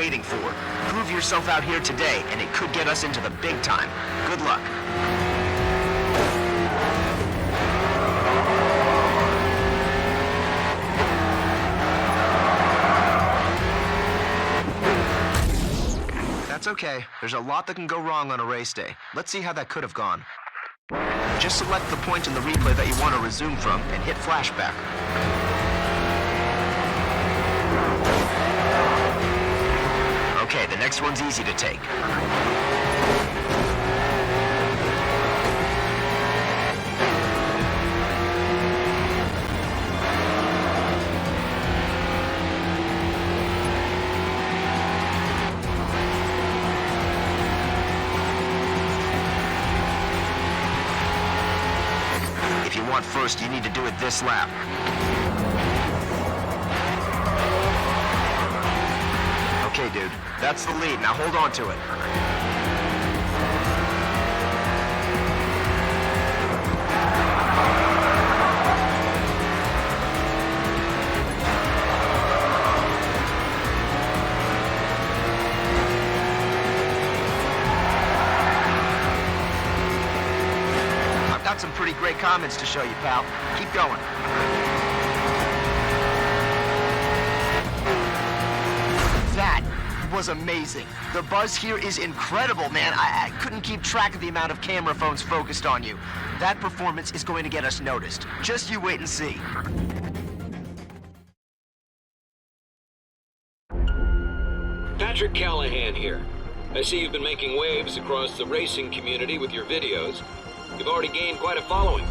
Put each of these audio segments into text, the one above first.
waiting for. Prove yourself out here today, and it could get us into the big time. Good luck. That's okay. There's a lot that can go wrong on a race day. Let's see how that could have gone. Just select the point in the replay that you want to resume from and hit flashback. Okay, the next one's easy to take. If you want first, you need to do it this lap. Okay, dude, that's the lead. Now hold on to it. I've got some pretty great comments to show you, pal. Keep going. That was amazing. The buzz here is incredible, man. I couldn't keep track of the amount of camera phones focused on you. That performance is going to get us noticed. Just you wait and see. Patrick Callahan here. I see you've been making waves across the racing community with your videos. You've already gained quite a following.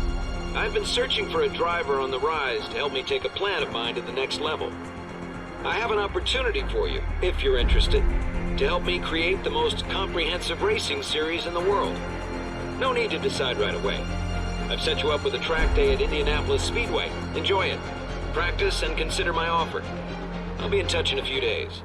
I've been searching for a driver on the rise to help me take a plan of mine to the next level. I have an opportunity for you, if you're interested, to help me create the most comprehensive racing series in the world. No need to decide right away. I've set you up with a track day at Indianapolis Speedway. Enjoy it. Practice and consider my offer. I'll be in touch in a few days.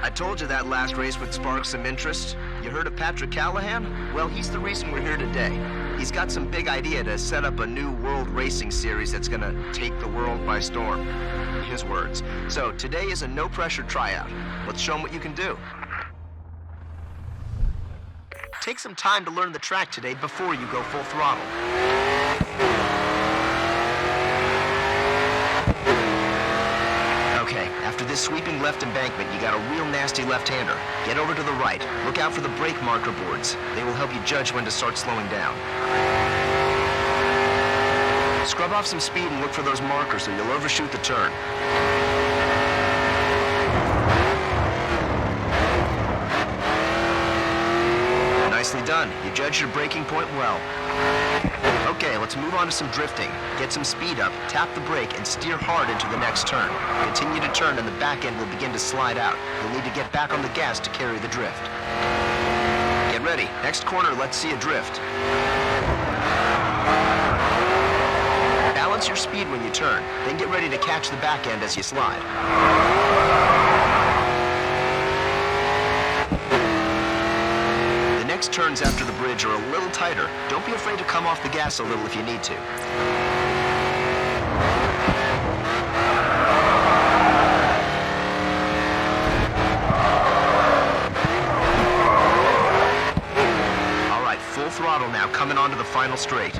I told you that last race would spark some interest. You heard of Patrick Callahan? Well, he's the reason we're here today. He's got some big idea to set up a new world racing series that's gonna take the world by storm. His words. So today is a no-pressure tryout. Let's show him what you can do. Take some time to learn the track today before you go full throttle. Okay, after this sweeping left embankment, you got a real nasty left-hander. Get over to the right. Look out for the brake marker boards. They will help you judge when to start slowing down. Scrub off some speed and look for those markers or you'll overshoot the turn. Nicely done. You judged your braking point well. Okay, let's move on to some drifting. Get some speed up, tap the brake, and steer hard into the next turn. Continue to turn and the back end will begin to slide out. You'll need to get back on the gas to carry the drift. Get ready. Next corner, let's see a drift. Balance your speed when you turn, then get ready to catch the back end as you slide. The next turns after the bridge are a little tighter. Don't be afraid to come off the gas a little if you need to. All right, full throttle now, coming onto the final straight.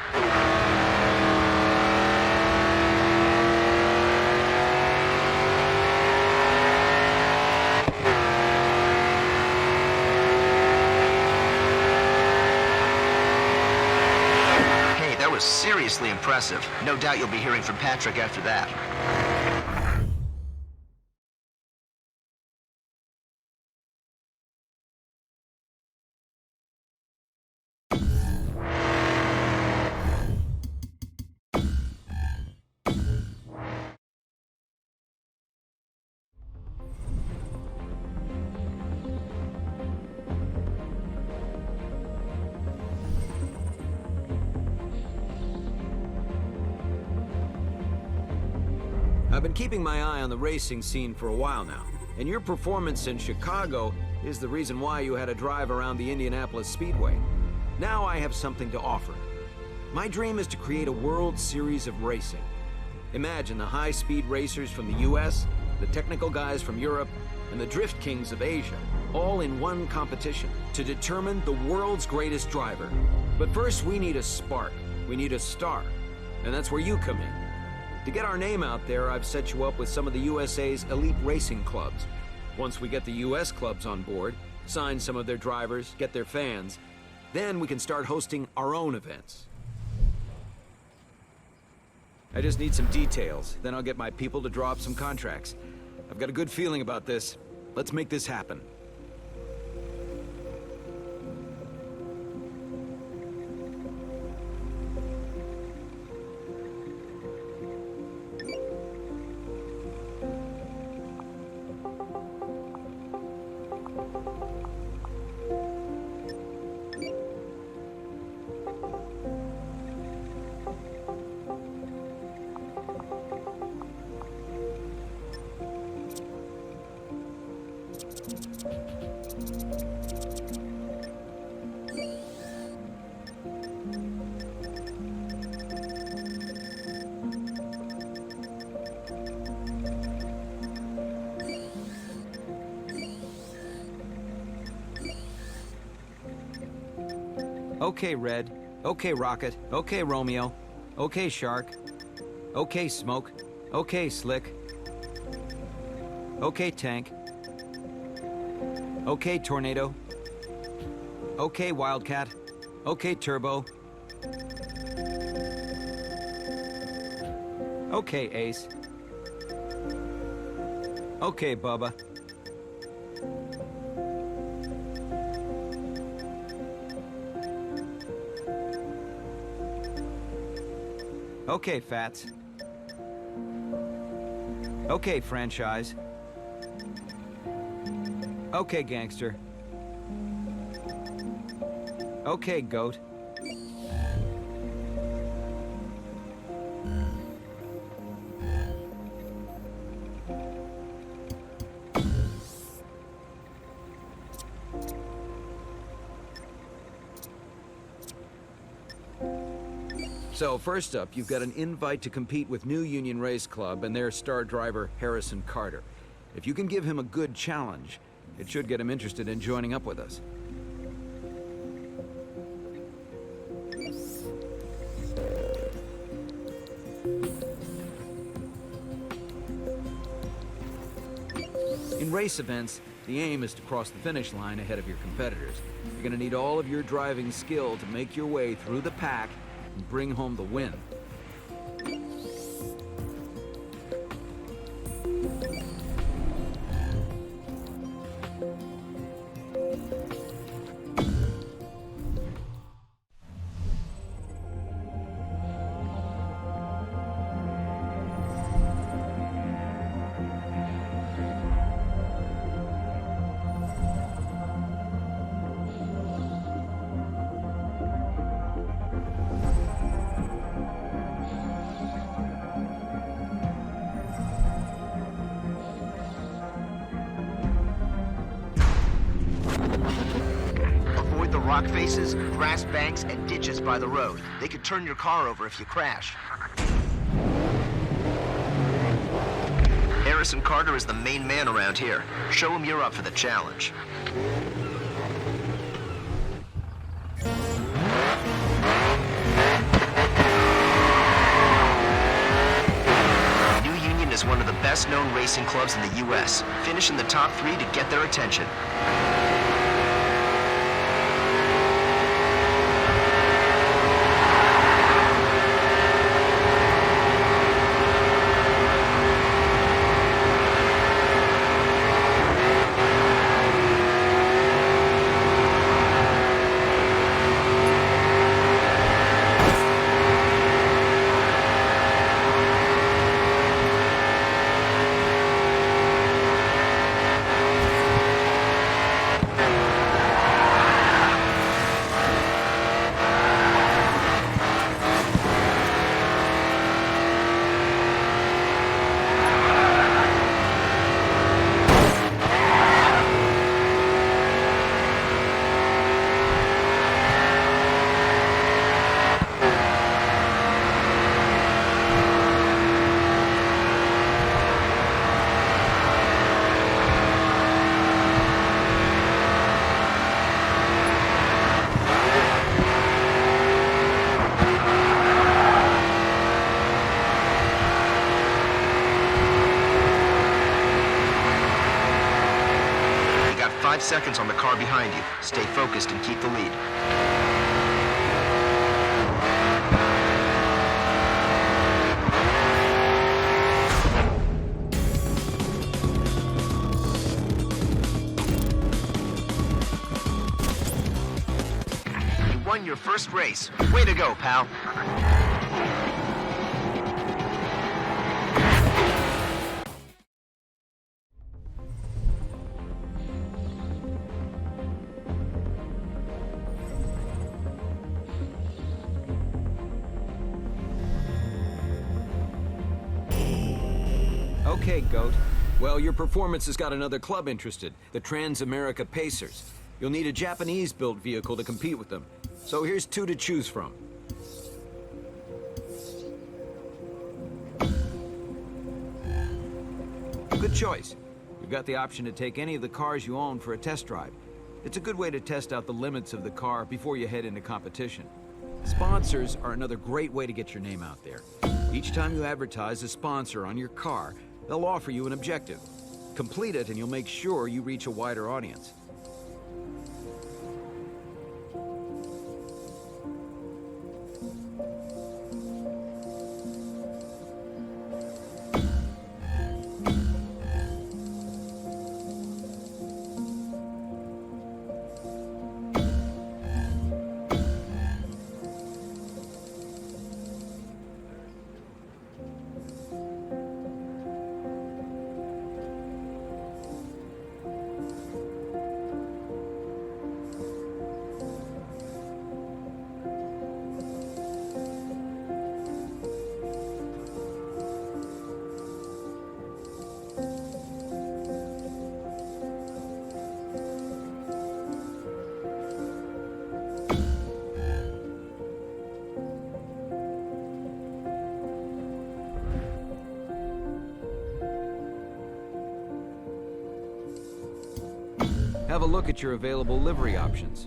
That was seriously impressive. No doubt you'll be hearing from Patrick after that. been keeping my eye on the racing scene for a while now, and your performance in Chicago is the reason why you had a drive around the Indianapolis Speedway. Now I have something to offer. My dream is to create a World Series of racing. Imagine the high-speed racers from the US, the technical guys from Europe, and the drift kings of Asia, all in one competition to determine the world's greatest driver. But first, we need a spark. We need a star. And that's where you come in. To get our name out there, I've set you up with some of the USA's elite racing clubs. Once we get the US clubs on board, sign some of their drivers, get their fans, then we can start hosting our own events. I just need some details, then I'll get my people to draw up some contracts. I've got a good feeling about this. Let's make this happen. Okay, Red. Okay, Rocket. Okay, Romeo. Okay, Shark. Okay, Smoke. Okay, Slick. Okay, Tank. Okay, Tornado. Okay, Wildcat. Okay, Turbo. Okay, Ace. Okay, Bubba. Okay, Fats. Okay, Franchise. Okay, Gangster. Okay, Goat. So, first up, you've got an invite to compete with New Union Race Club and their star driver, Harrison Carter. If you can give him a good challenge, it should get him interested in joining up with us. In race events, the aim is to cross the finish line ahead of your competitors. You're going to need all of your driving skill to make your way through the pack and bring home the win. Rock faces, grass banks, and ditches by the road. They could turn your car over if you crash. Harrison Carter is the main man around here. Show him you're up for the challenge. New Union is one of the best-known racing clubs in the U.S. Finish in the top 3 to get their attention. 5 seconds on the car behind you. Stay focused and keep the lead. You won your first race. Way to go, pal. Okay, Goat. Well, your performance has got another club interested, the Transame Pacers. You'll need a Japanese-built vehicle to compete with them. So here's 2 to choose from. Good choice. You've got the option to take any of the cars you own for a test drive. It's a good way to test out the limits of the car before you head into competition. Sponsors are another great way to get your name out there. Each time you advertise a sponsor on your car, they'll offer you an objective. Complete it and you'll make sure you reach a wider audience. Have a look at your available livery options.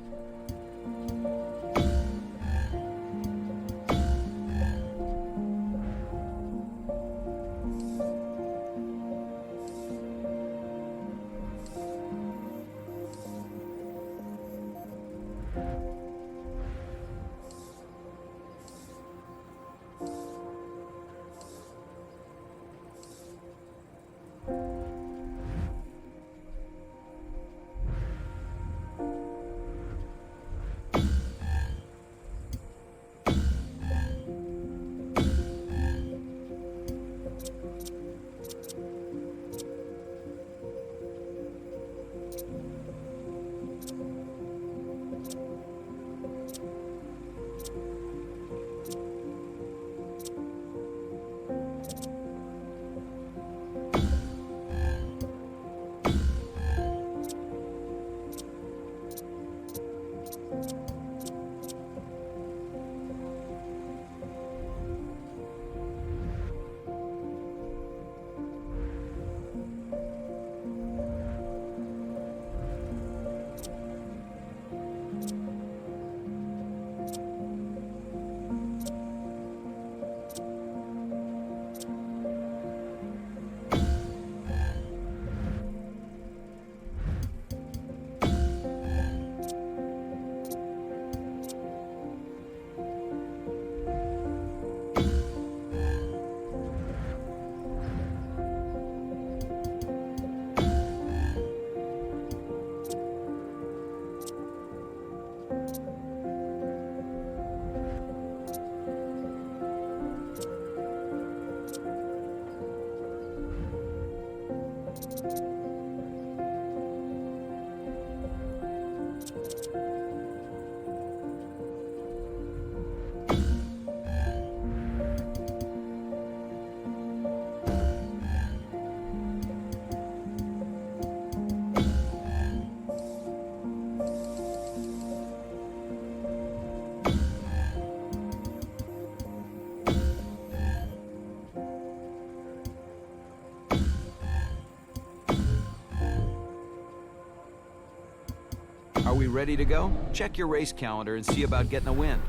Are we ready to go? Check your race calendar and see about getting a win.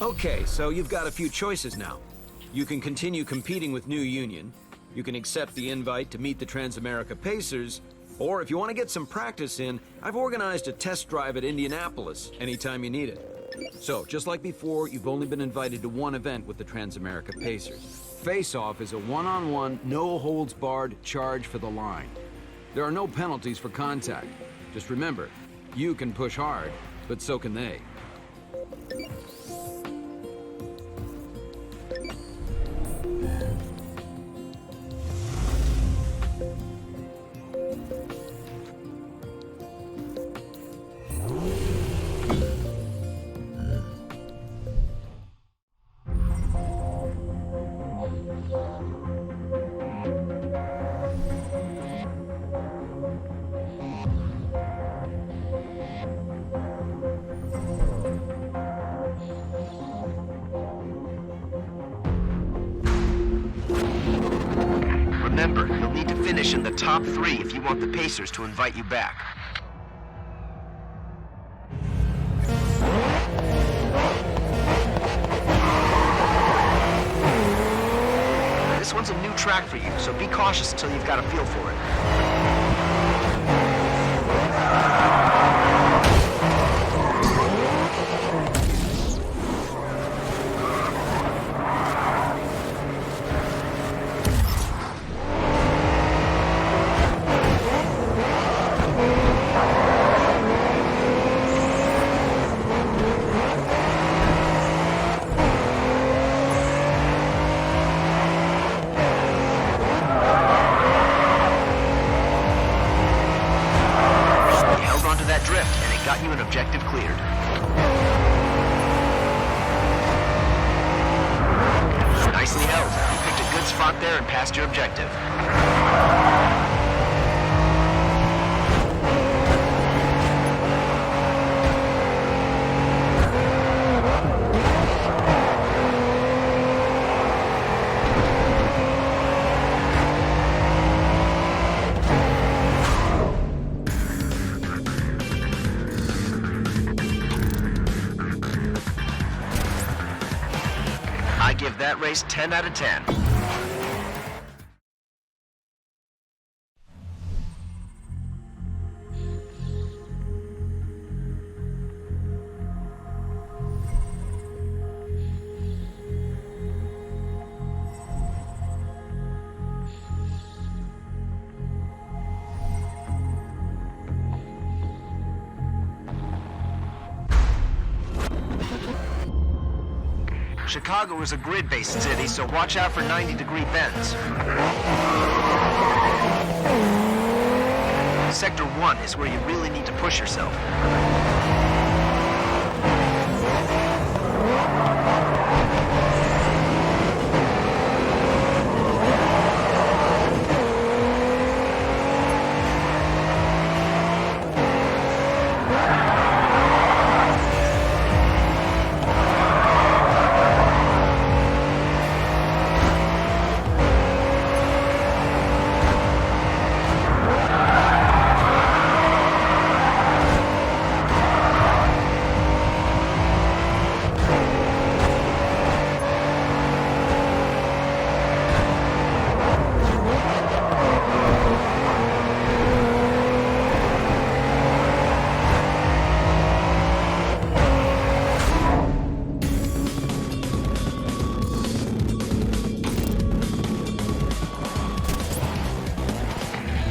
Okay, so you've got a few choices now. You can continue competing with New Union, you can accept the invite to meet the Transame Pacers, Or if you want to get some practice in, I've organized a test drive at Indianapolis anytime you need it. So, just like before, you've only been invited to one event with the Transame Pacers. Face-Off is a one-on-one, no-holds-barred charge for the line. There are no penalties for contact. Just remember, you can push hard, but so can they. Remember, you'll need to finish in the top 3 if you want the Pacers to invite you back. This one's a new track for you, so be cautious until you've got a feel for it. Got you an objective cleared. Nicely held. You picked a good spot there and passed your objective. I give that race 10 out of 10. Chicago is a grid-based city, so watch out for 90-degree bends. Sector 1 is where you really need to push yourself.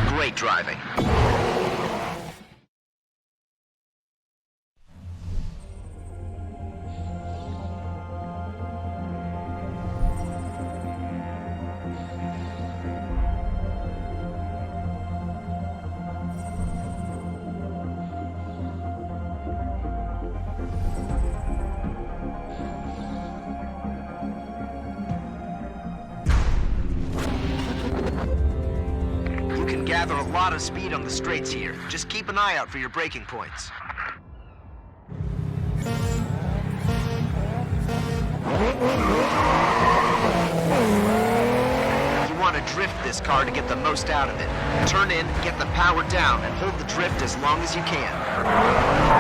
Great driving. Gather a lot of speed on the straights here. Just keep an eye out for your braking points. You want to drift this car to get the most out of it. Turn in, get the power down, and hold the drift as long as you can.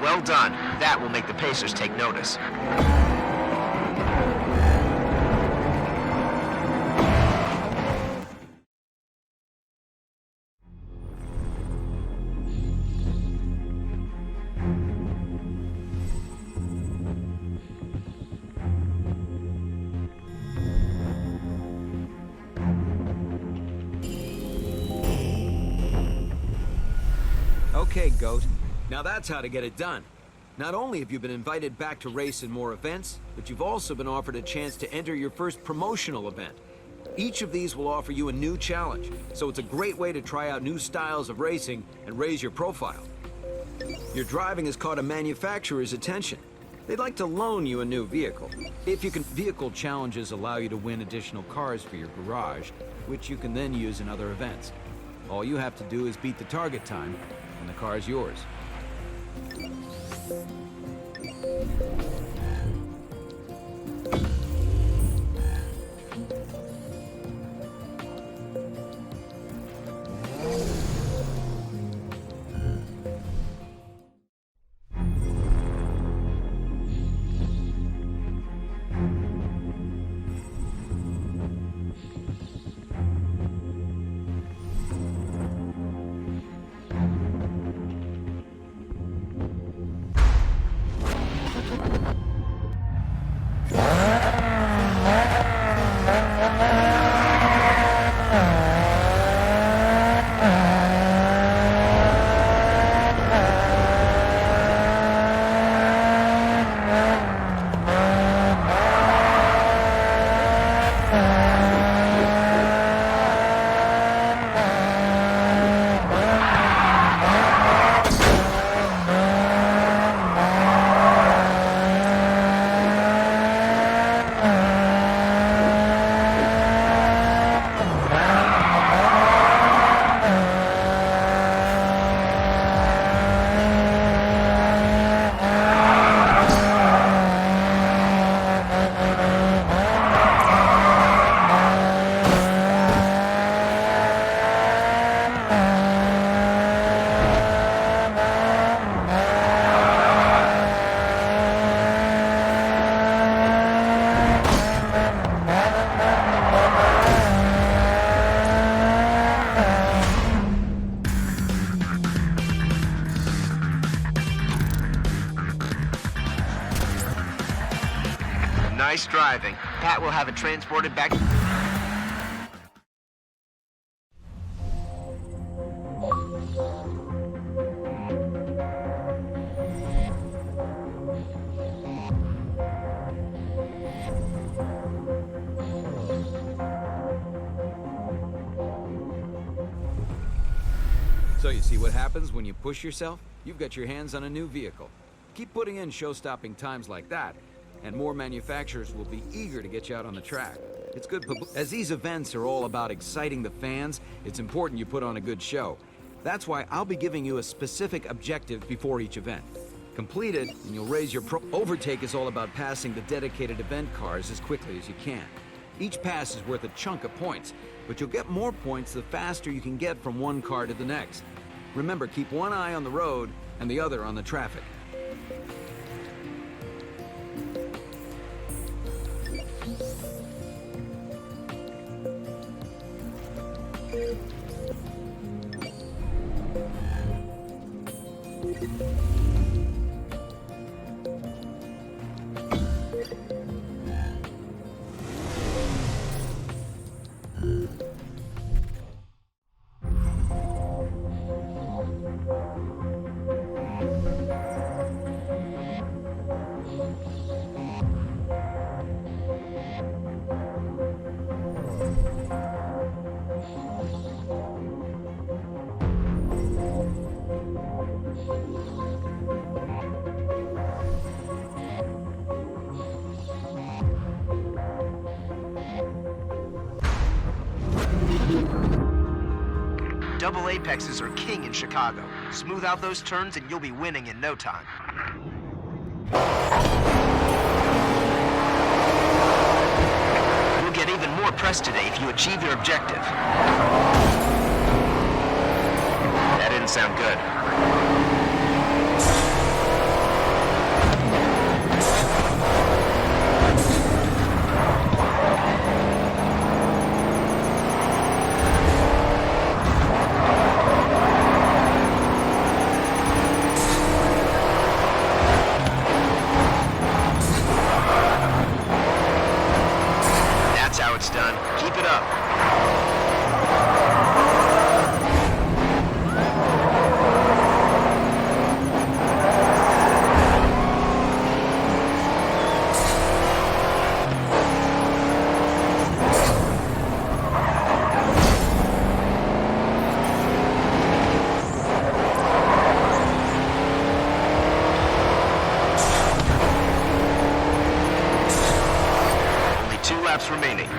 Well done. That will make the Pacers take notice. Okay, Goat. Now that's how to get it done. Not only have you been invited back to race in more events, but you've also been offered a chance to enter your first promotional event. Each of these will offer you a new challenge, so it's a great way to try out new styles of racing and raise your profile. Your driving has caught a manufacturer's attention. They'd like to loan you a new vehicle. Vehicle challenges allow you to win additional cars for your garage, which you can then use in other events. All you have to do is beat the target time, and the car is yours. Nice driving. Pat will have it transported back. So you see what happens when you push yourself? You've got your hands on a new vehicle. Keep putting in show-stopping times like that, and more manufacturers will be eager to get you out on the track. It's good as these events are all about exciting the fans, it's important you put on a good show. That's why I'll be giving you a specific objective before each event. Complete it, and you'll raise your Overtake is all about passing the dedicated event cars as quickly as you can. Each pass is worth a chunk of points, but you'll get more points the faster you can get from one car to the next. Remember, keep one eye on the road and the other on the traffic. Double apexes are king in Chicago. Smooth out those turns and you'll be winning in no time. You'll get even more press today if you achieve your objective. That didn't sound good. It's done. Keep it up. Only 2 laps remaining.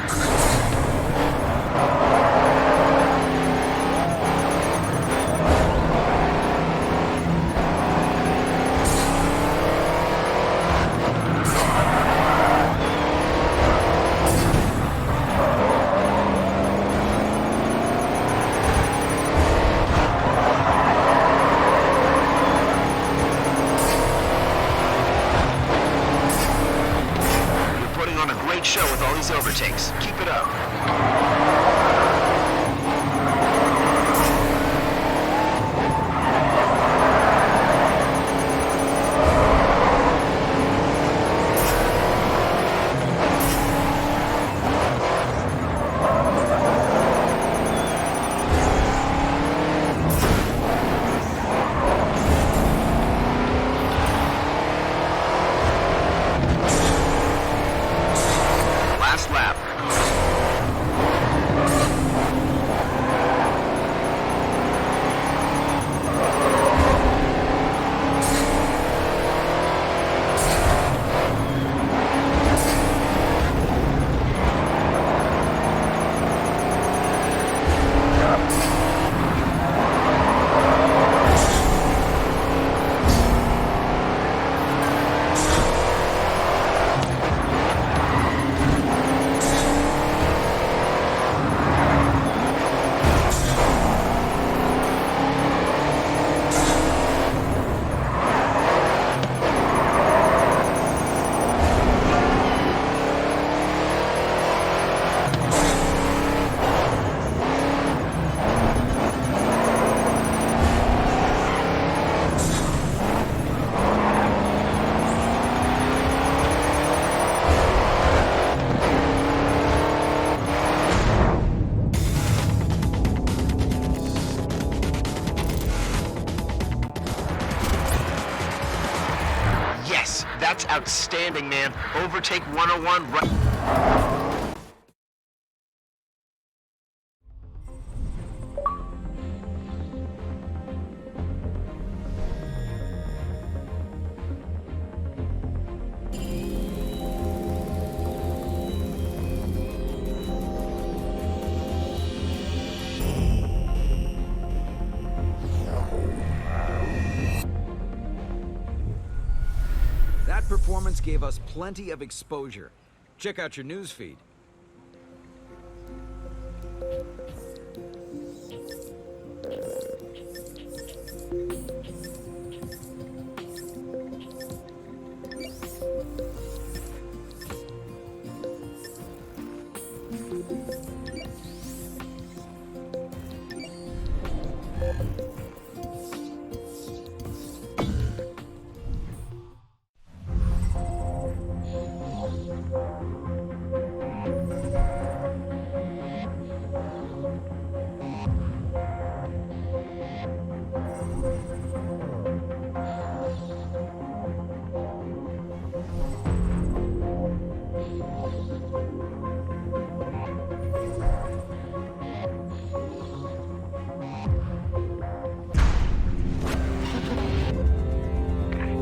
On a great show with all these overtakes. Keep it up. Last lap. Yes, that's outstanding, man. Overtake 101 right. That performance gave us plenty of exposure. Check out your news feed.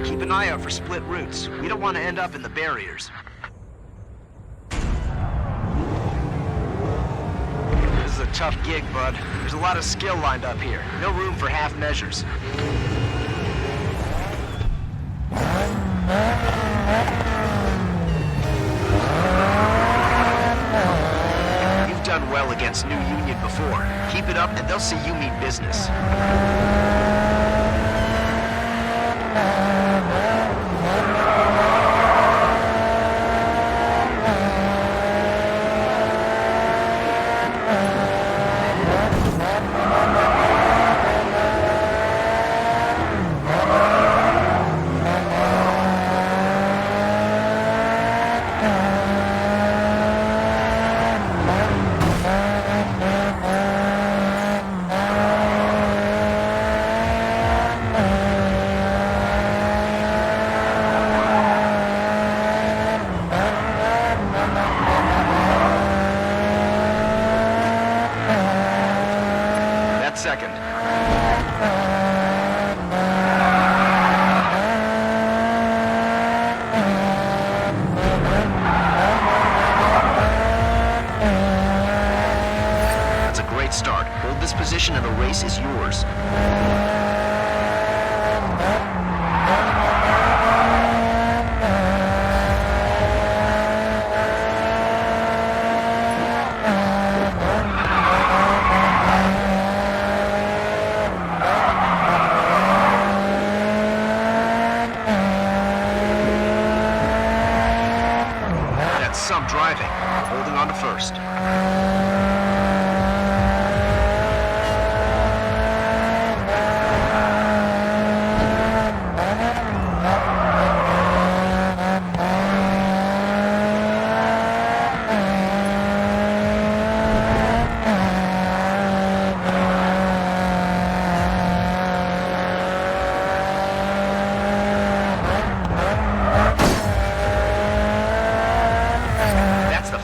Keep an eye out for split routes. We don't want to end up in the barriers. This is a tough gig, bud. There's a lot of skill lined up here. No room for half measures. You've done well against New Union before. Keep it up and they'll see you mean business. second. That's a great start. Hold this position and the race is yours. Some driving, holding on to first.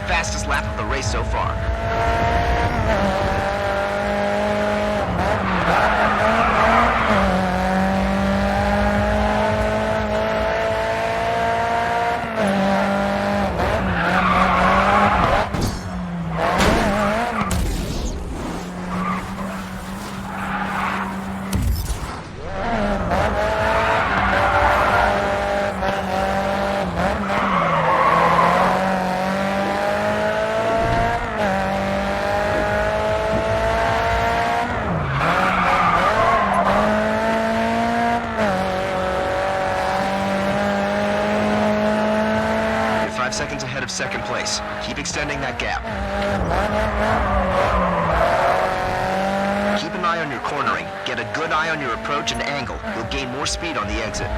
Fastest lap of the race so far. 5 seconds ahead of second place. Keep extending that gap. Keep an eye on your cornering. Get a good eye on your approach and angle. You'll gain more speed on the exit.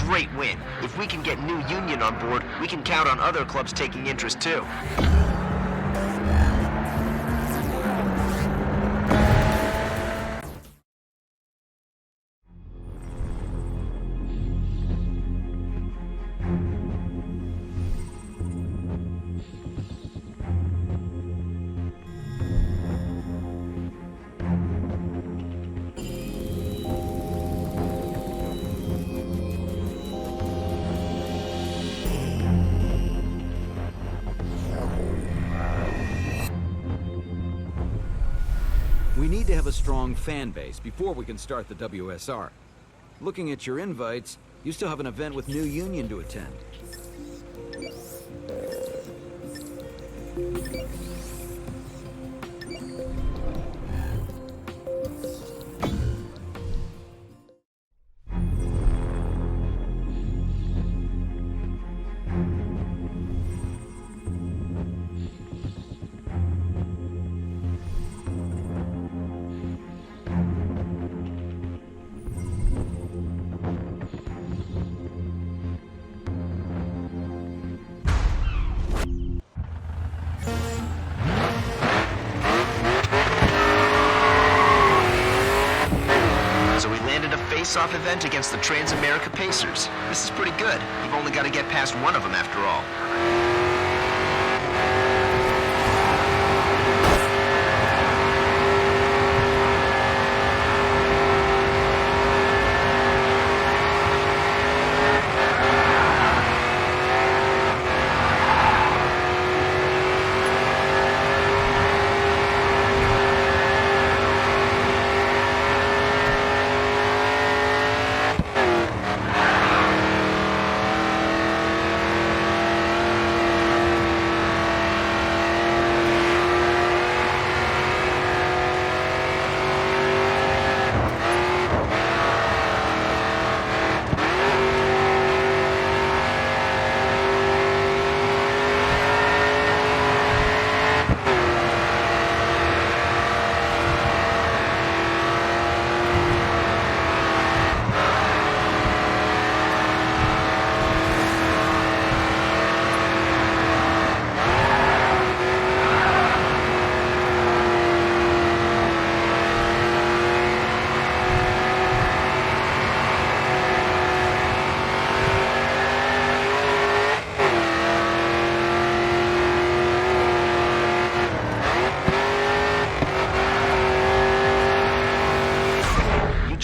Great win. If we can get New Union on board, we can count on other clubs taking interest too. We need to have a strong fan base before we can start the WSR. Looking at your invites, you still have an event with New Union to attend. So we landed a face-off event against the Transame Pacers. This is pretty good. You've only got to get past one of them after all.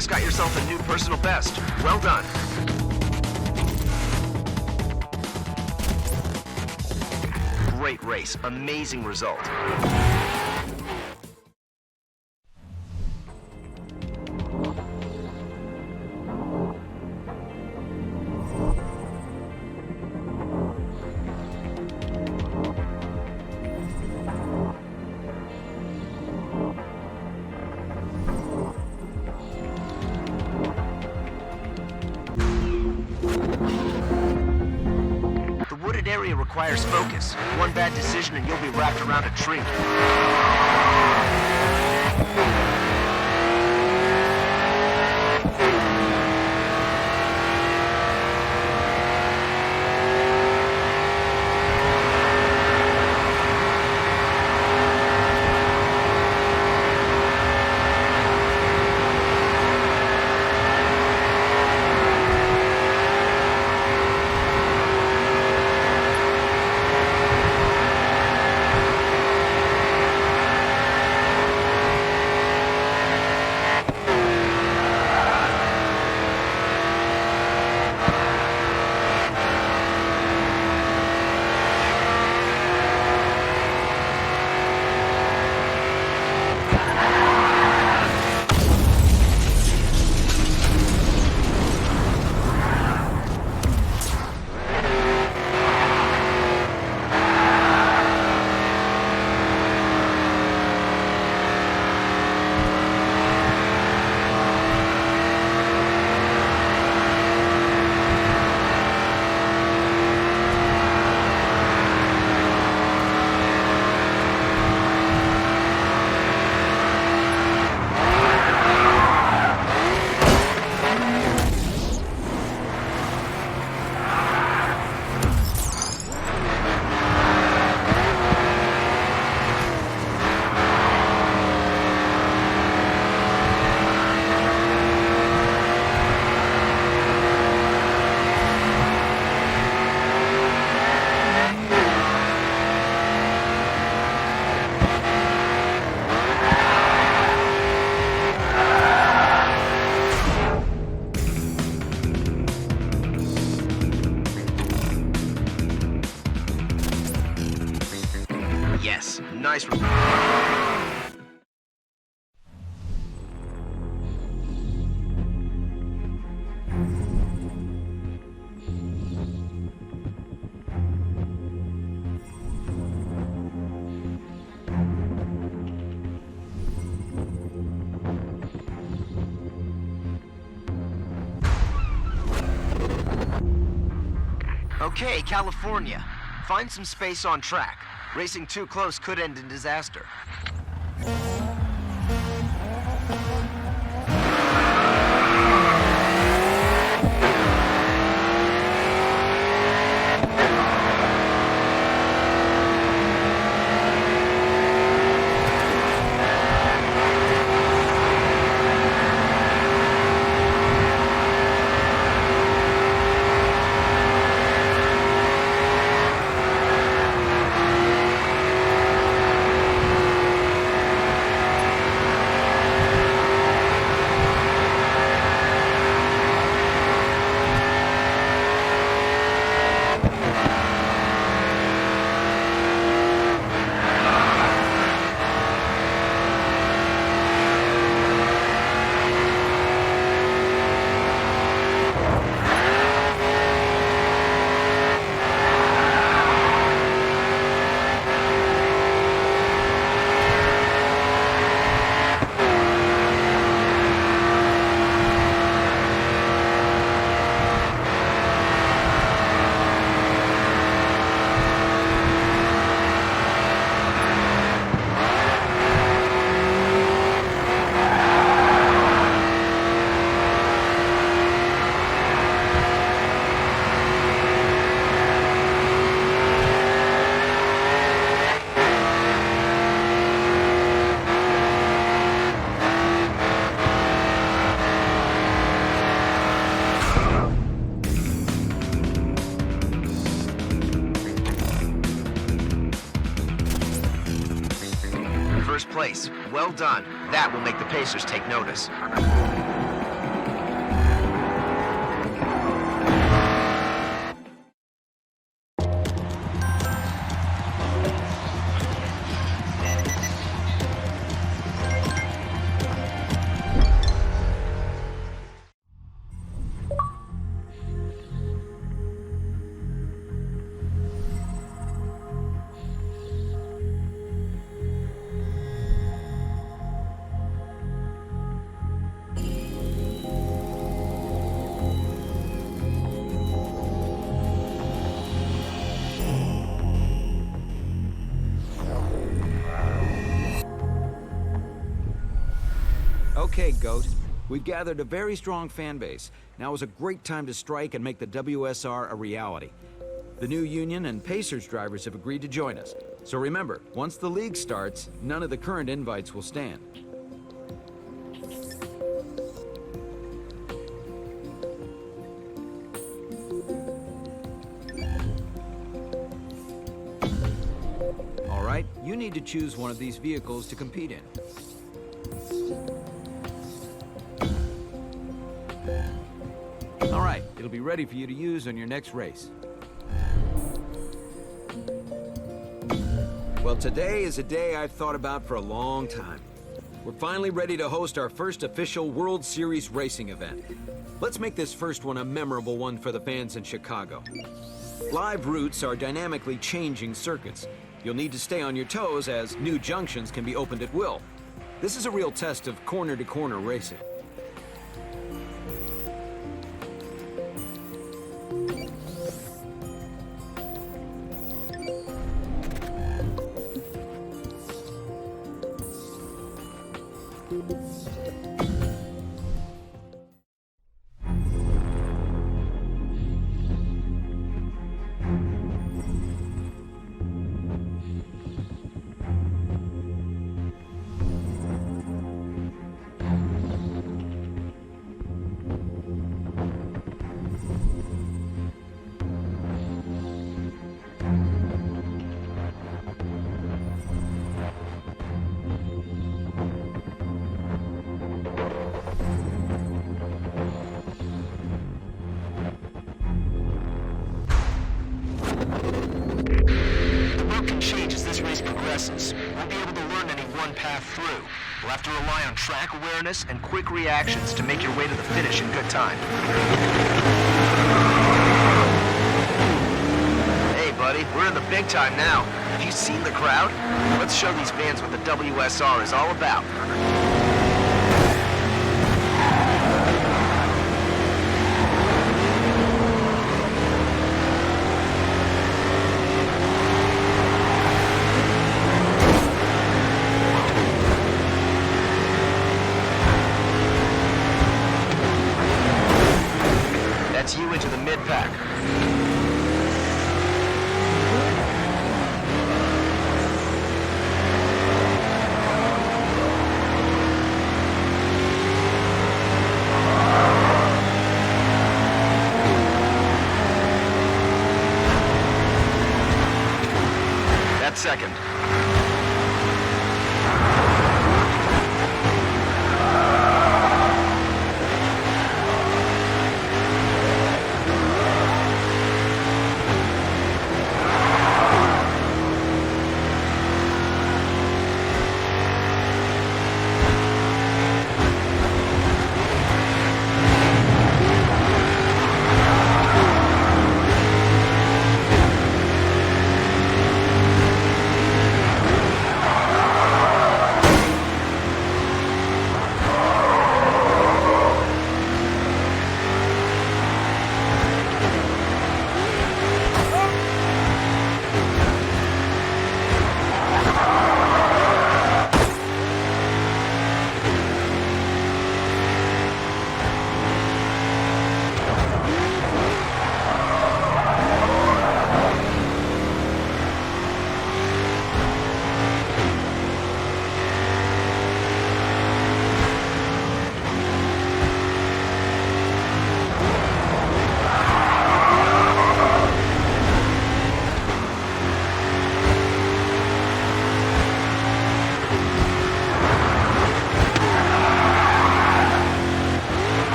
just got yourself a new personal best. Well done. Great race. Amazing result. The wooded area requires focus. One bad decision and you'll be wrapped around a tree. Yes, nice. Okay, California. Find some space on track. Racing too close could end in disaster. First place. Well done. That will make the Pacers take notice. Okay, Goat. We've gathered a very strong fan base. Now is a great time to strike and make the WSR a reality. The new union and Pacers drivers have agreed to join us. So remember, once the league starts, none of the current invites will stand. All right, you need to choose one of these vehicles to compete in. All right, it'll be ready for you to use on your next race. Well, today is a day I've thought about for a long time. We're finally ready to host our first official World Series racing event. Let's make this first one a memorable one for the fans in Chicago. Live routes are dynamically changing circuits. You'll need to stay on your toes as new junctions can be opened at will. This is a real test of corner-to-corner racing. Won't be able to learn any one path through. You'll have to rely on track awareness and quick reactions to make your way to the finish in good time. Hey, buddy, we're in the big time now. Have you seen the crowd? Let's show these fans what the WSR is all about. You into the mid-pack. That's second.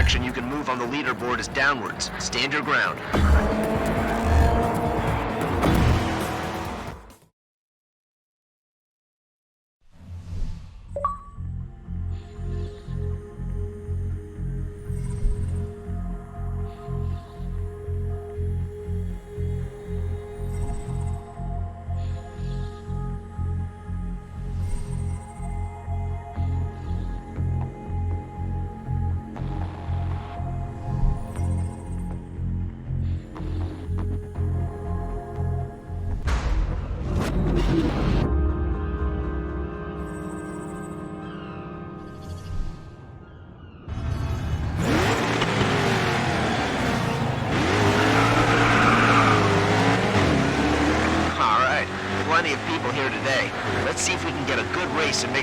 direction you can move on the leaderboard is downwards. Stand your ground.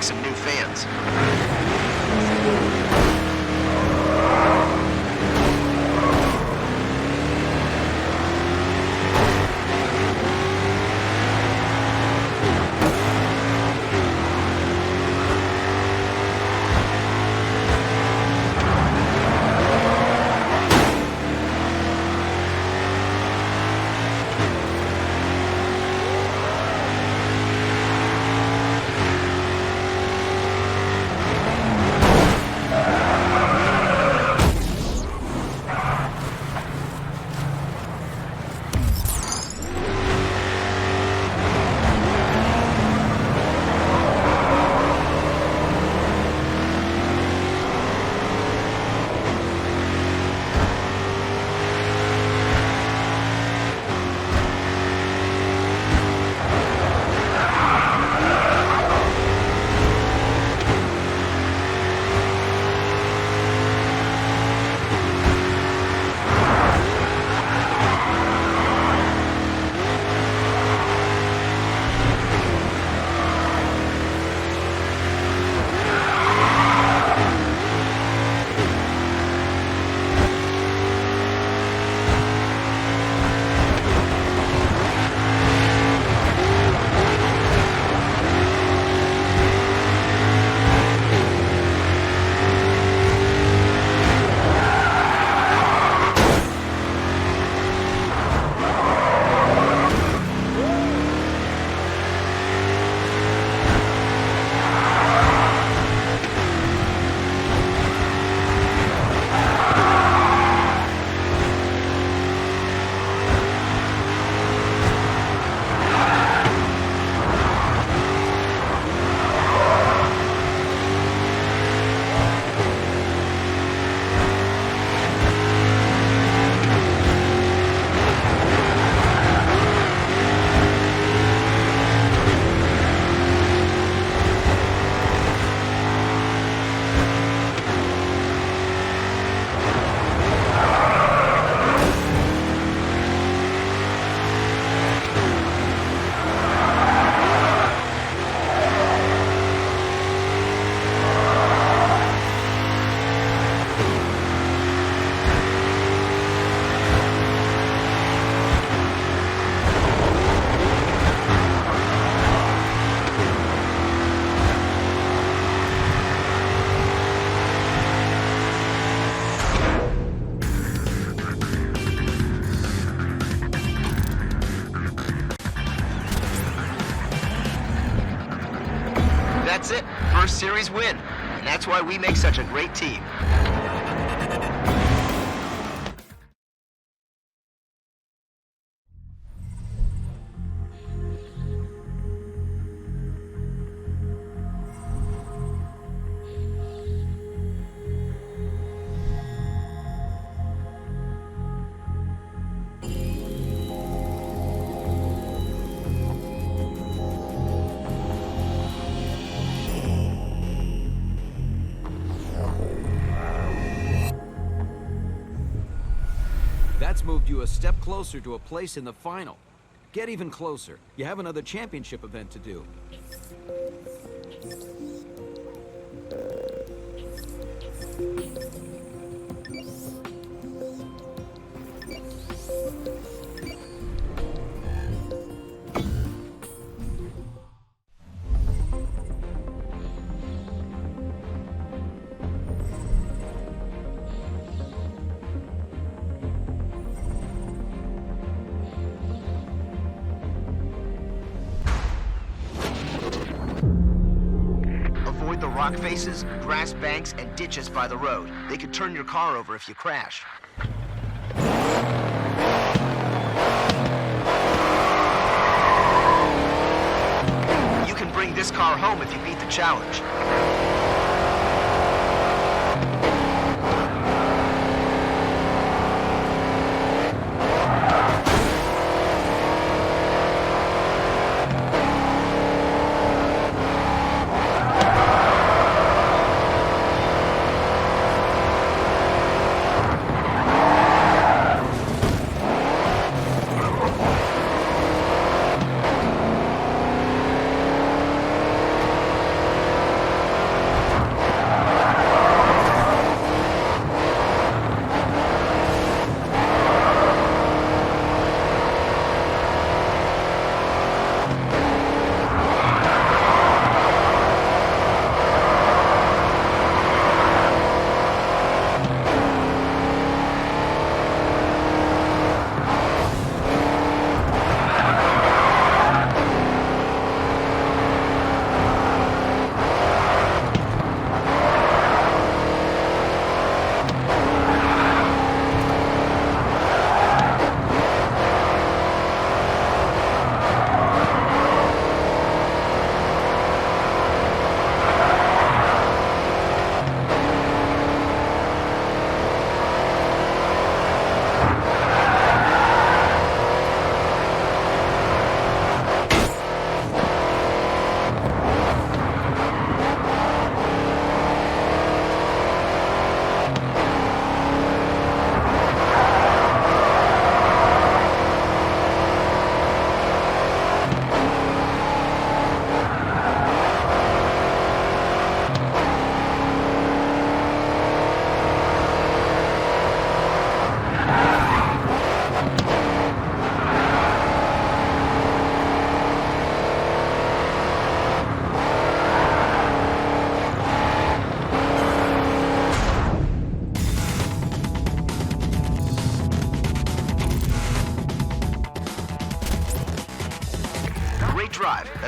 make some new fans. That's it. First series win. And that's why we make such a great team. That's moved you a step closer to a place in the final. Get even closer. You have another championship event to do. Avoid the rock faces, grass banks, and ditches by the road. They could turn your car over if you crash. You can bring this car home if you beat the challenge.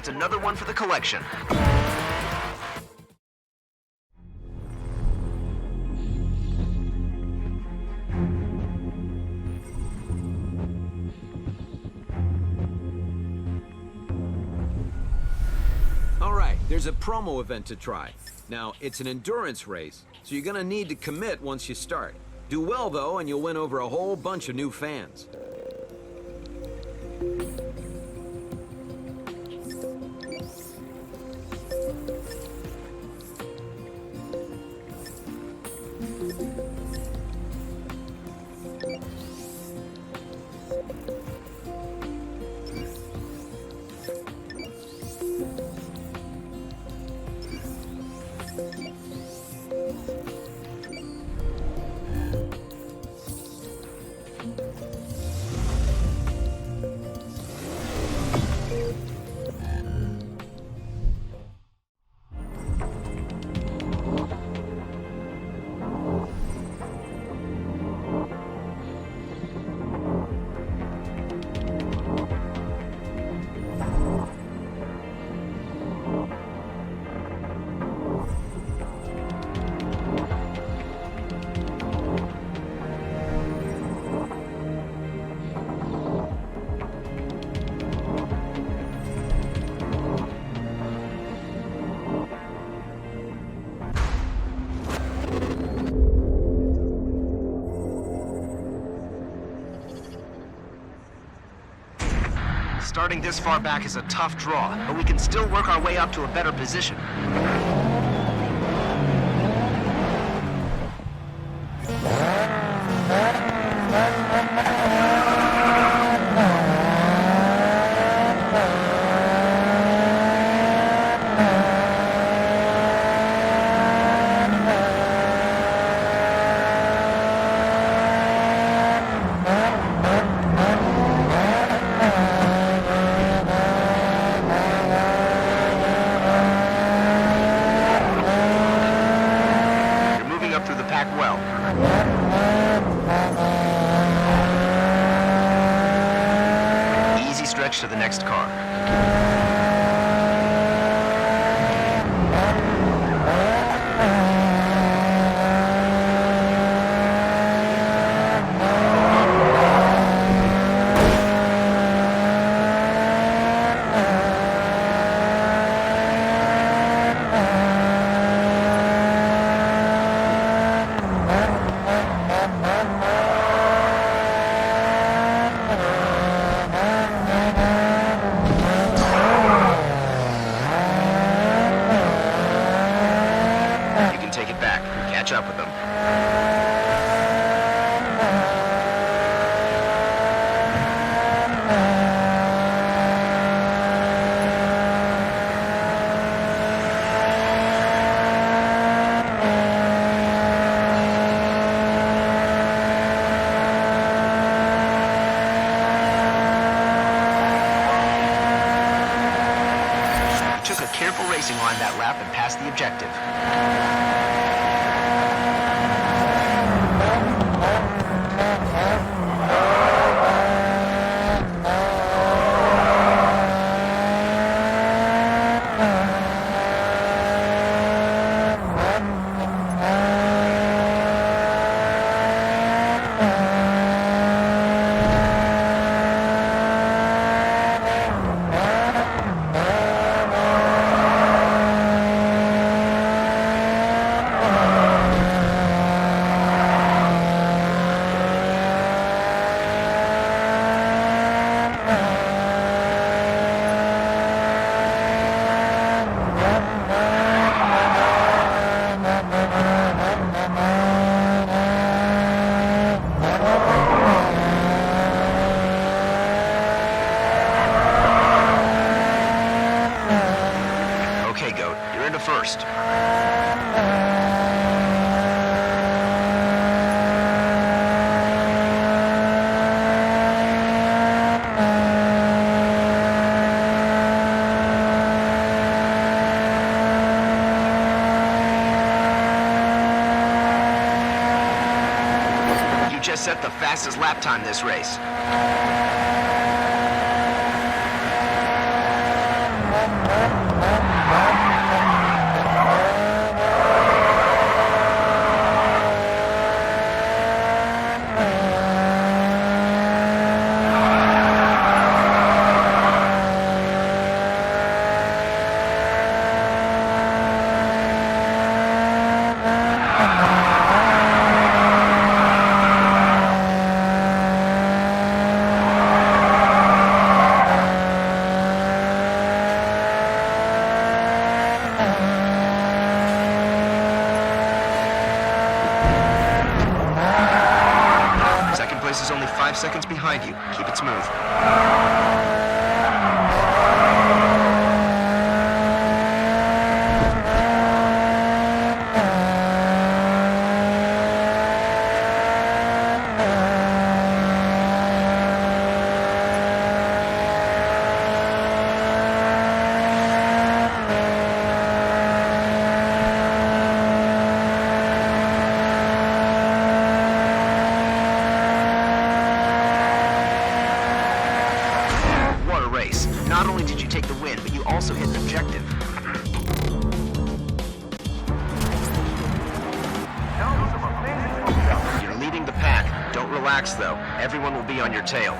Just another one for the collection. All right, there's a promo event to try. Now, it's an endurance race, so you're gonna need to commit once you start. Do well, though, and you'll win over a whole bunch of new fans. Starting this far back is a tough draw, but we can still work our way up to a better position. To the next car. Up with them. We took a careful racing line that lap and passed the objective. First. You just set the fastest lap time this race. is only 5 seconds behind you. Keep it smooth. Not only did you take the win, but you also hit an objective. You're leading the pack. Don't relax, though. Everyone will be on your tail.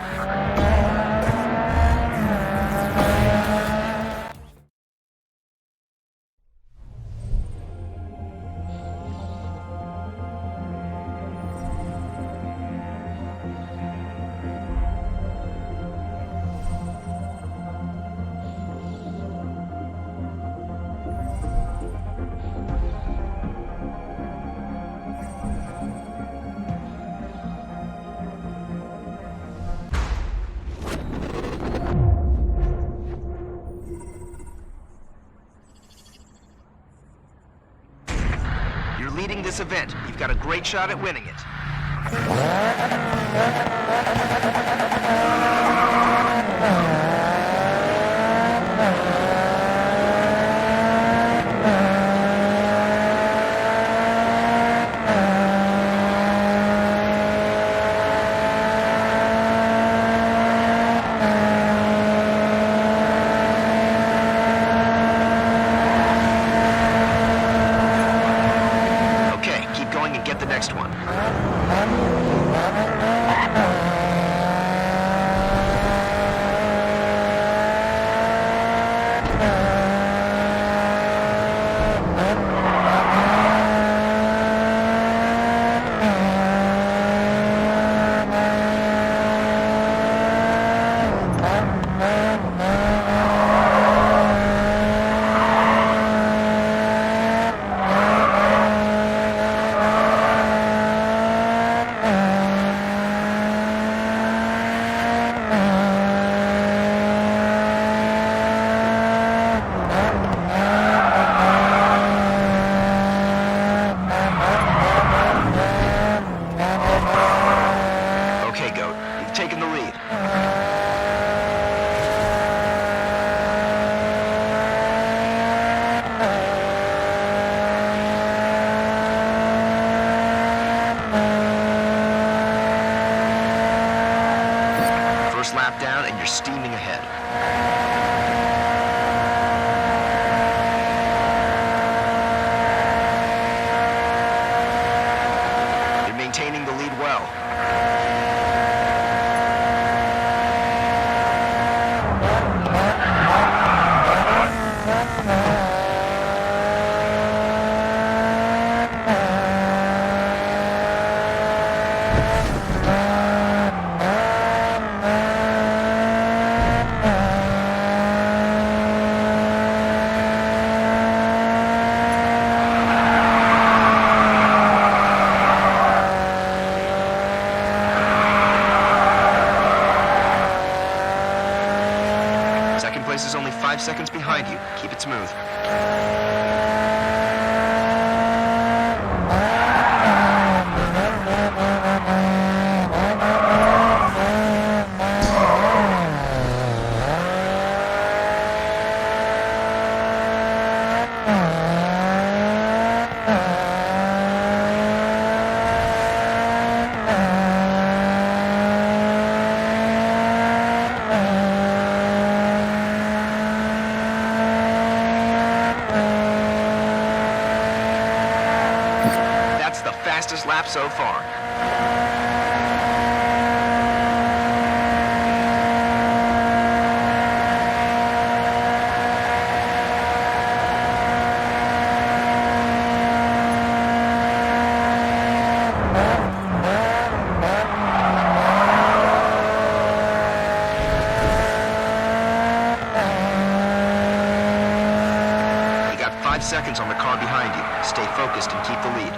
You're leading this event. You've got a great shot at winning it. Get the next one. Taking the lead. First lap down and you're steaming ahead. You're maintaining the lead well. Second place is only 5 seconds behind you. Keep it smooth. The fastest lap so far. You got 5 seconds on the car behind you. Stay focused and keep the lead.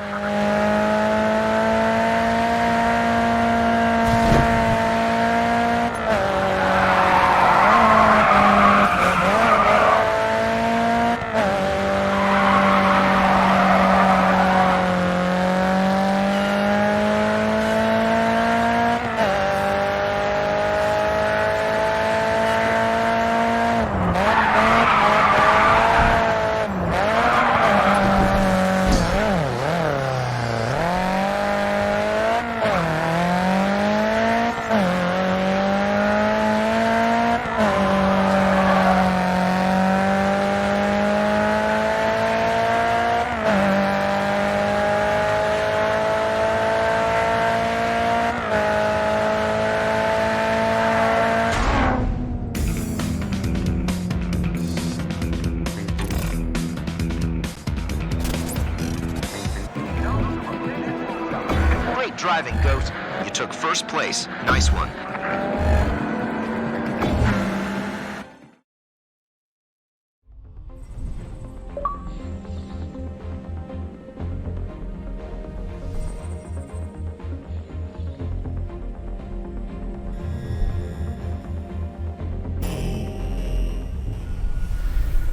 driving, Goat. You took first place. Nice one.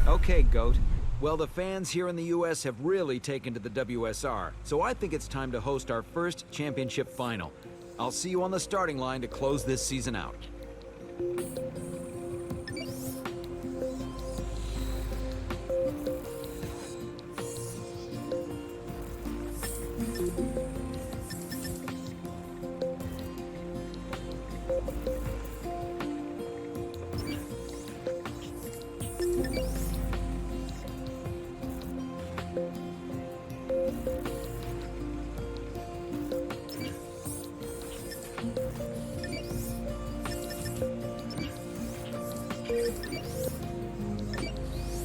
Okay, Goat. Well, the fans here in the US have really taken to the WSR, so I think it's time to host our first championship final. I'll see you on the starting line to close this season out.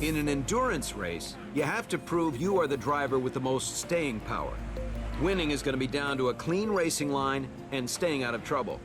In an endurance race, you have to prove you are the driver with the most staying power. Winning is going to be down to a clean racing line and staying out of trouble.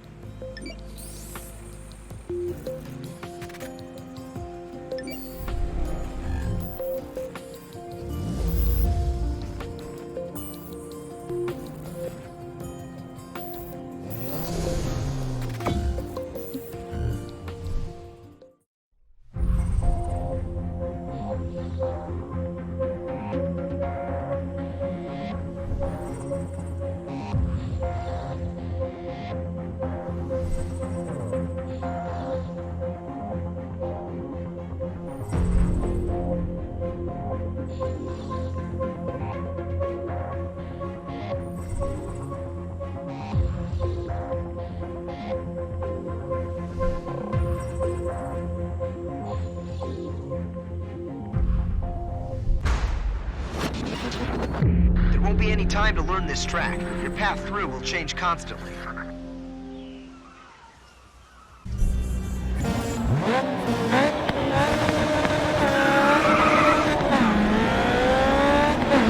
There won't be any time to learn this track. Your path through will change constantly.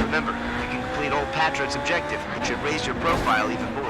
Remember, you can complete old Patrick's objective, which should raise your profile even more.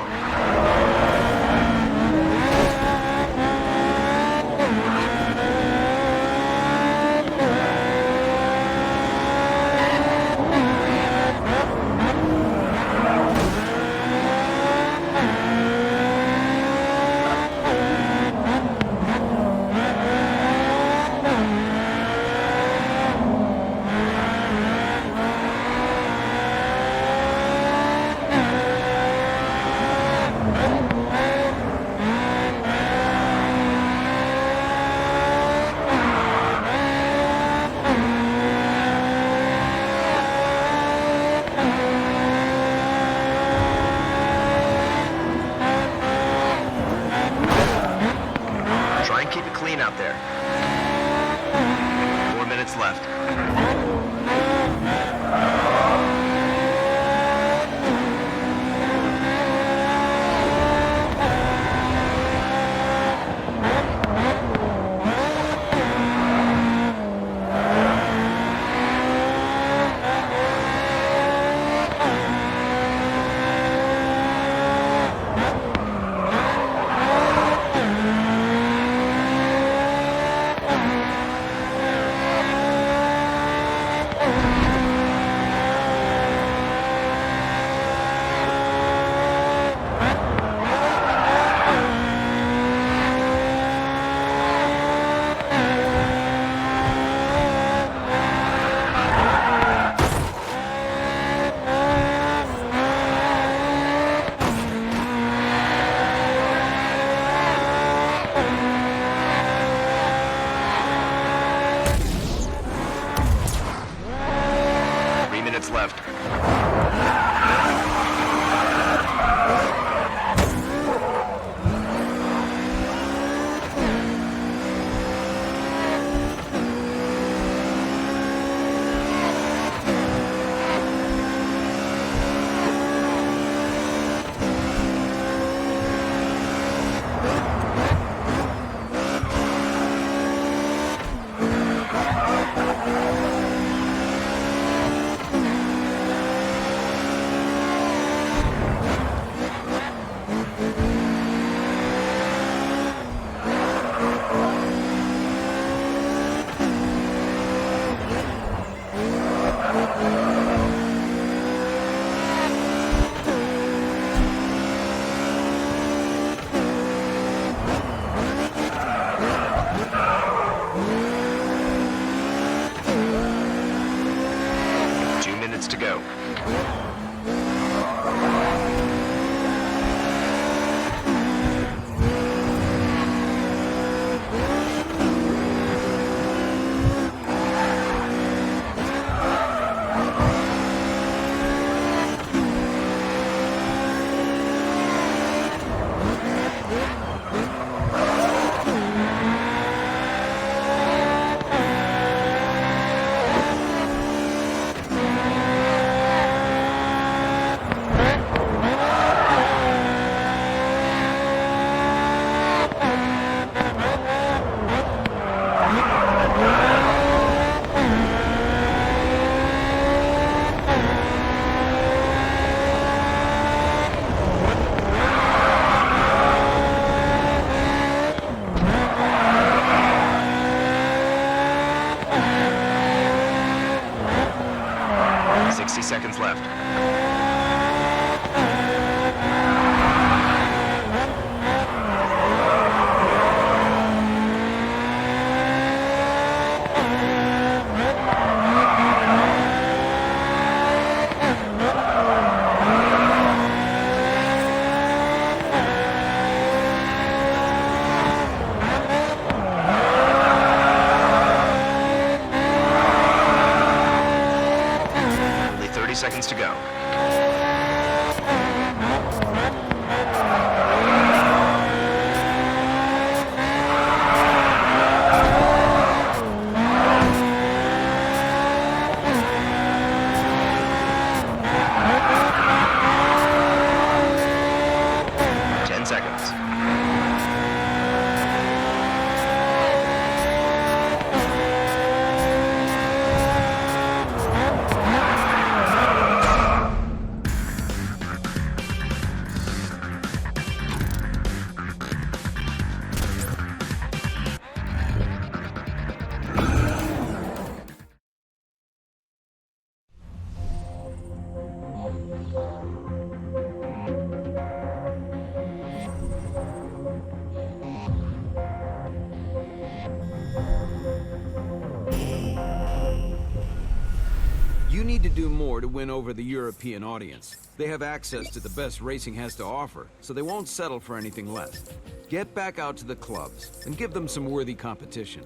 more to win over the European audience. They have access to the best racing has to offer, so they won't settle for anything less. Get back out to the clubs and give them some worthy competition.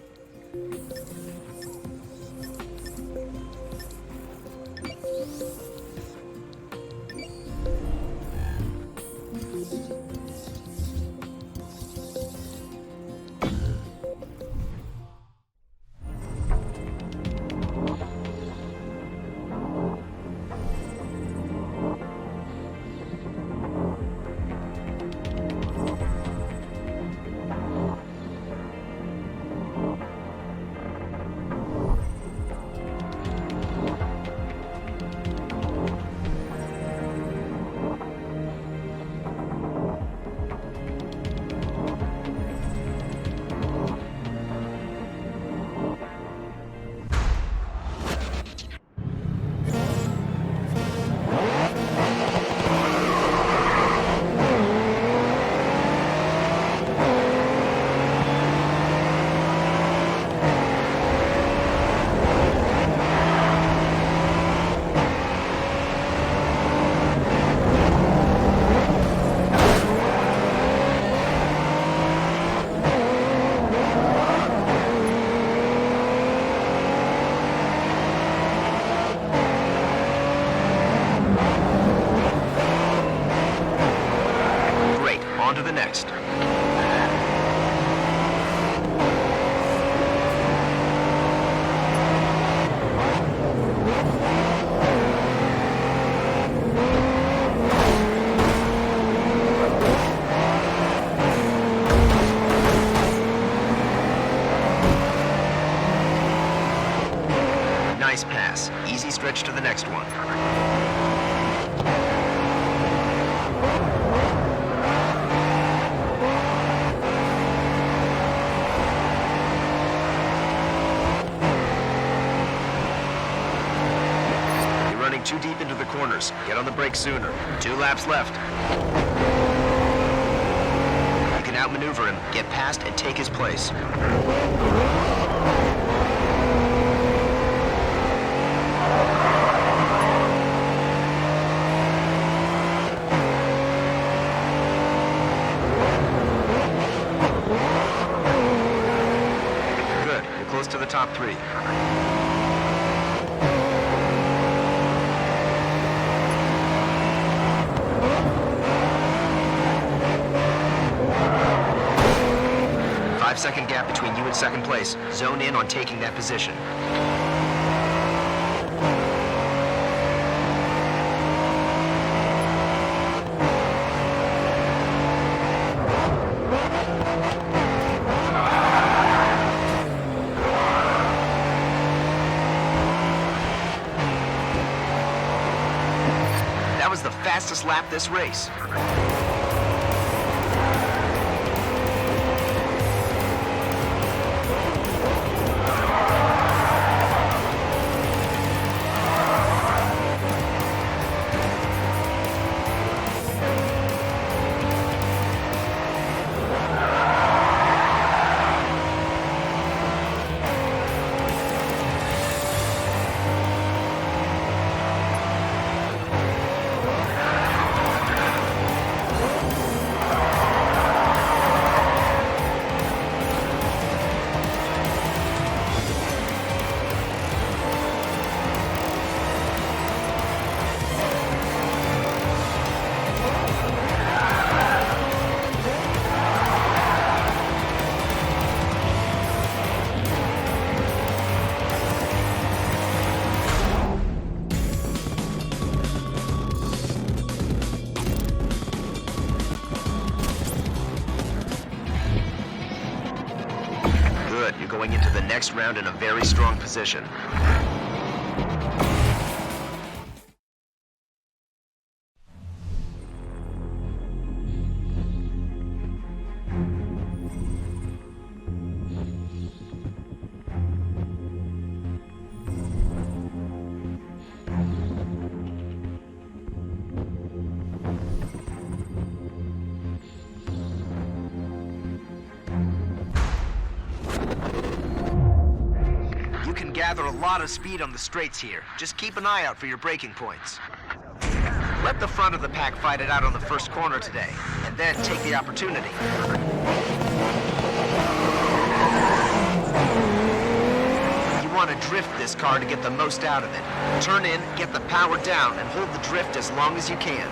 On to the next. Nice pass. Easy stretch to the next one. Too deep into the corners. Get on the brake sooner. 2 laps left. You can outmaneuver him, get past, and take his place. Good. You're close to the top 3. Second gap between you and second place. Zone in on taking that position. That was the fastest lap this race. You're going into the next round in a very strong position. gather a lot of speed on the straights here. Just keep an eye out for your braking points. Let the front of the pack fight it out on the first corner today, and then take the opportunity. You want to drift this car to get the most out of it. Turn in, get the power down, and hold the drift as long as you can.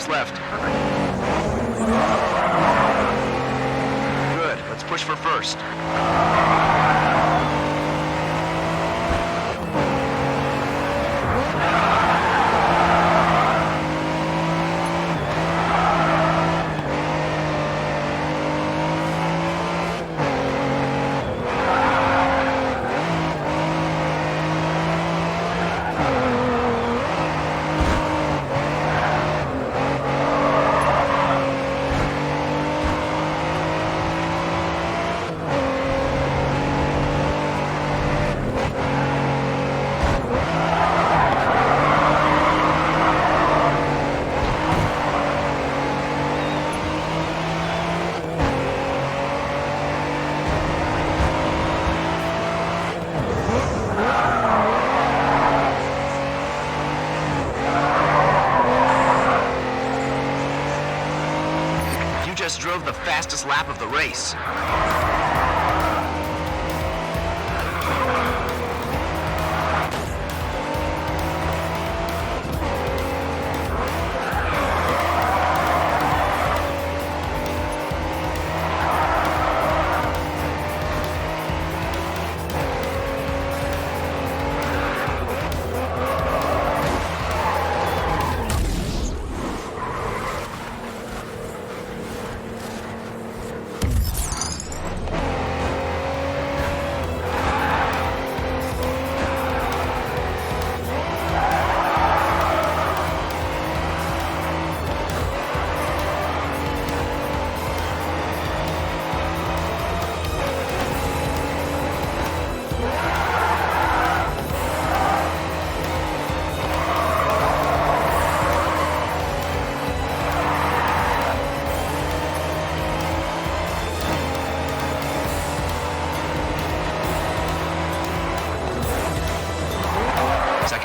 Left. Good. Let's push for first. Just drove the fastest lap of the race.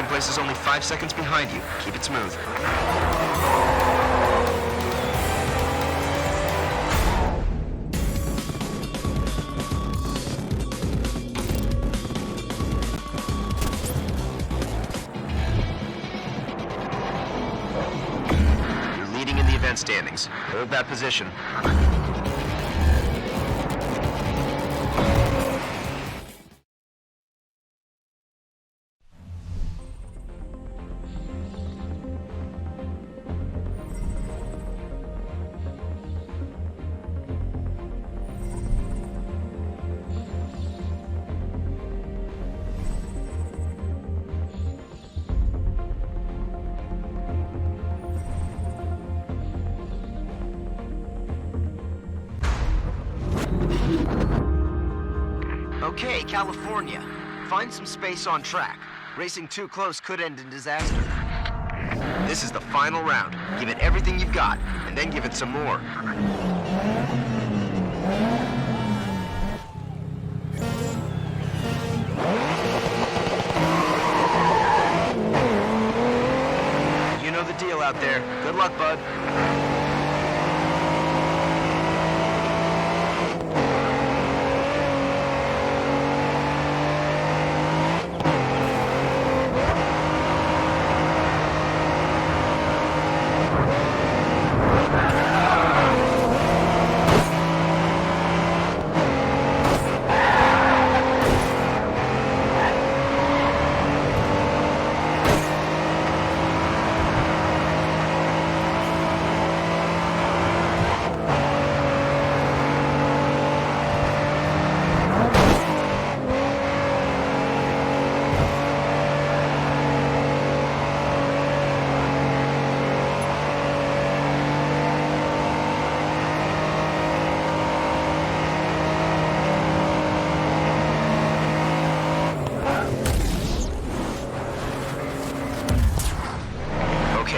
Place is only 5 seconds behind you. Keep it smooth. You're leading in the event standings. Hold that position. Okay, California. Find some space on track. Racing too close could end in disaster. This is the final round. Give it everything you've got, and then give it some more. You know the deal out there. Good luck, bud.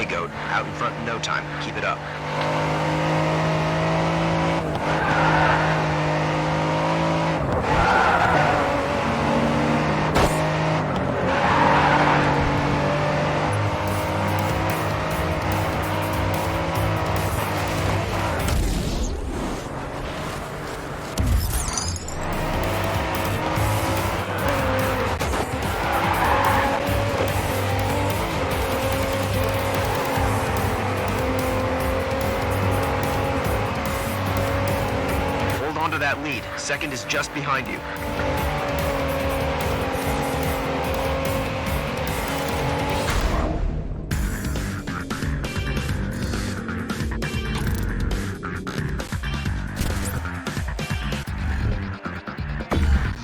Goat. Out in front in no time. Keep it up. That lead. Second is just behind you.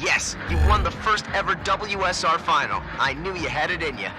Yes, you won the first ever WSR final. I knew you had it in you.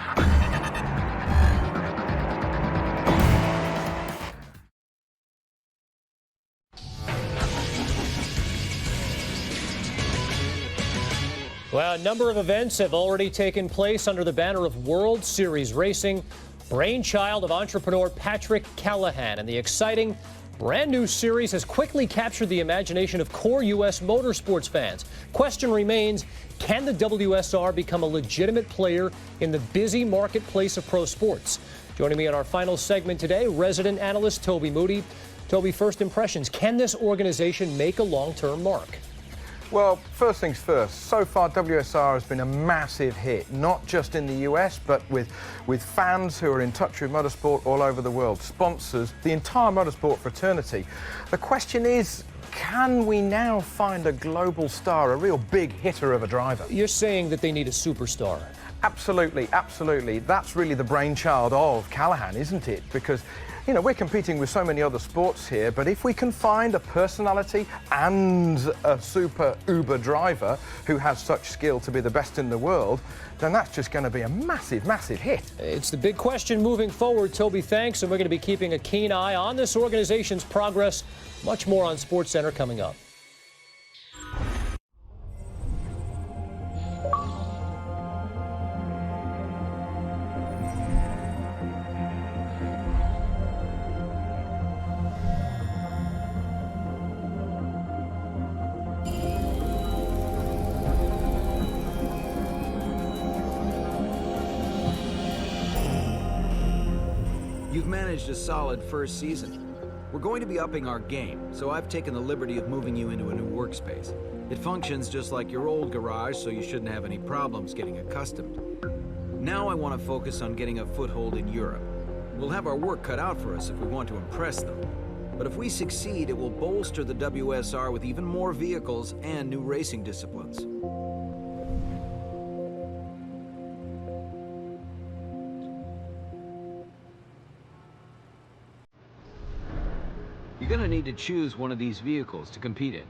Well, a number of events have already taken place under the banner of World Series Racing, brainchild of entrepreneur Patrick Callahan. And the exciting brand new series has quickly captured the imagination of core U.S. motorsports fans. Question remains, can the WSR become a legitimate player in the busy marketplace of pro sports? Joining me on our final segment today, resident analyst Toby Moody. Toby, first impressions, can this organization make a long-term mark? Well, first things first, so far WSR has been a massive hit, not just in the US, but with fans who are in touch with motorsport all over the world, sponsors, the entire motorsport fraternity. The question is, can we now find a global star, a real big hitter of a driver? You're saying that they need a superstar. Absolutely, absolutely. That's really the brainchild of Callahan, isn't it? Because, you know, we're competing with so many other sports here, but if we can find a personality and a super uber driver who has such skill to be the best in the world, then that's just going to be a massive, massive hit. It's the big question moving forward. Toby, thanks, and we're going to be keeping a keen eye on this organization's progress. Much more on SportsCenter coming up. You've managed a solid first season. We're going to be upping our game, so I've taken the liberty of moving you into a new workspace. It functions just like your old garage, so you shouldn't have any problems getting accustomed. Now I want to focus on getting a foothold in Europe. We'll have our work cut out for us if we want to impress them. But if we succeed, it will bolster the WSR with even more vehicles and new racing disciplines. You're gonna need to choose one of these vehicles to compete in.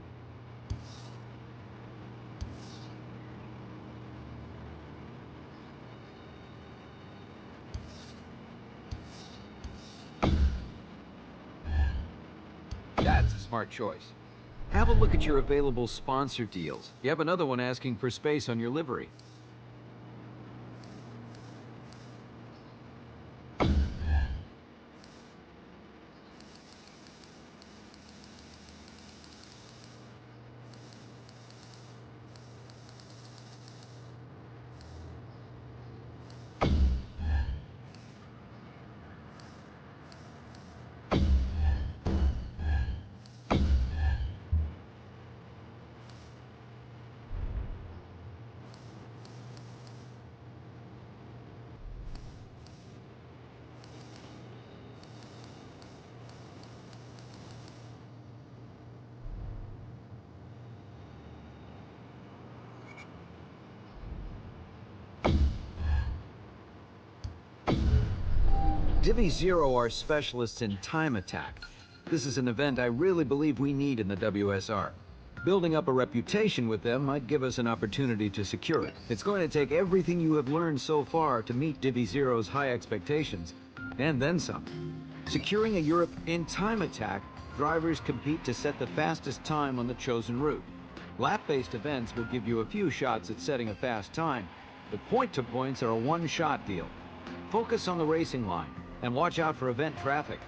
That's a smart choice. Have a look at your available sponsor deals. You have another one asking for space on your livery. Divy Zero are specialists in time attack. This is an event I really believe we need in the WSR. Building up a reputation with them might give us an opportunity to secure it. It's going to take everything you have learned so far to meet Divy Zero's high expectations, and then some. Securing a Europe in time attack, drivers compete to set the fastest time on the chosen route. Lap-based events will give you a few shots at setting a fast time, but point-to-points are a one-shot deal. Focus on the racing line. And watch out for event traffic.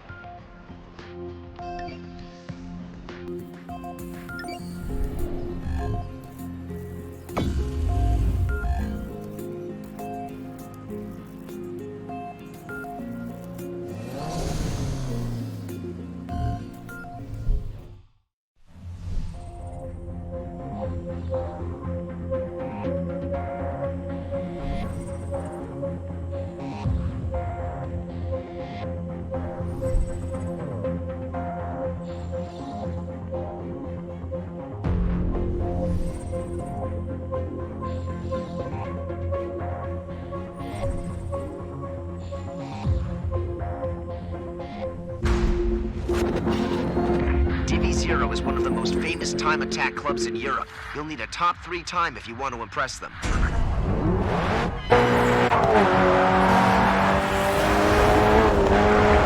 Divy Zero is one of the most famous time attack clubs in Europe. You'll need a top 3 time if you want to impress them.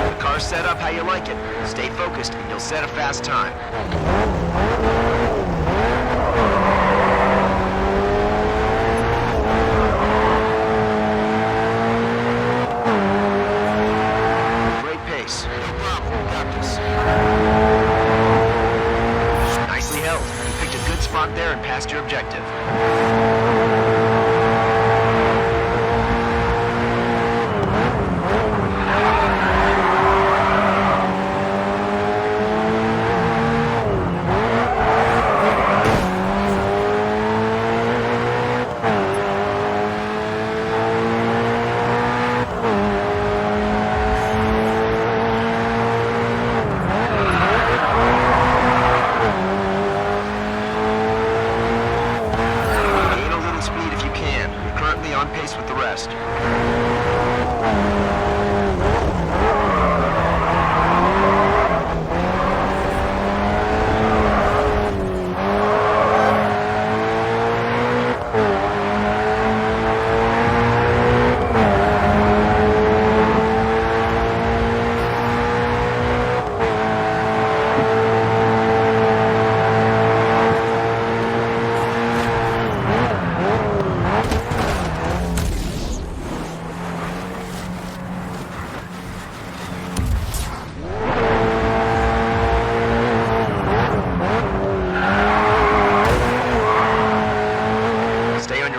The car's set up how you like it. Stay focused and you'll set a fast time. Great pace. No problem. You got this. Nicely held. You picked a good spot there and passed your objective. On pace with the rest.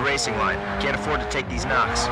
Racing line. Can't afford to take these knocks.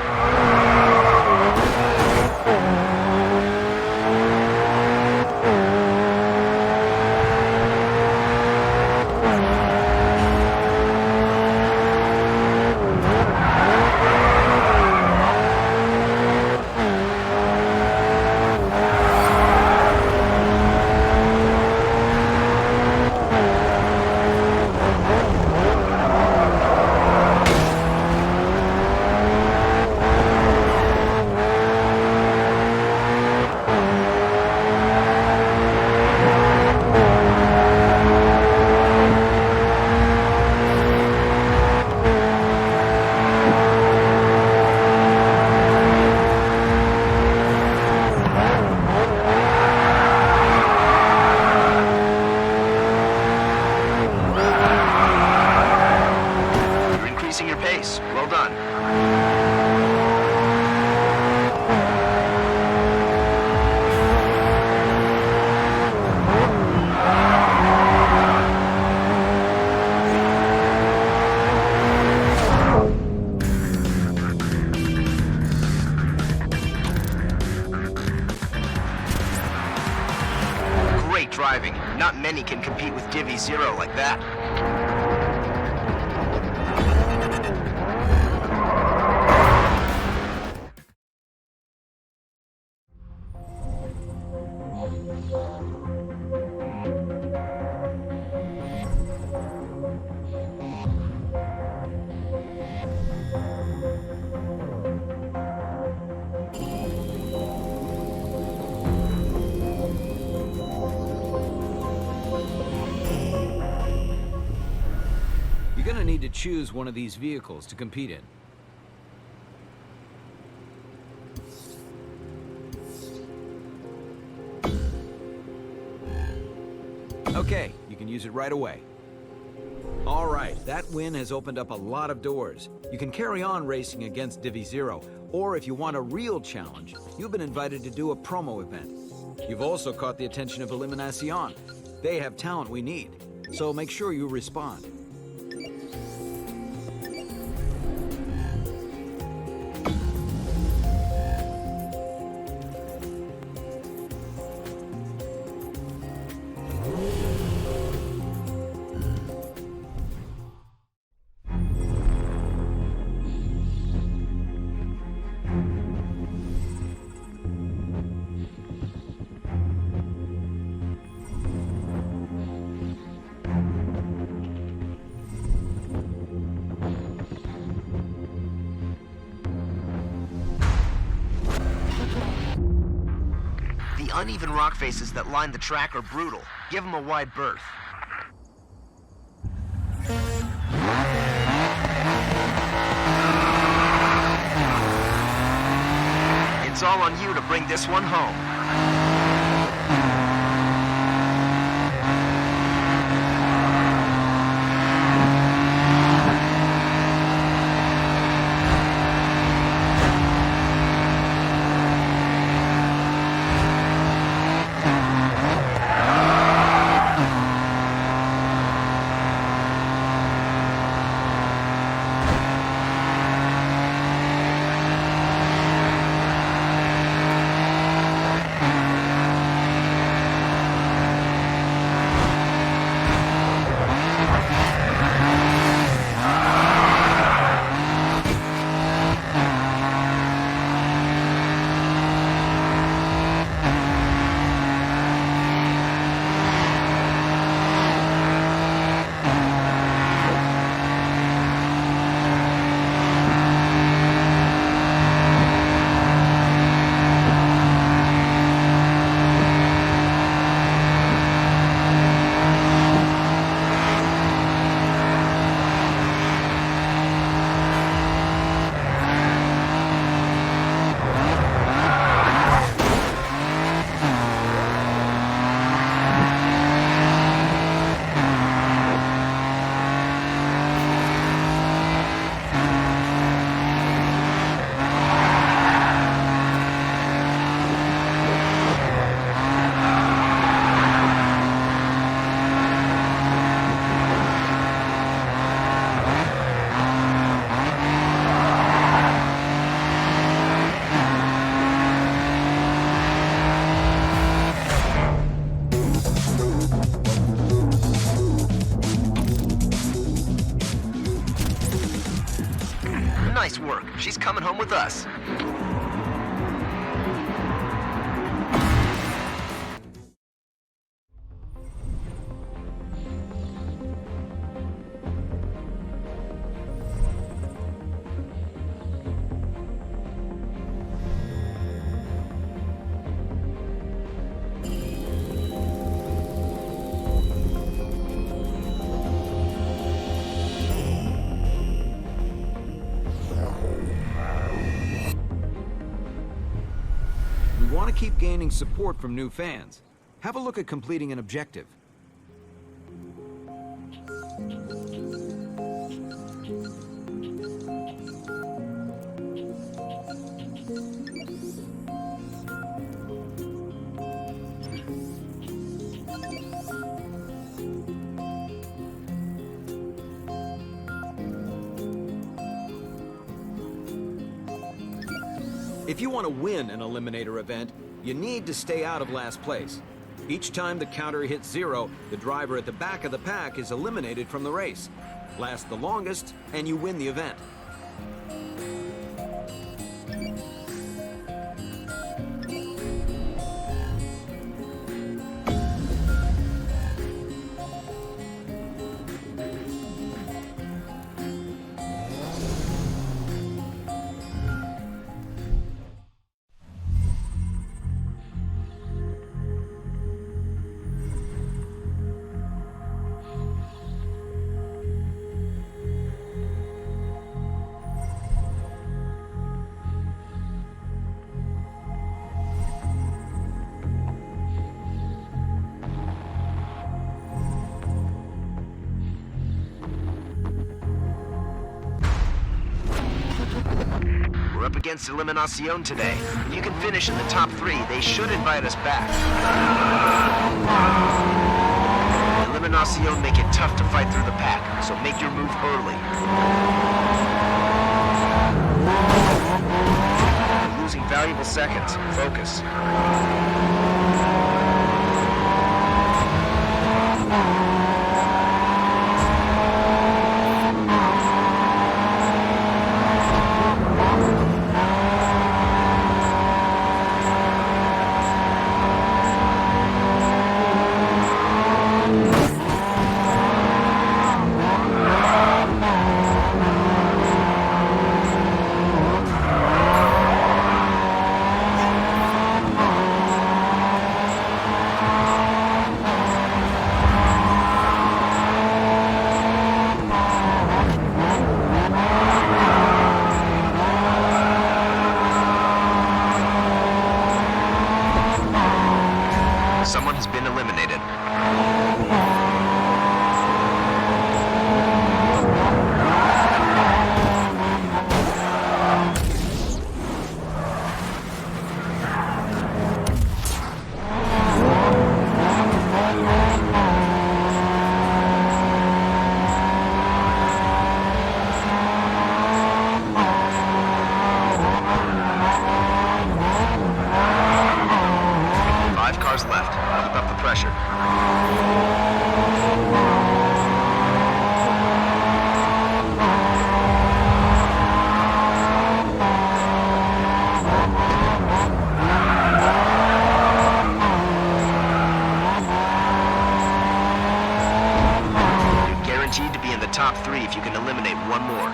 Your pace. Well done. Great driving. Not many can compete with Divy Zero like that. You're gonna need to choose one of these vehicles to compete in. Okay, you can use it right away. All right, that win has opened up a lot of doors. You can carry on racing against Divy Zero, or if you want a real challenge, you've been invited to do a promo event. You've also caught the attention of Illuminosion. They have talent we need, so make sure you respond. The uneven rock faces that line the track are brutal. Give them a wide berth. It's all on you to bring this one home. Nice work. She's coming home with us. We want to keep gaining support from new fans. Have a look at completing an objective. If you want to win an Eliminator event, you need to stay out of last place. Each time the counter hits 0, the driver at the back of the pack is eliminated from the race. Last the longest, and you win the event. against Illuminosion today. If you can finish in the top 3, they should invite us back. Illuminosion make it tough to fight through the pack, so make your move early. You're losing valuable seconds. Focus. Someone has been eliminated. Left. Keep up the pressure. You're guaranteed to be in the top 3 if you can eliminate one more.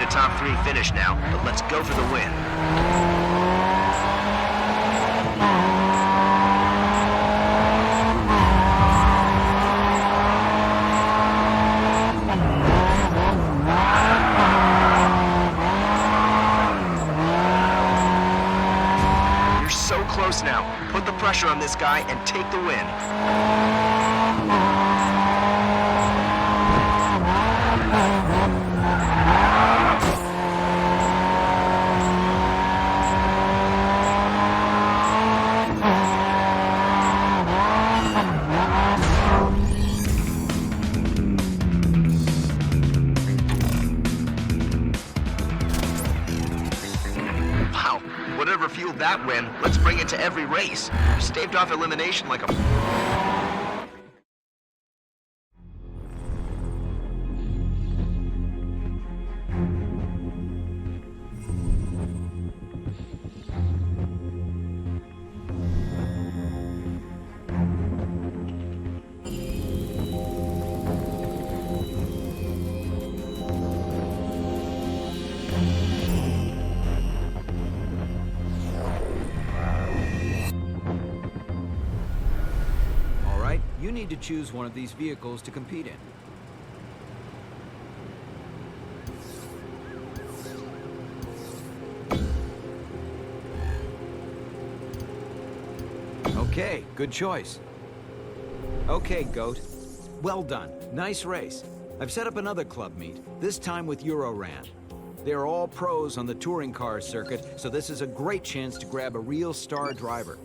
Top 3 finish now, but let's go for the win. You're so close now. Put the pressure on this guy and take the win. Whatever fueled that win, let's bring it to every race. You staved off elimination like a... You need to choose one of these vehicles to compete in. Okay, good choice. Okay, Goat. Well done. Nice race. I've set up another club meet, this time with Euroran. They're all pros on the touring car circuit, so this is a great chance to grab a real star driver.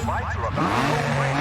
Lights are about to go green.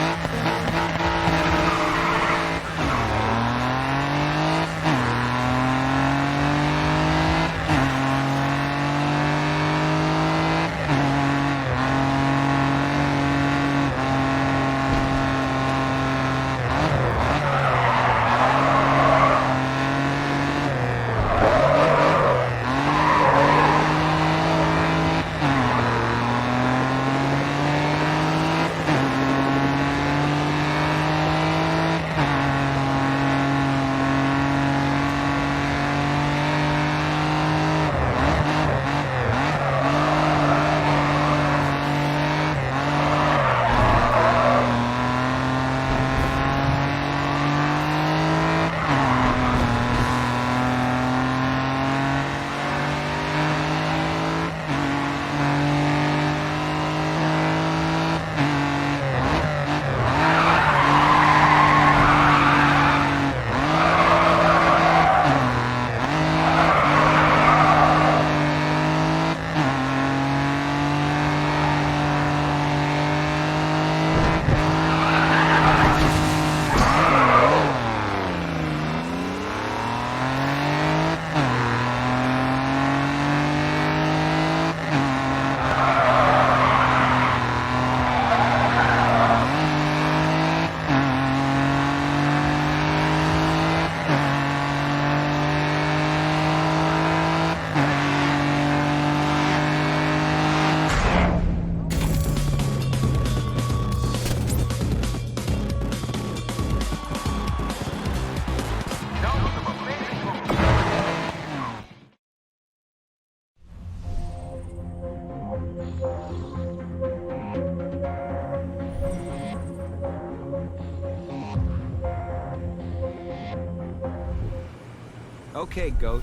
Okay, Goat.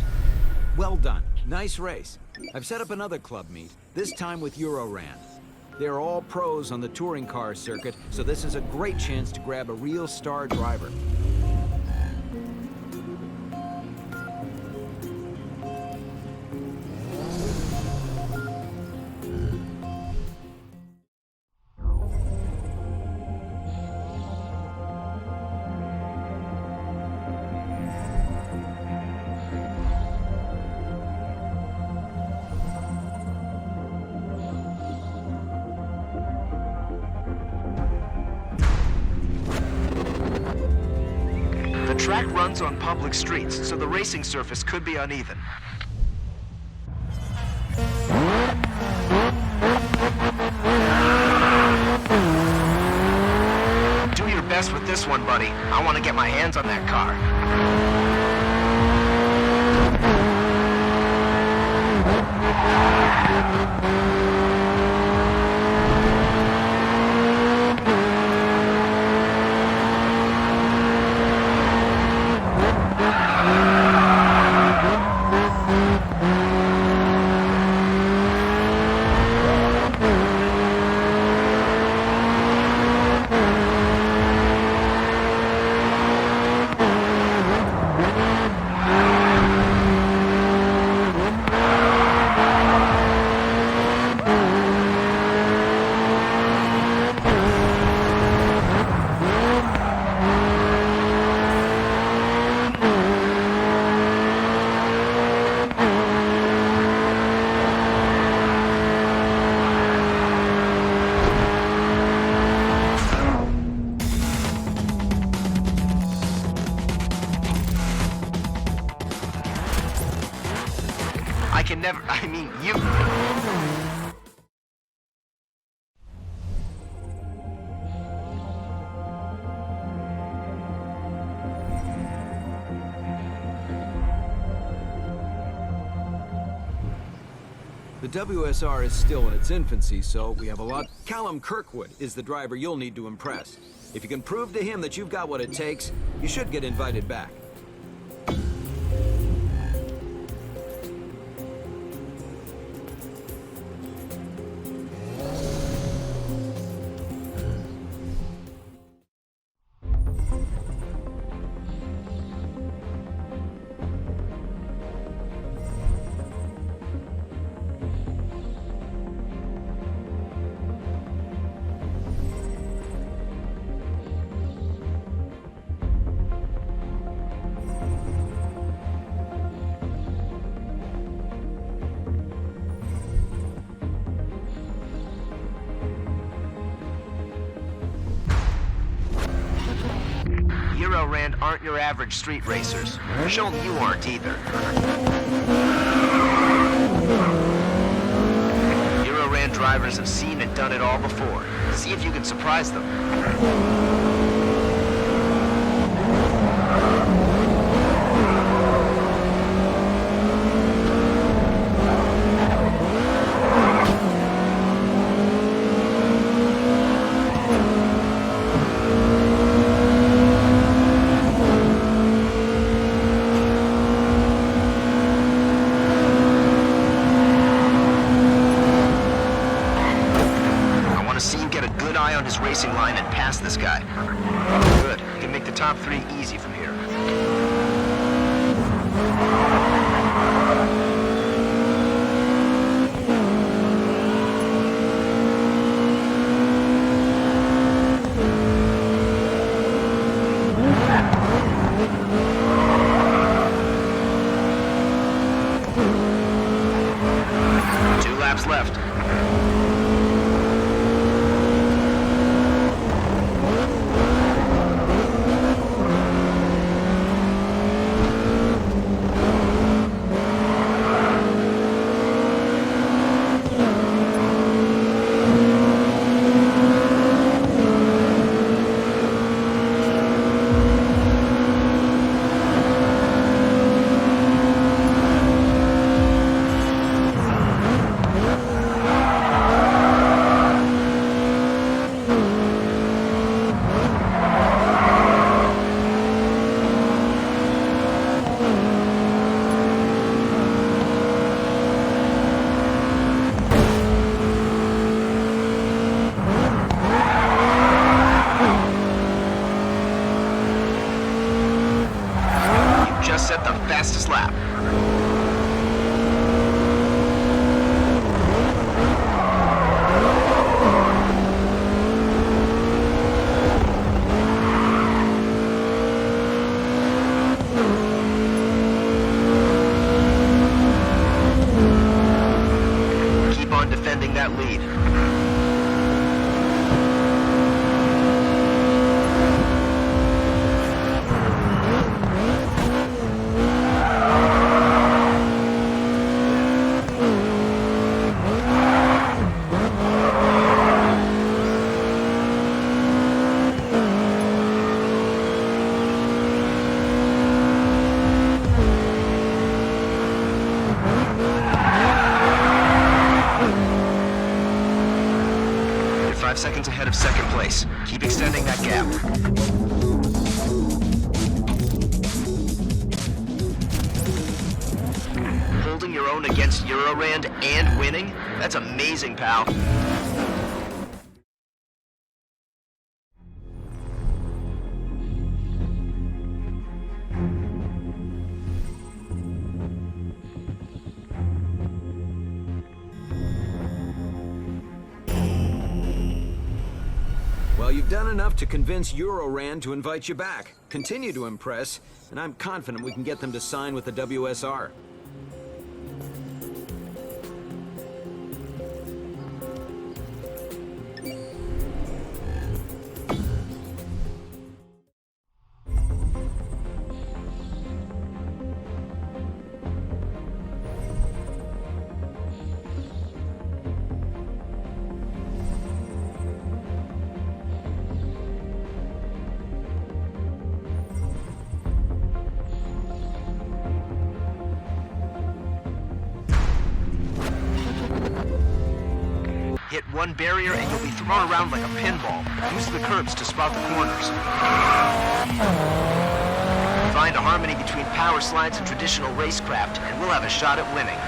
Well done. Nice race. I've set up another club meet, this time with Euroran. They're all pros on the touring car circuit, so this is a great chance to grab a real star driver. The track runs on public streets, so the racing surface could be uneven. Do your best with this one, buddy. I want to get my hands on that car. I mean, you... The WSR is still in its infancy, so we have a lot... Callum Kirkwood is the driver you'll need to impress. If you can prove to him that you've got what it takes, you should get invited back. aren't your average street racers. Show them you aren't either. Euroran drivers have seen and done it all before. See if you can surprise them. Racing line and pass this guy. Good. You can make the top 3 easy from here. Two laps left. Set the fastest lap. Keep on defending that lead. You're 5 seconds ahead of second place. Keep extending that gap. Holding your own against Eurorand and winning? That's amazing, pal. Well, you've done enough to convince Eurorand to invite you back. Continue to impress, and I'm confident we can get them to sign with the WSR. Hit one barrier and you'll be thrown around like a pinball. Use the curbs to spot the corners. Find a harmony between power slides and traditional racecraft, and we'll have a shot at winning.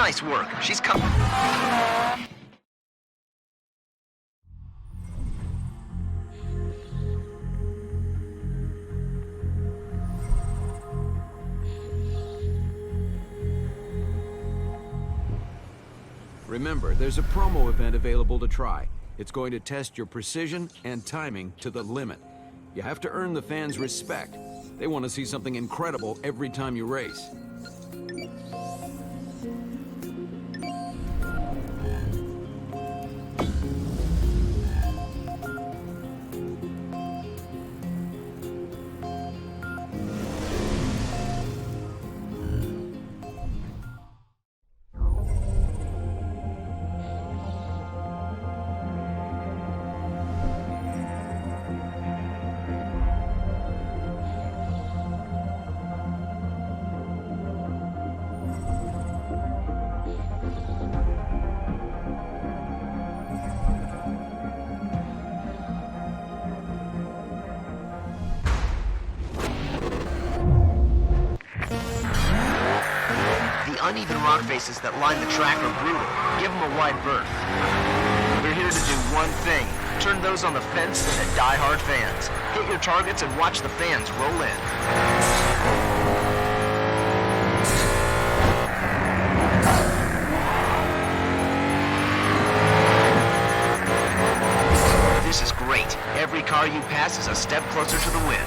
Nice work. She's coming. Remember, there's a promo event available to try. It's going to test your precision and timing to the limit. You have to earn the fans' respect. They want to see something incredible every time you race. Uneven rock faces that line the track are brutal. Give them a wide berth. We're here to do one thing. Turn those on the fence into die-hard fans. Hit your targets and watch the fans roll in. This is great. Every car you pass is a step closer to the win.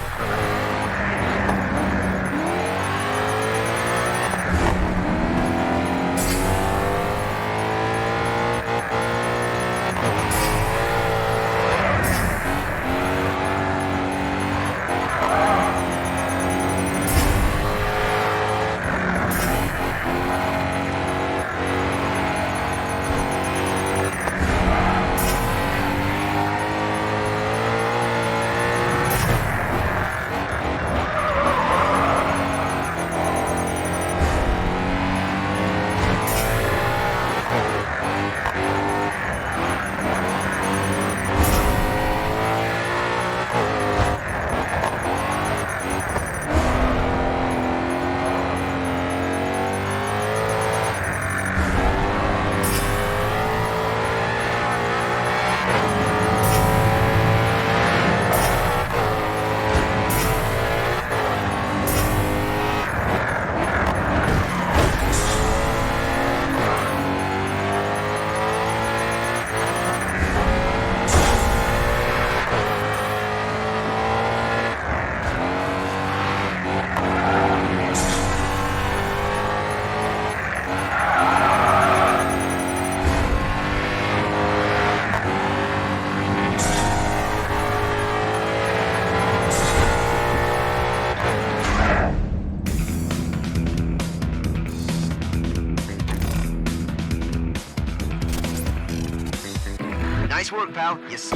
Nice work, pal. Yes.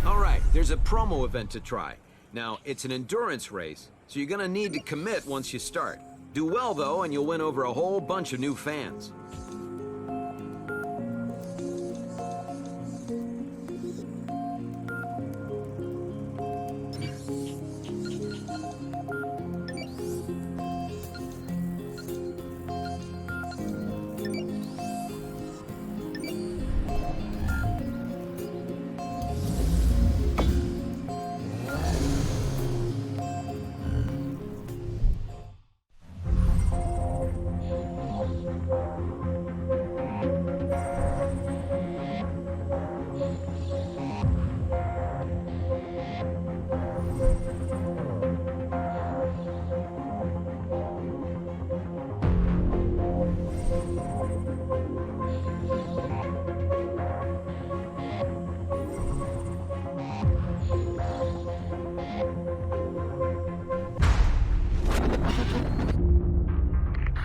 All right, there's a promo event to try. Now, it's an endurance race, so you're gonna need to commit once you start. Do well, though, and you'll win over a whole bunch of new fans.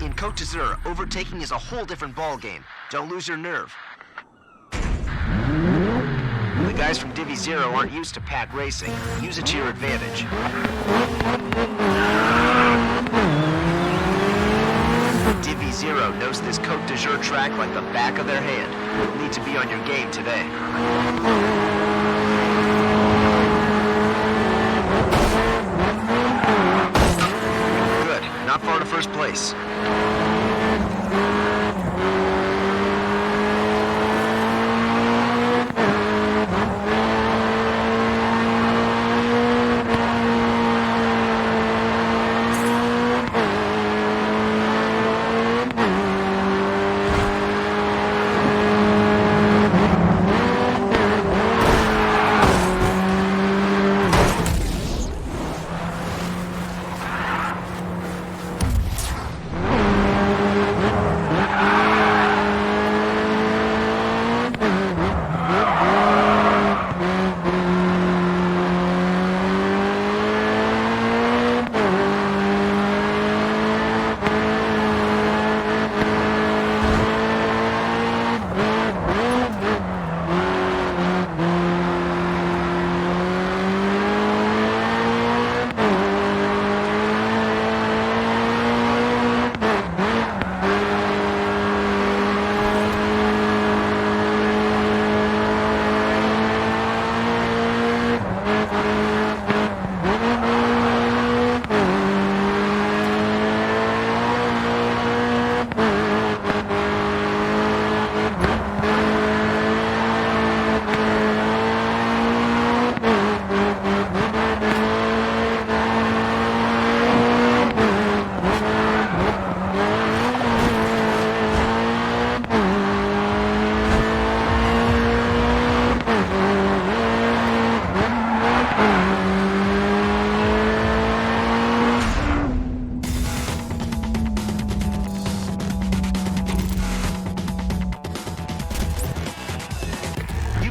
In Côte d'Azur, overtaking is a whole different ballgame. Don't lose your nerve. The guys from Divy 0 aren't used to pack racing. Use it to your advantage. Divy Zero knows this Côte d'Azur track like the back of their hand. You'll need to be on your game today. Good. Not far to first place.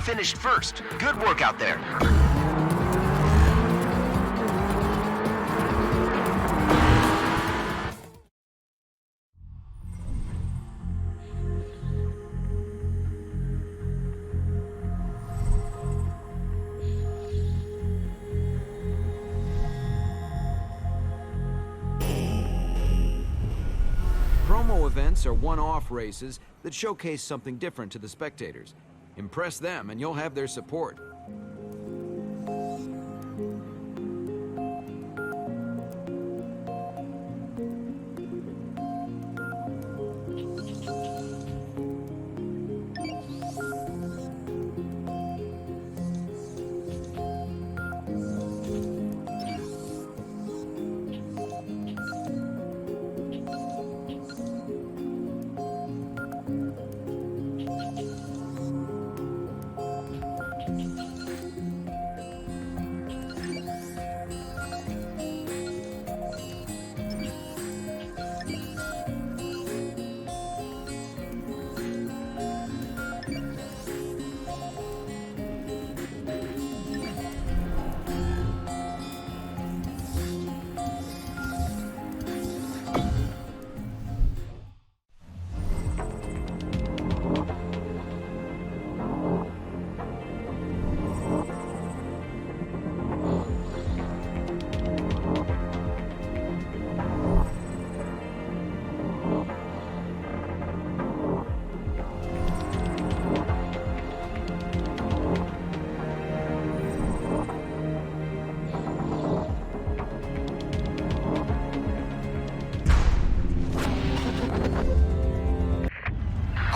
Finished first. Good work out there. Promo events are one-off races that showcase something different to the spectators. Impress them and you'll have their support.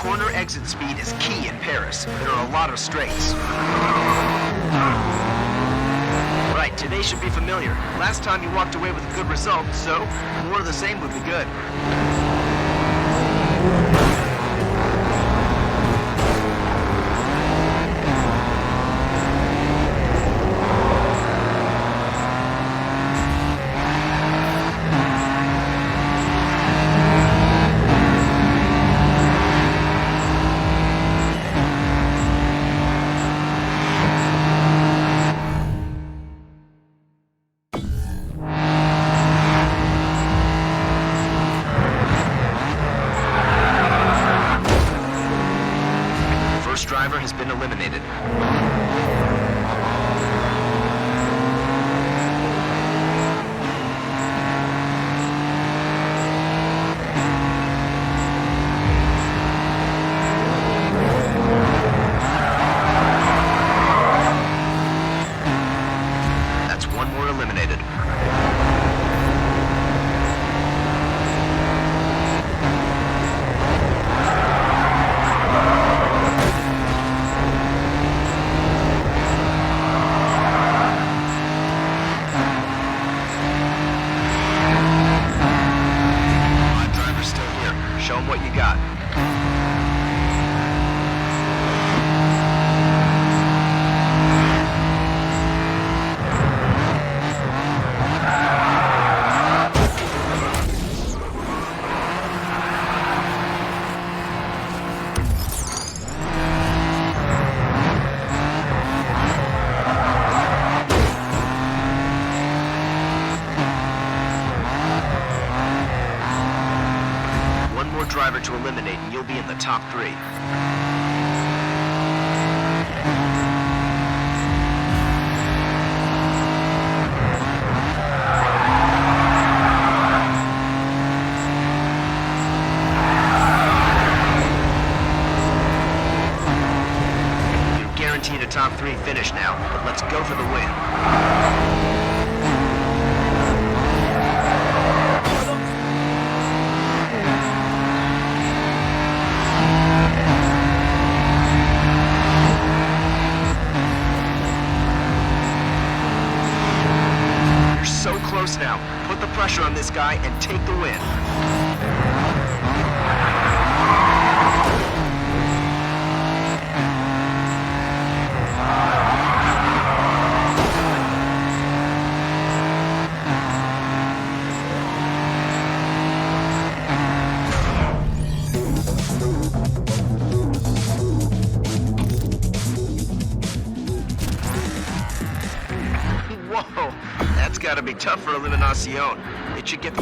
Corner exit speed is key in Paris. There are a lot of straights. Right, today should be familiar. Last time you walked away with a good result, so more of the same would be good. driver to eliminate and you'll be in the top 3. You're guaranteed a top 3 finish now, but let's go for the win. So close now. Put the pressure on this guy and take the win. Whoa, that's gotta be tough for Illuminosion. It should get the...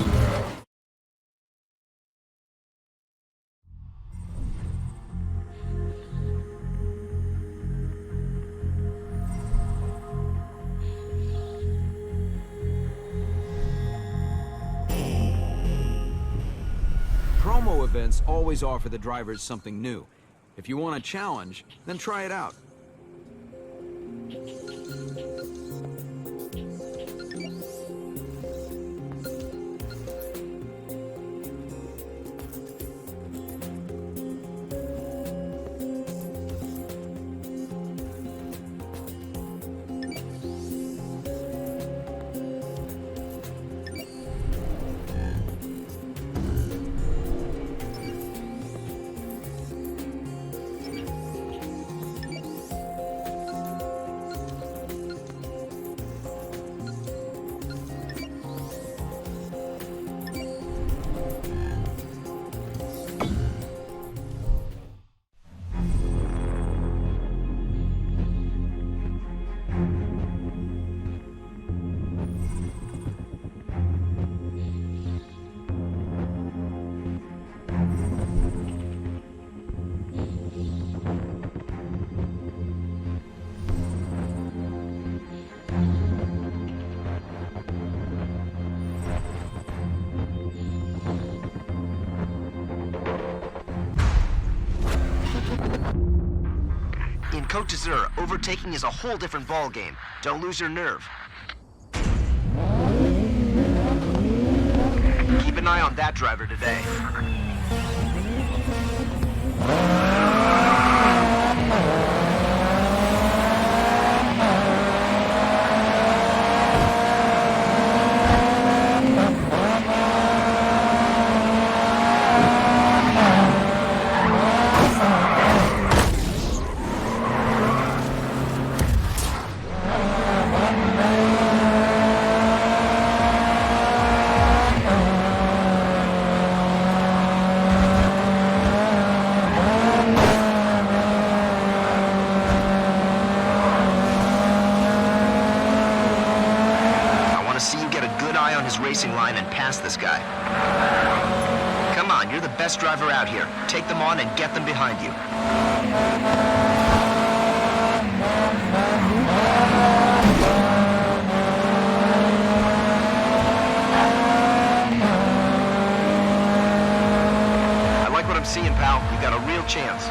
Promo events always offer the drivers something new. If you want a challenge, then try it out. In Côte d'Azur, overtaking is a whole different ballgame. Don't lose your nerve. Keep an eye on that driver today. Racing line and pass this guy. Come on, you're the best driver out here. Take them on and get them behind you. I like what I'm seeing, pal. You got a real chance.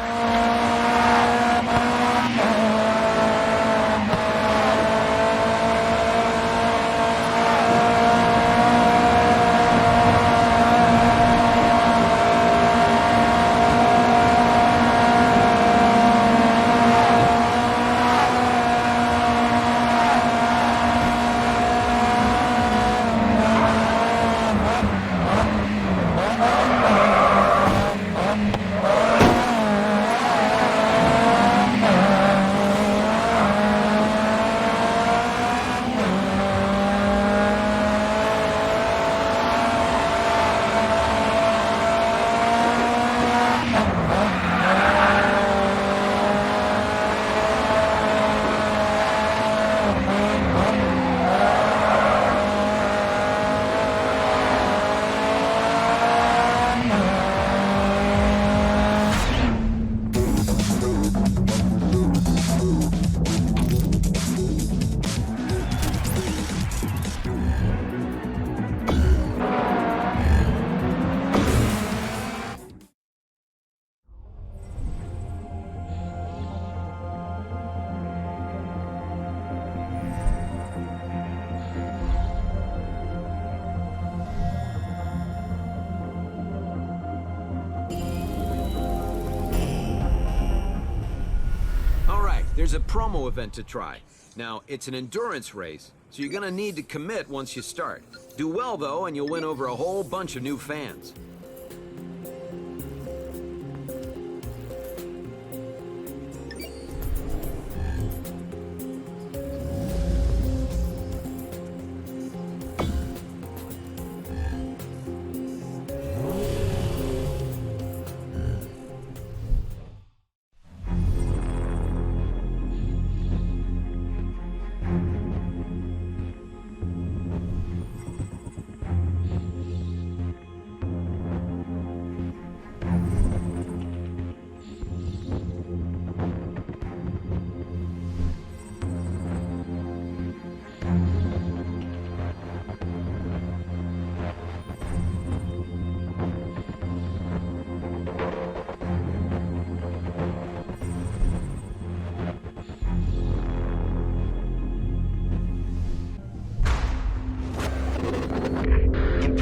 There's a promo event to try. Now, it's an endurance race, so you're gonna need to commit once you start. Do well, though, and you'll win over a whole bunch of new fans.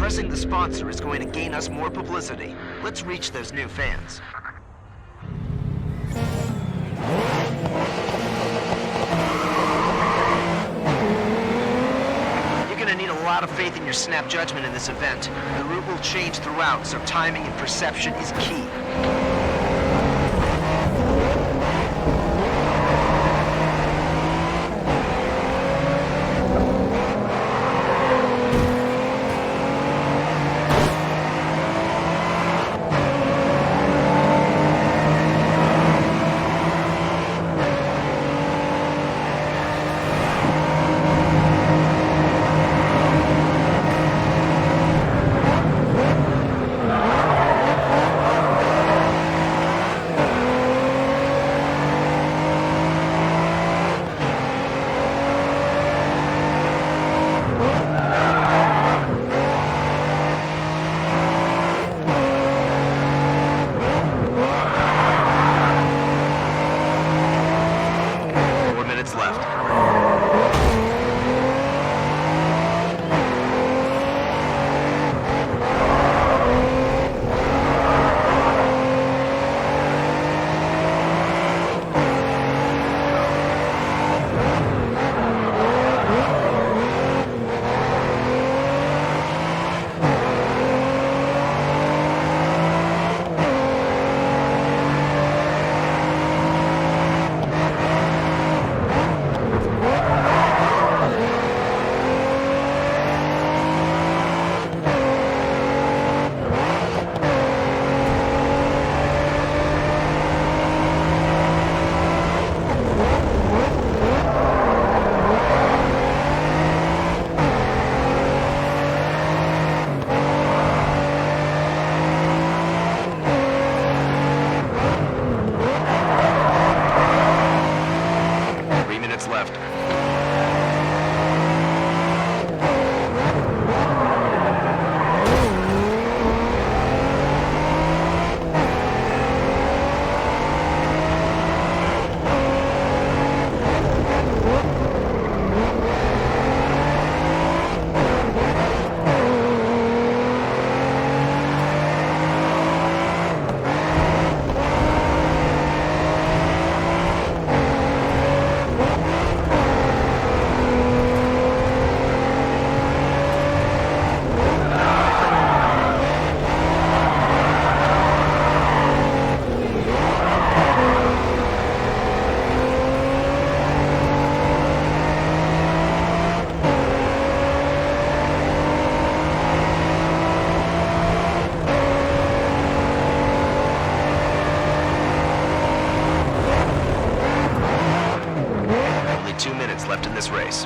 Impressing the sponsor is going to gain us more publicity. Let's reach those new fans. You're gonna need a lot of faith in your snap judgment in this event. The route will change throughout, so timing and perception is key. this race.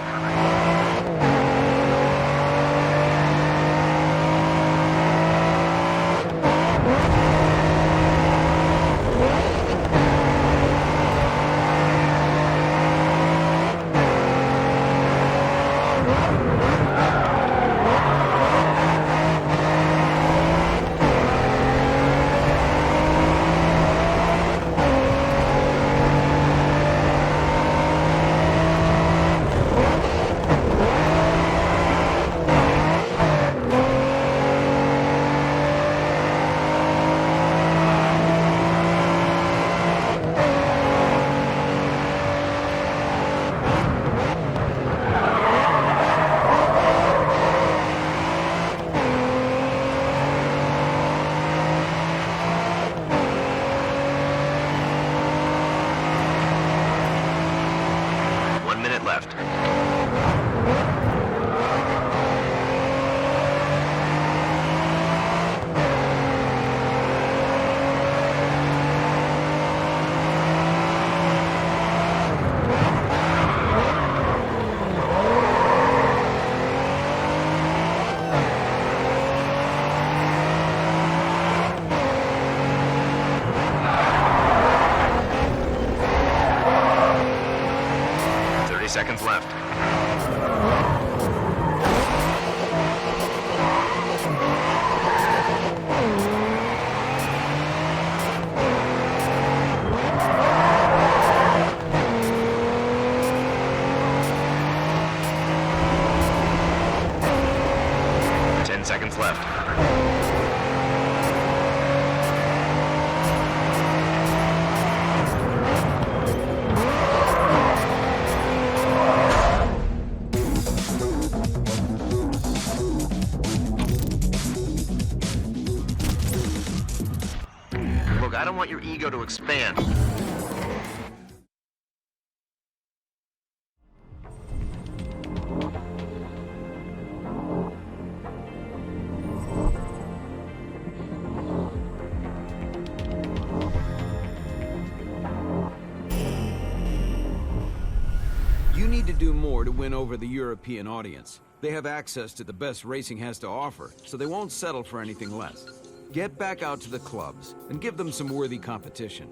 Seconds left. Look, I don't want your ego to expand. You need to do more to win over the European audience. They have access to the best racing has to offer, so they won't settle for anything less. Get back out to the clubs and give them some worthy competition.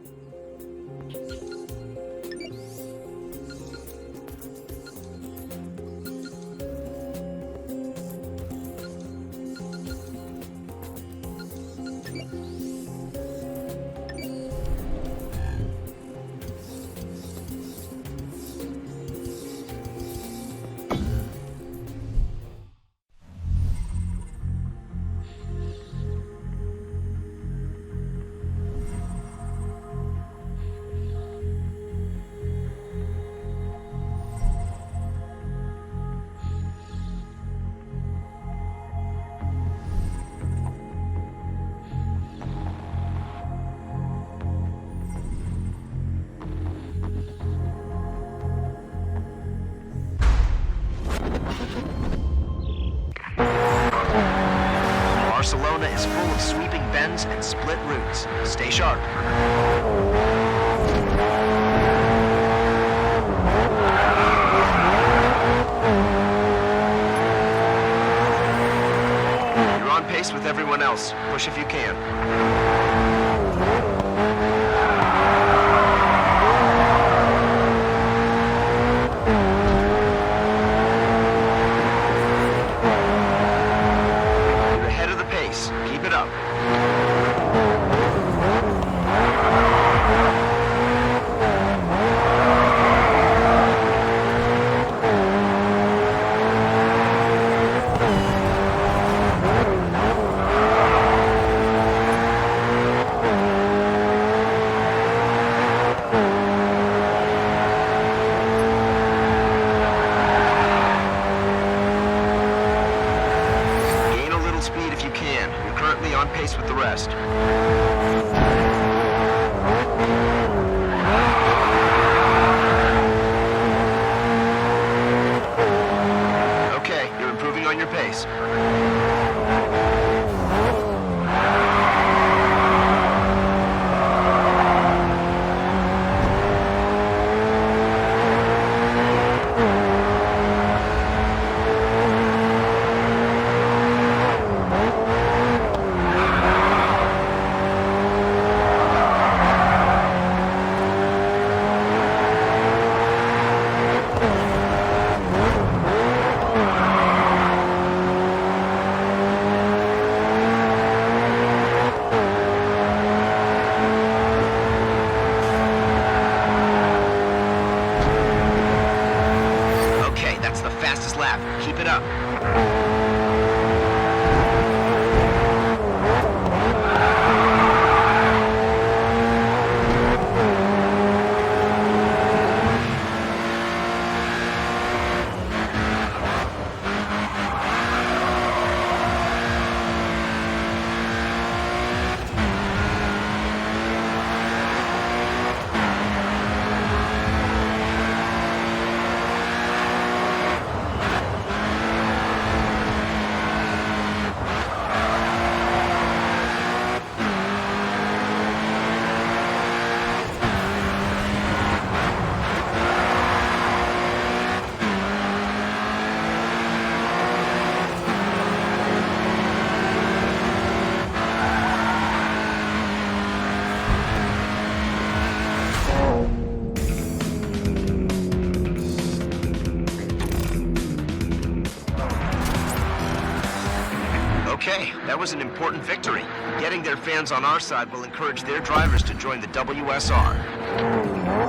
Barcelona is full of sweeping bends and split routes. Stay sharp. You're on pace with everyone else. Push if you can. Keep it up. On pace with the rest. Okay, you're improving on your pace. Keep it up. Okay, that was an important victory. Getting their fans on our side will encourage their drivers to join the WSR.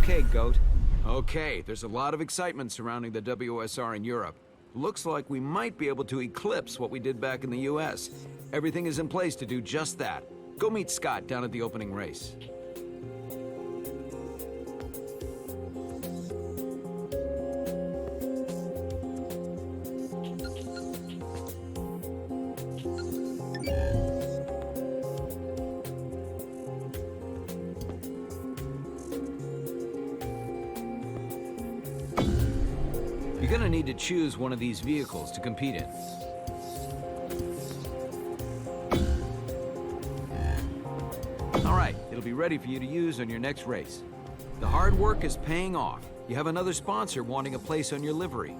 Okay, Goat. Okay, there's a lot of excitement surrounding the WSR in Europe. Looks like we might be able to eclipse what we did back in the US. Everything is in place to do just that. Go meet Scott down at the opening race. You're gonna need to choose one of these vehicles to compete in. All right, it'll be ready for you to use on your next race. The hard work is paying off. You have another sponsor wanting a place on your livery.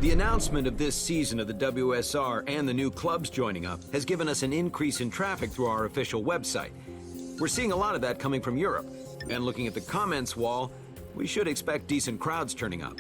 The announcement of this season of the WSR and the new clubs joining up has given us an increase in traffic through our official website. We're seeing a lot of that coming from Europe, and looking at the comments wall, we should expect decent crowds turning up.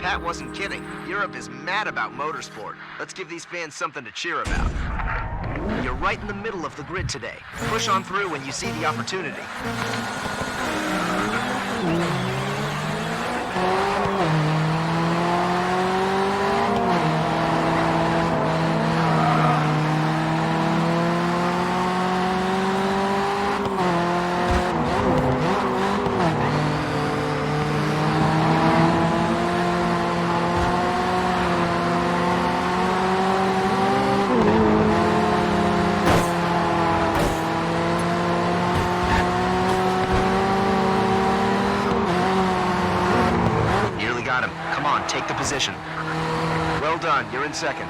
Pat wasn't kidding. Europe is mad about motorsport. Let's give these fans something to cheer about. You're right in the middle of the grid today. Push on through when you see the opportunity. Take the position. Well done, you're in second.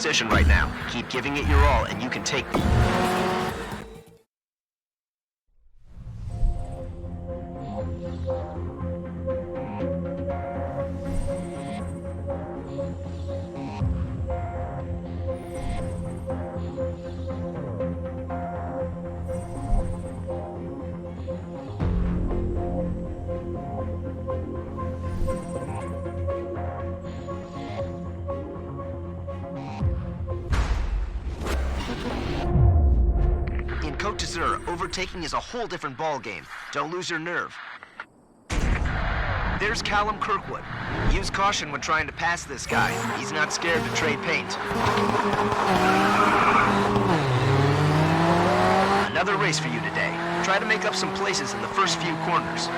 competition right now. Keep giving it your all, and you can take them. Overtaking is a whole different ball game. Don't lose your nerve. There's Callum Kirkwood. Use caution when trying to pass this guy. He's not scared to trade paint. Another race for you today. Try to make up some places in the first few corners.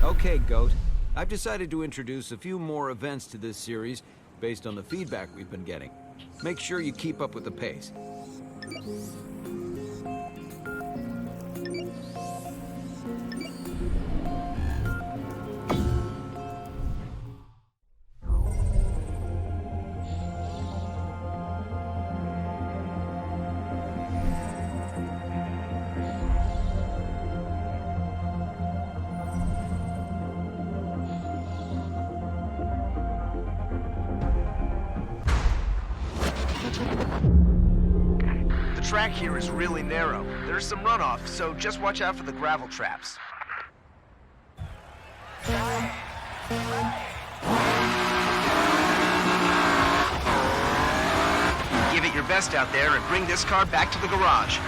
Okay, Goat. I've decided to introduce a few more events to this series based on the feedback we've been getting. Make sure you keep up with the pace. The track here is really narrow. There's some runoff, so just watch out for the gravel traps. Give it your best out there and bring this car back to the garage.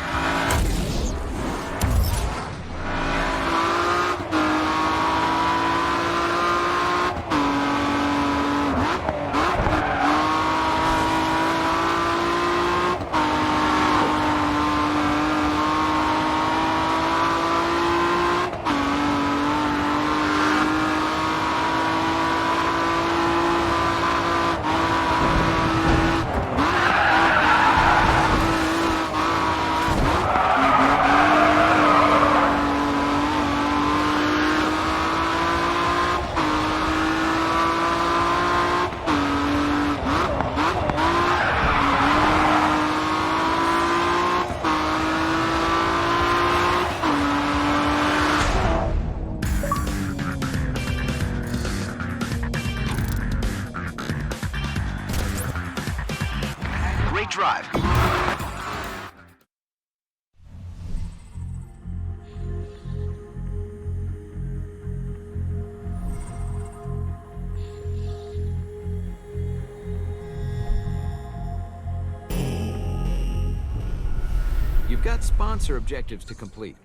You've got sponsor objectives to complete.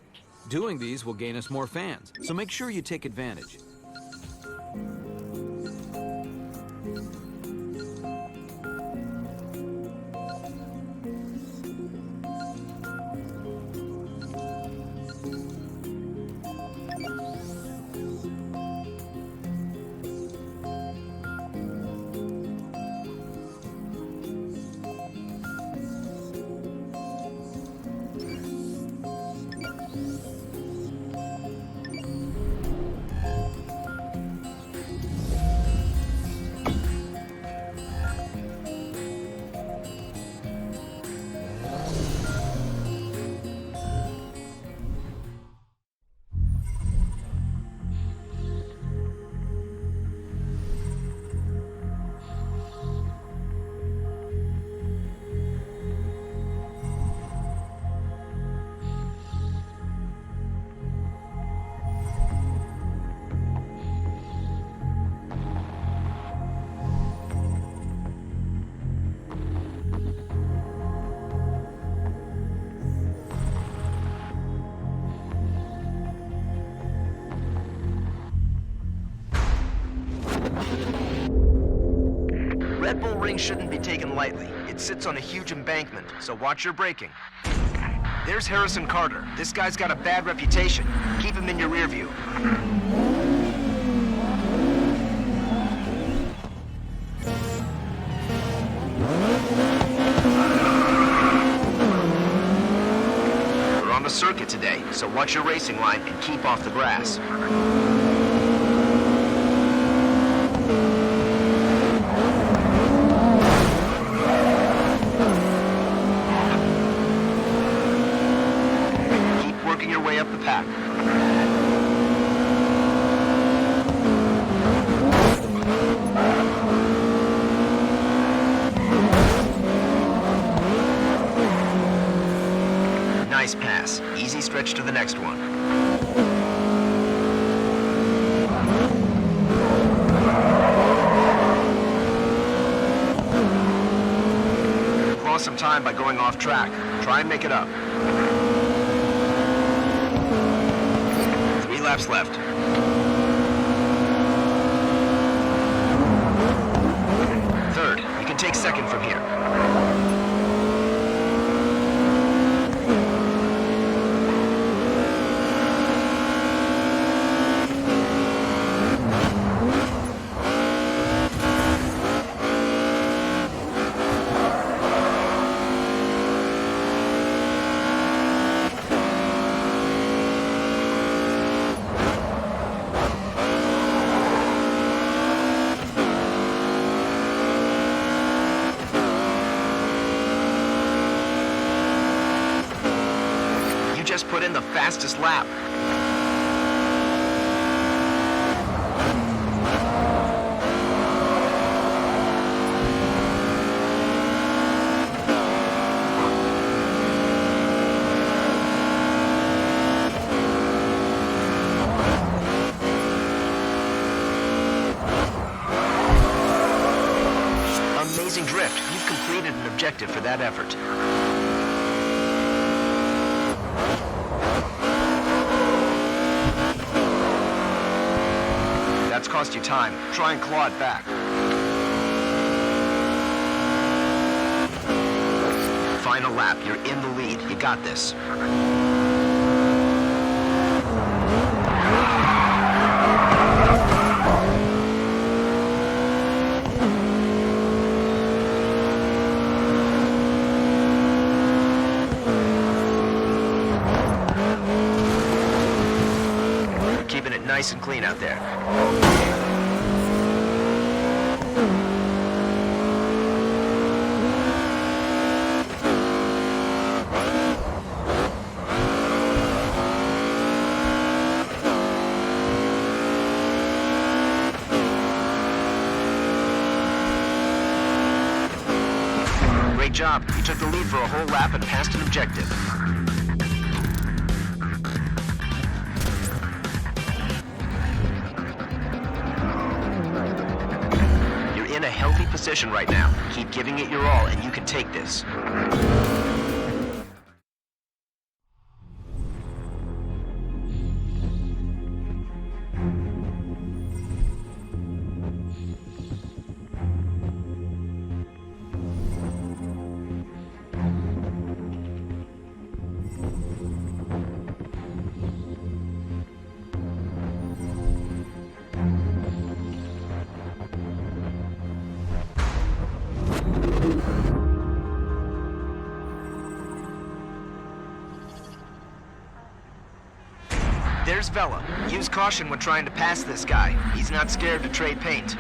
Doing these will gain us more fans, so make sure you take advantage. Red Bull Ring shouldn't be taken lightly. It sits on a huge embankment, so watch your braking. There's Harrison Carter. This guy's got a bad reputation. Keep him in your rear view. We're on the circuit today, so watch your racing line and keep off the grass. Your way up the pack. Nice pass. Easy stretch to the next one. Lost some time by going off track. Try and make it up. 3 laps left. Third, you can take second from here. Just put in the fastest lap. Amazing drift. You've completed an objective for that effort. That's cost you time. Try and claw it back. Final lap. You're in the lead. You got this. Keeping it nice and clean out there. Great job. You took the lead for a whole lap and passed an objective. In a healthy position right now. Keep giving it your all and you can take this. There's Vela. Use caution when trying to pass this guy. He's not scared to trade paint.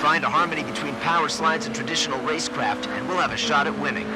Find a harmony between power slides and traditional racecraft, and we'll have a shot at winning.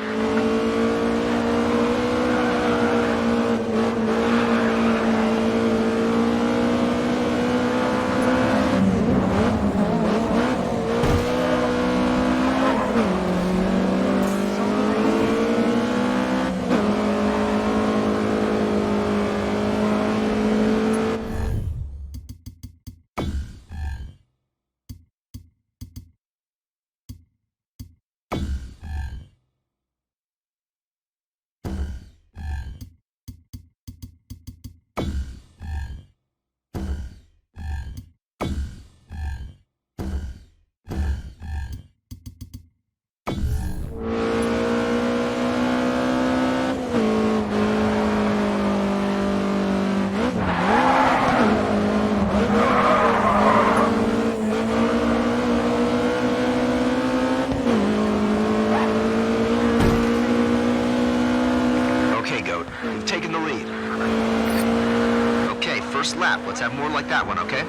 First lap, let's have more like that one, okay?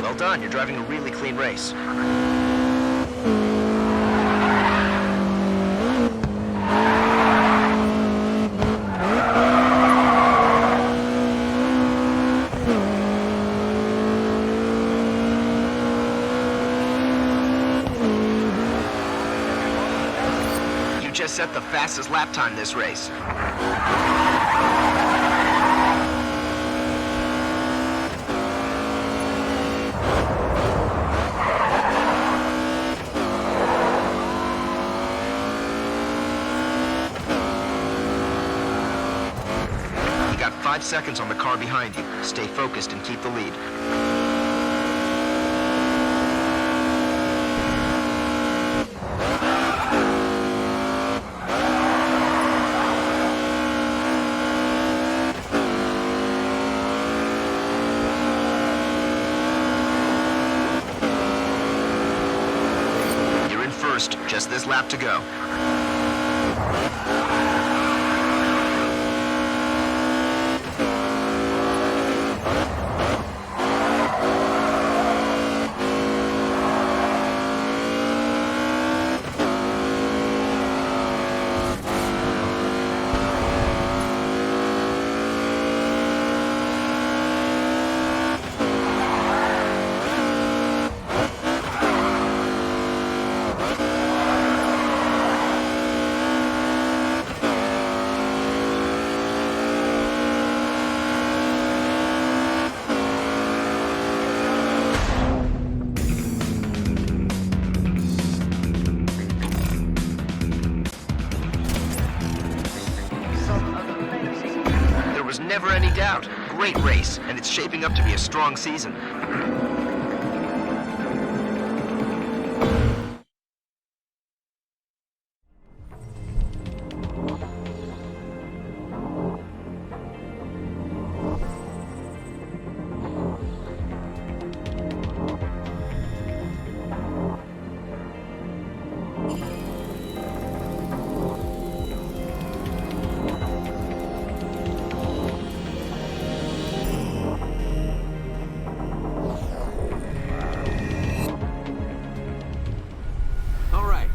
Well done, you're driving a really clean race. Just set the fastest lap time this race. You got 5 seconds on the car behind you. Stay focused and keep the lead. Just this lap to go. Never any doubt. Great race, and it's shaping up to be a strong season.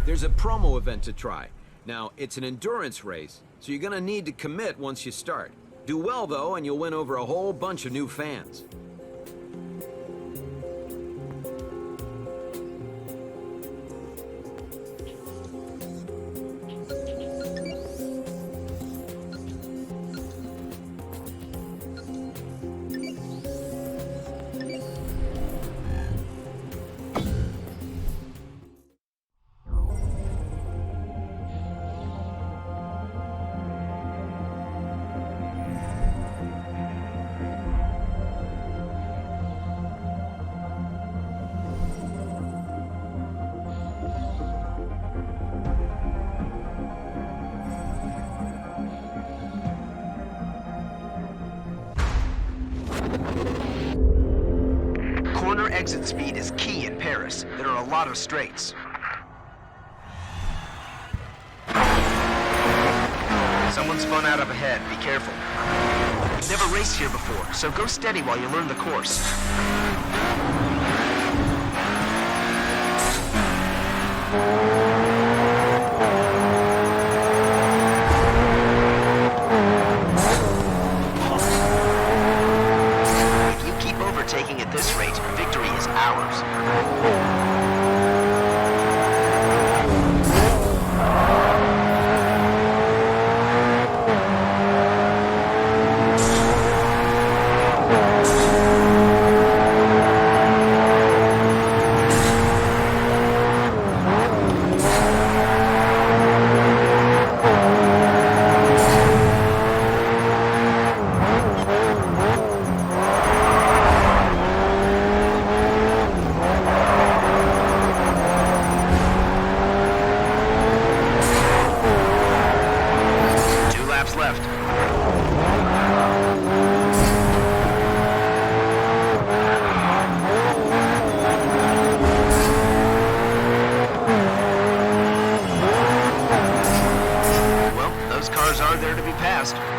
There's a promo event to try. Now, it's an endurance race, so you're gonna need to commit once you start. Do well, though, and you'll win over a whole bunch of new fans. Corner exit speed is key in Paris. There are a lot of straights. Someone spun out up ahead. Be careful. You've never raced here before, so go steady while you learn the course. If you keep overtaking at this rate, victory is ours.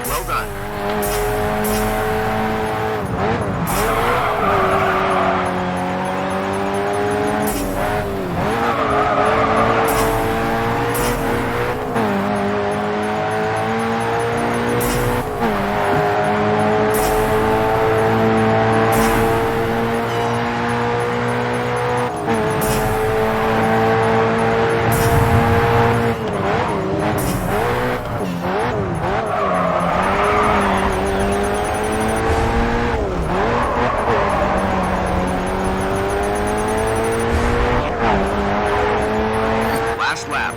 Well done. Last lap.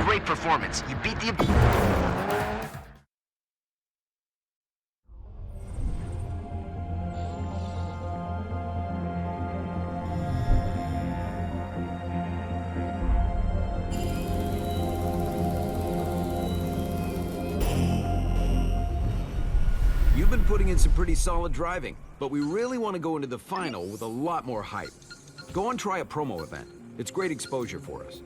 Great performance. You beat the... You've been putting in some pretty solid driving, but we really want to go into the final with a lot more hype. Go and try a promo event. It's great exposure for us.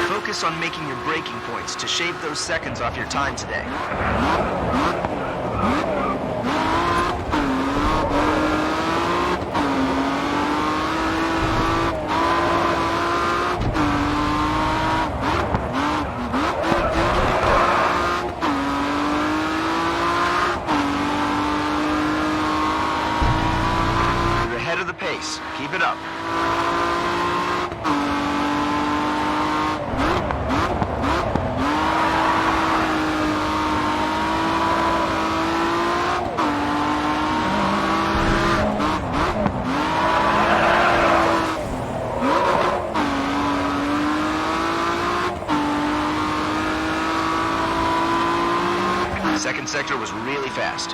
Focus on making your braking points to shave those seconds off your time today. Second sector was really fast.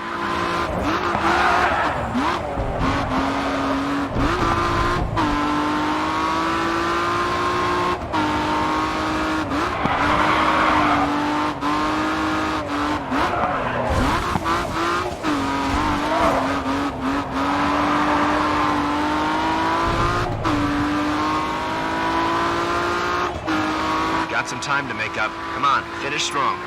Got some time to make up. Come on, finish strong.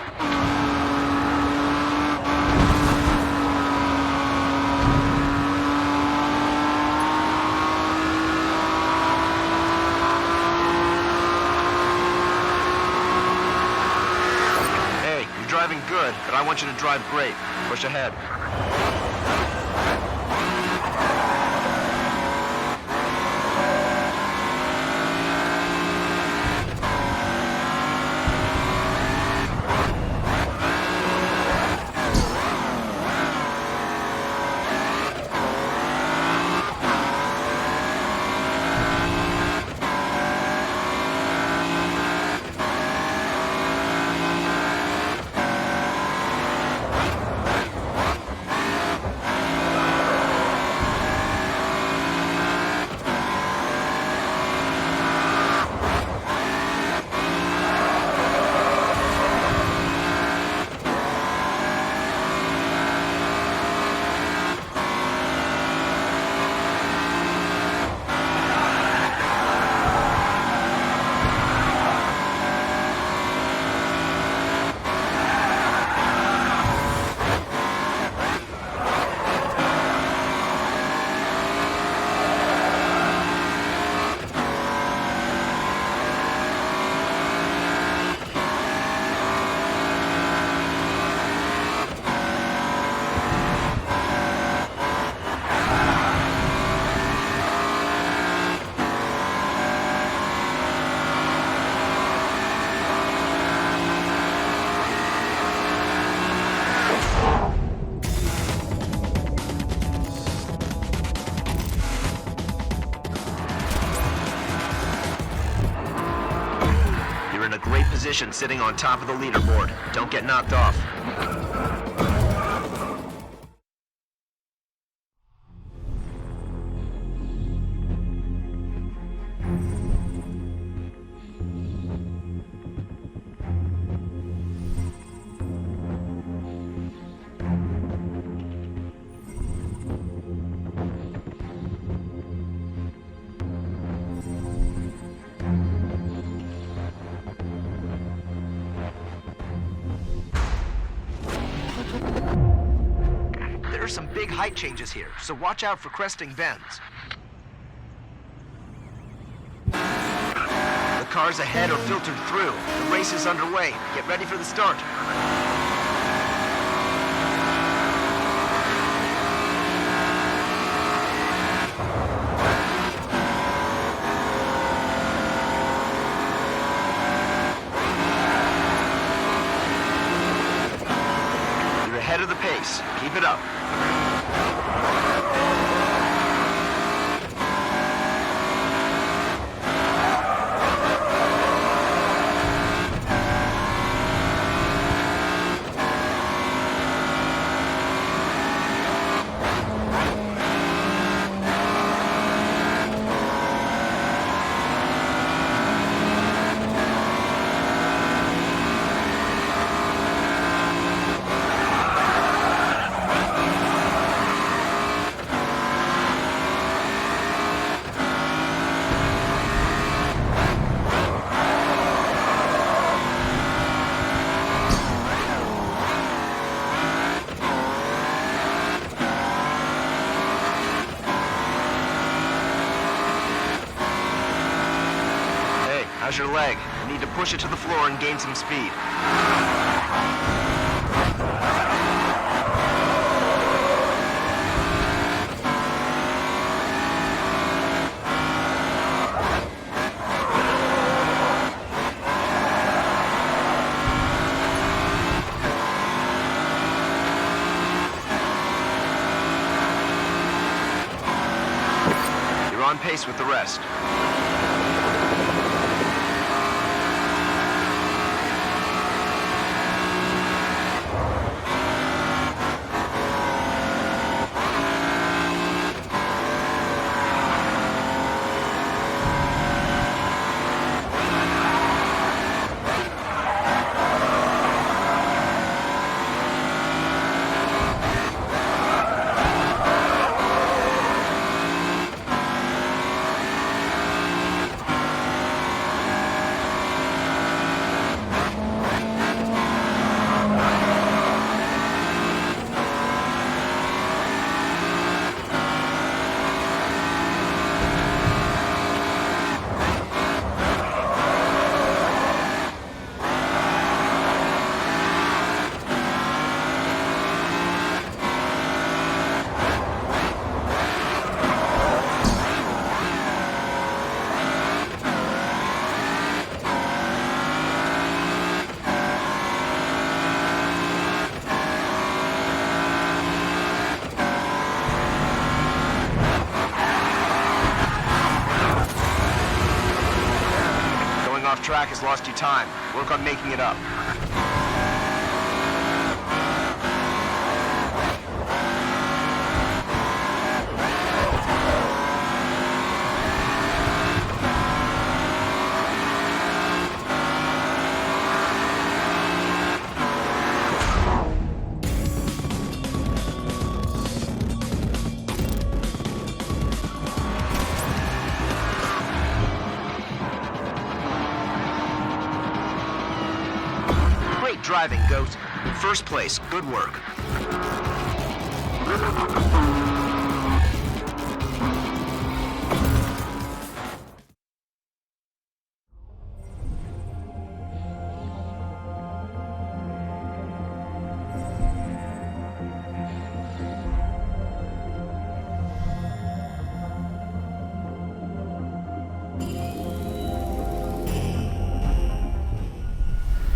Hey, you're driving good, but I want you to drive great. Push ahead. Great position sitting on top of the leaderboard. Don't get knocked off. There are some big height changes here, so watch out for cresting bends. The cars ahead are filtered through. The race is underway. Get ready for the start. You're ahead of the pace. Keep it up. How's your leg? You need to push it to the floor and gain some speed. You're on pace with the rest. off track has lost you time. Work on making it up. Driving, Goat. First place, good work.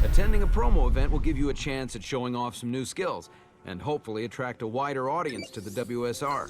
Attending a promo event will give you a chance at showing off some new skills, and hopefully attract a wider audience to the WSR.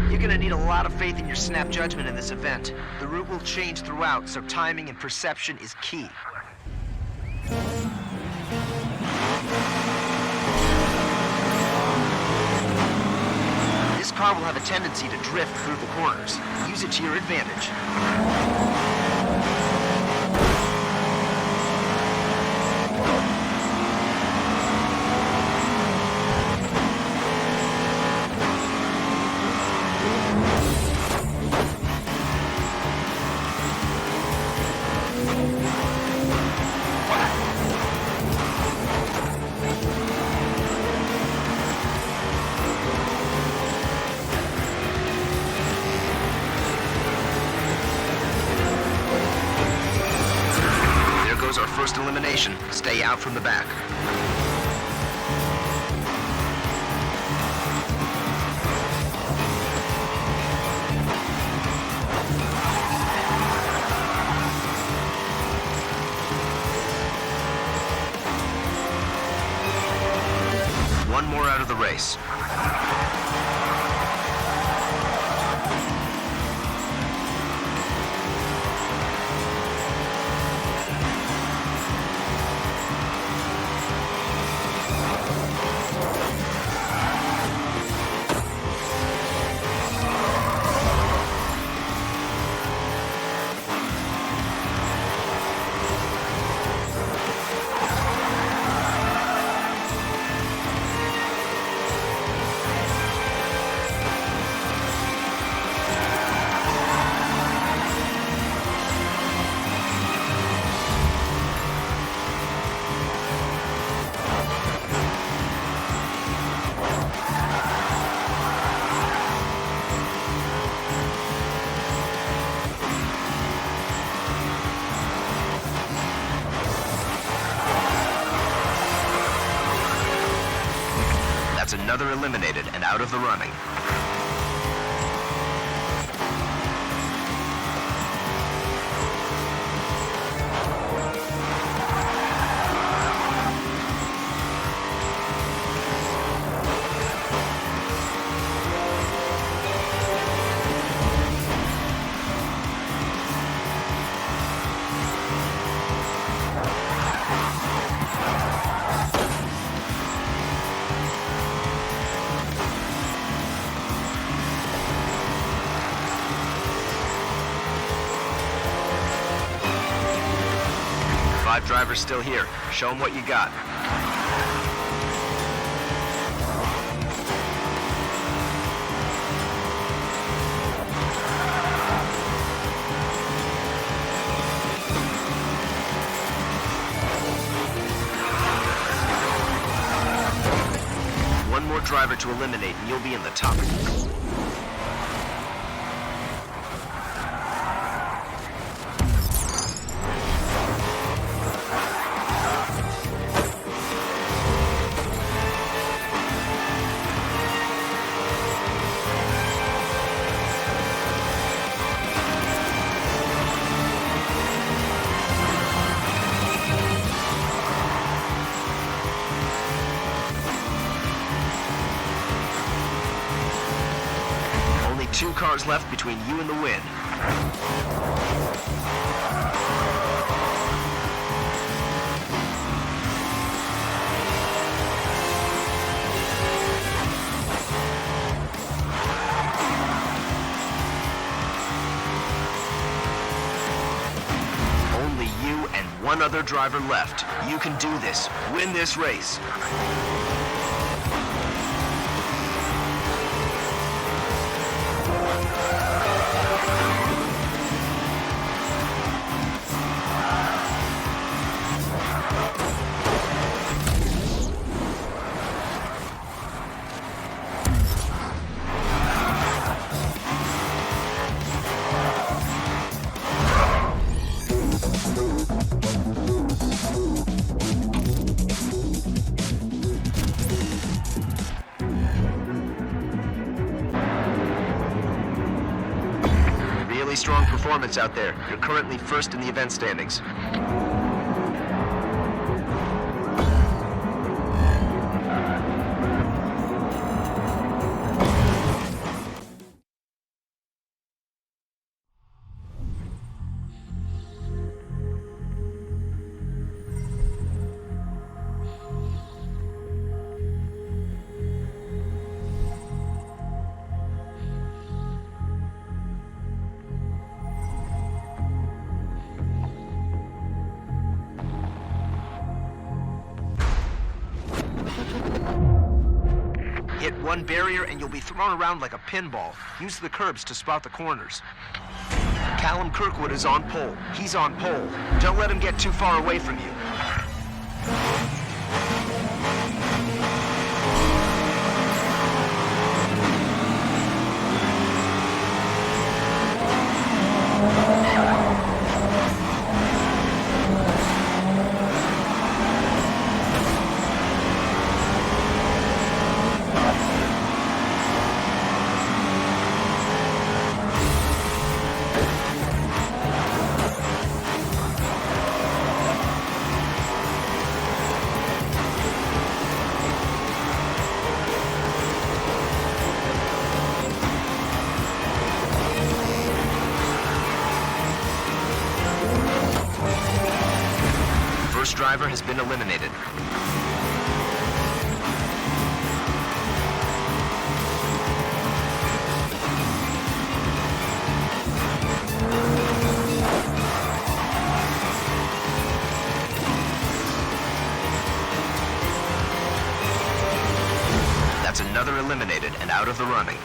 You're gonna need a lot of faith in your snap judgment in this event. The route will change throughout, so timing and perception is key. This car will have a tendency to drift through the corners. Use it to your advantage. Our first elimination. Stay out from the back. One more out of the race. Another eliminated and out of the running. That driver's still here. Show him what you got. One more driver to eliminate and you'll be in the top. Two cars left between you and the win. Only you and one other driver left. You can do this. Win this race. Strong performance out there. You're currently first in the event standings. Hit one barrier and you'll be thrown around like a pinball. Use the curbs to spot the corners. Callum Kirkwood is on pole. He's on pole. Don't let him get too far away from you. First driver has been eliminated. That's another eliminated and out of the running.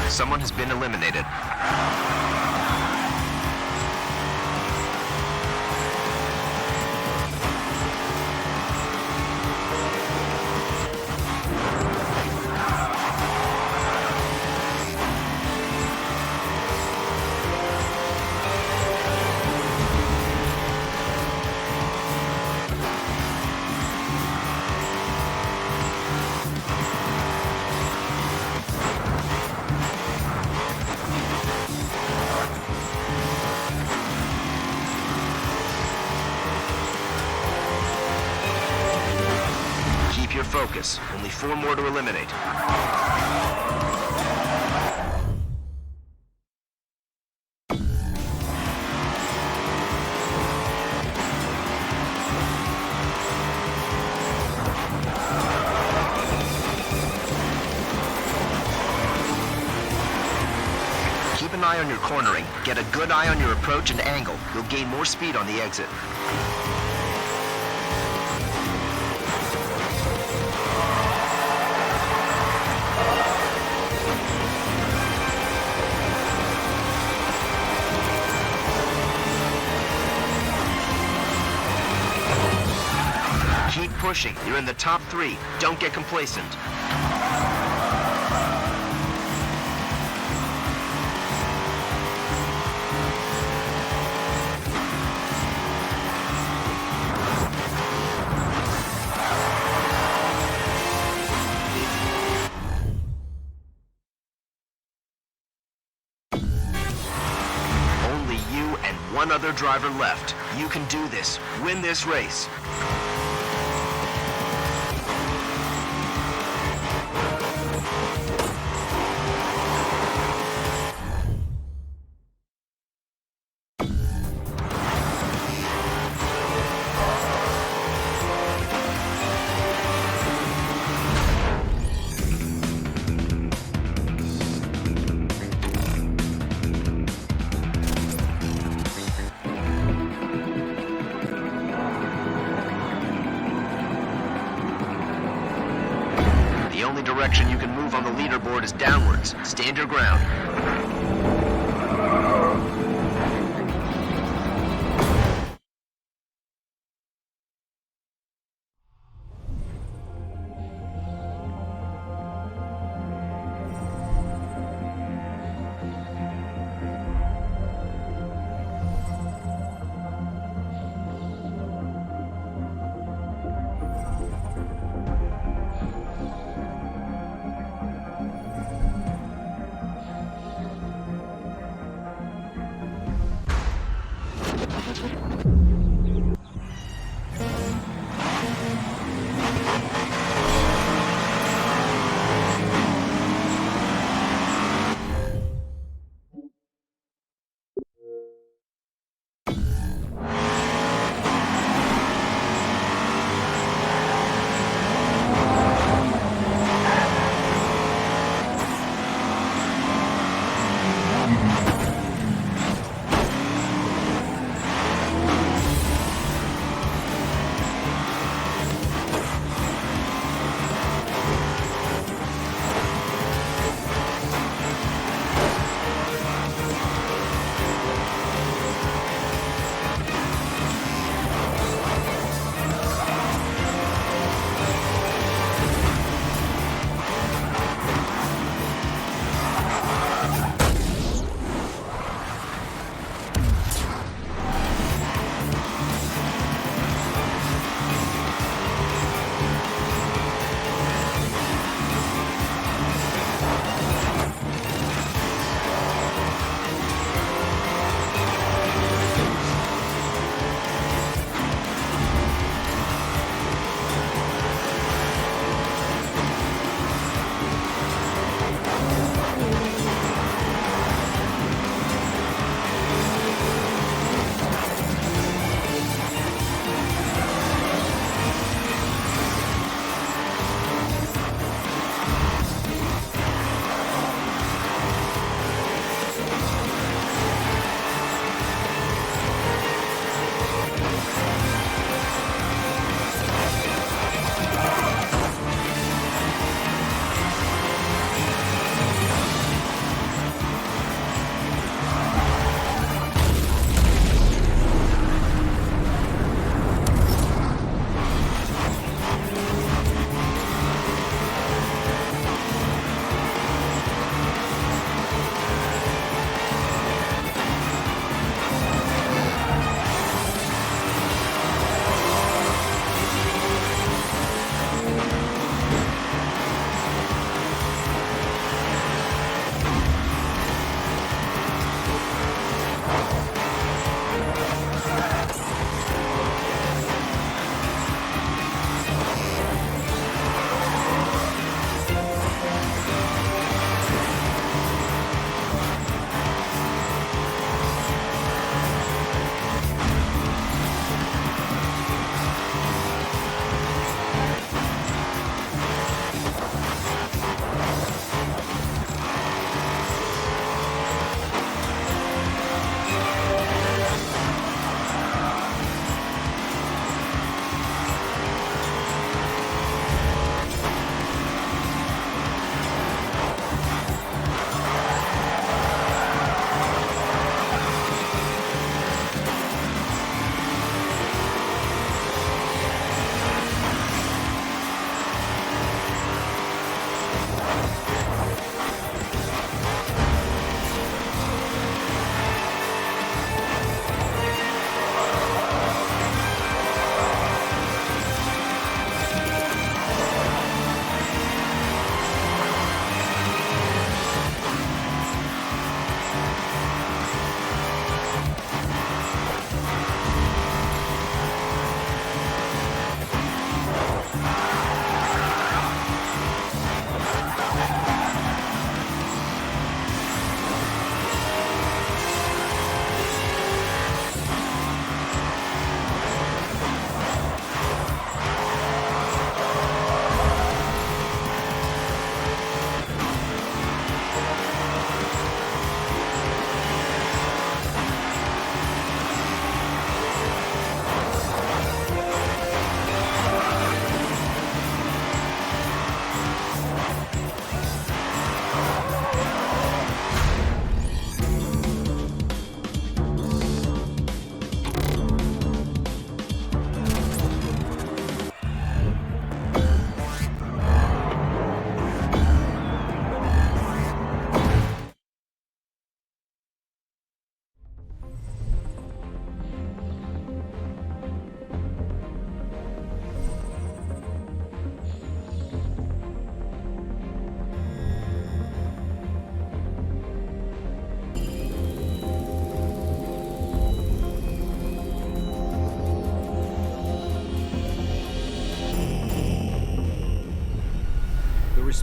Someone has been eliminated. focus. Only 4 more to eliminate. Keep an eye on your cornering. Get a good eye on your approach and angle. You'll gain more speed on the exit. Keep pushing. You're in the top 3. Don't get complacent. Only you and one other driver left. You can do this. Win this race. The only direction you can move on the leaderboard is downwards. Stand your ground.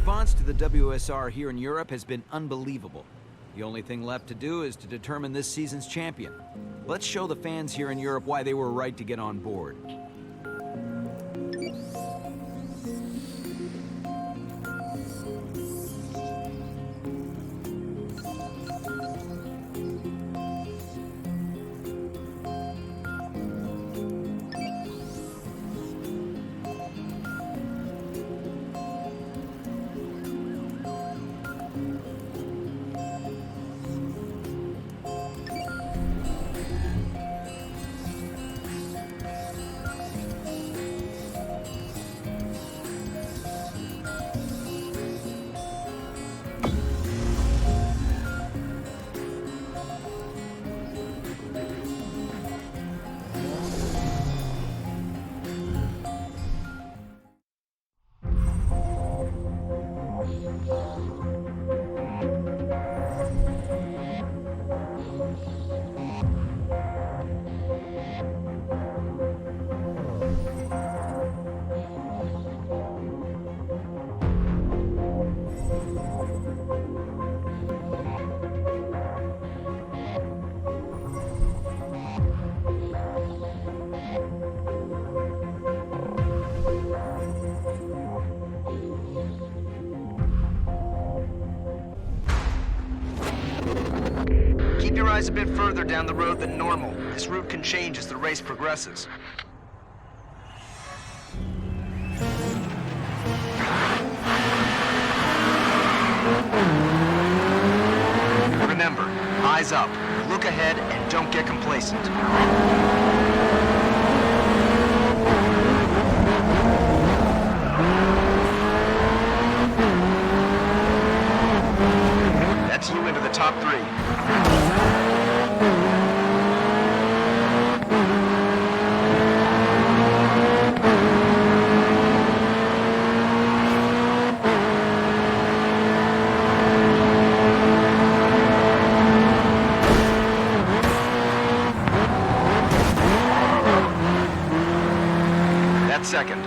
response to the WSR here in Europe has been unbelievable. The only thing left to do is to determine this season's champion. Let's show the fans here in Europe why they were right to get on board. Keep your eyes a bit further down the road than normal. This route can change as the race progresses. Remember, eyes up, look ahead, and don't get complacent. That's you into the top 3. That's second.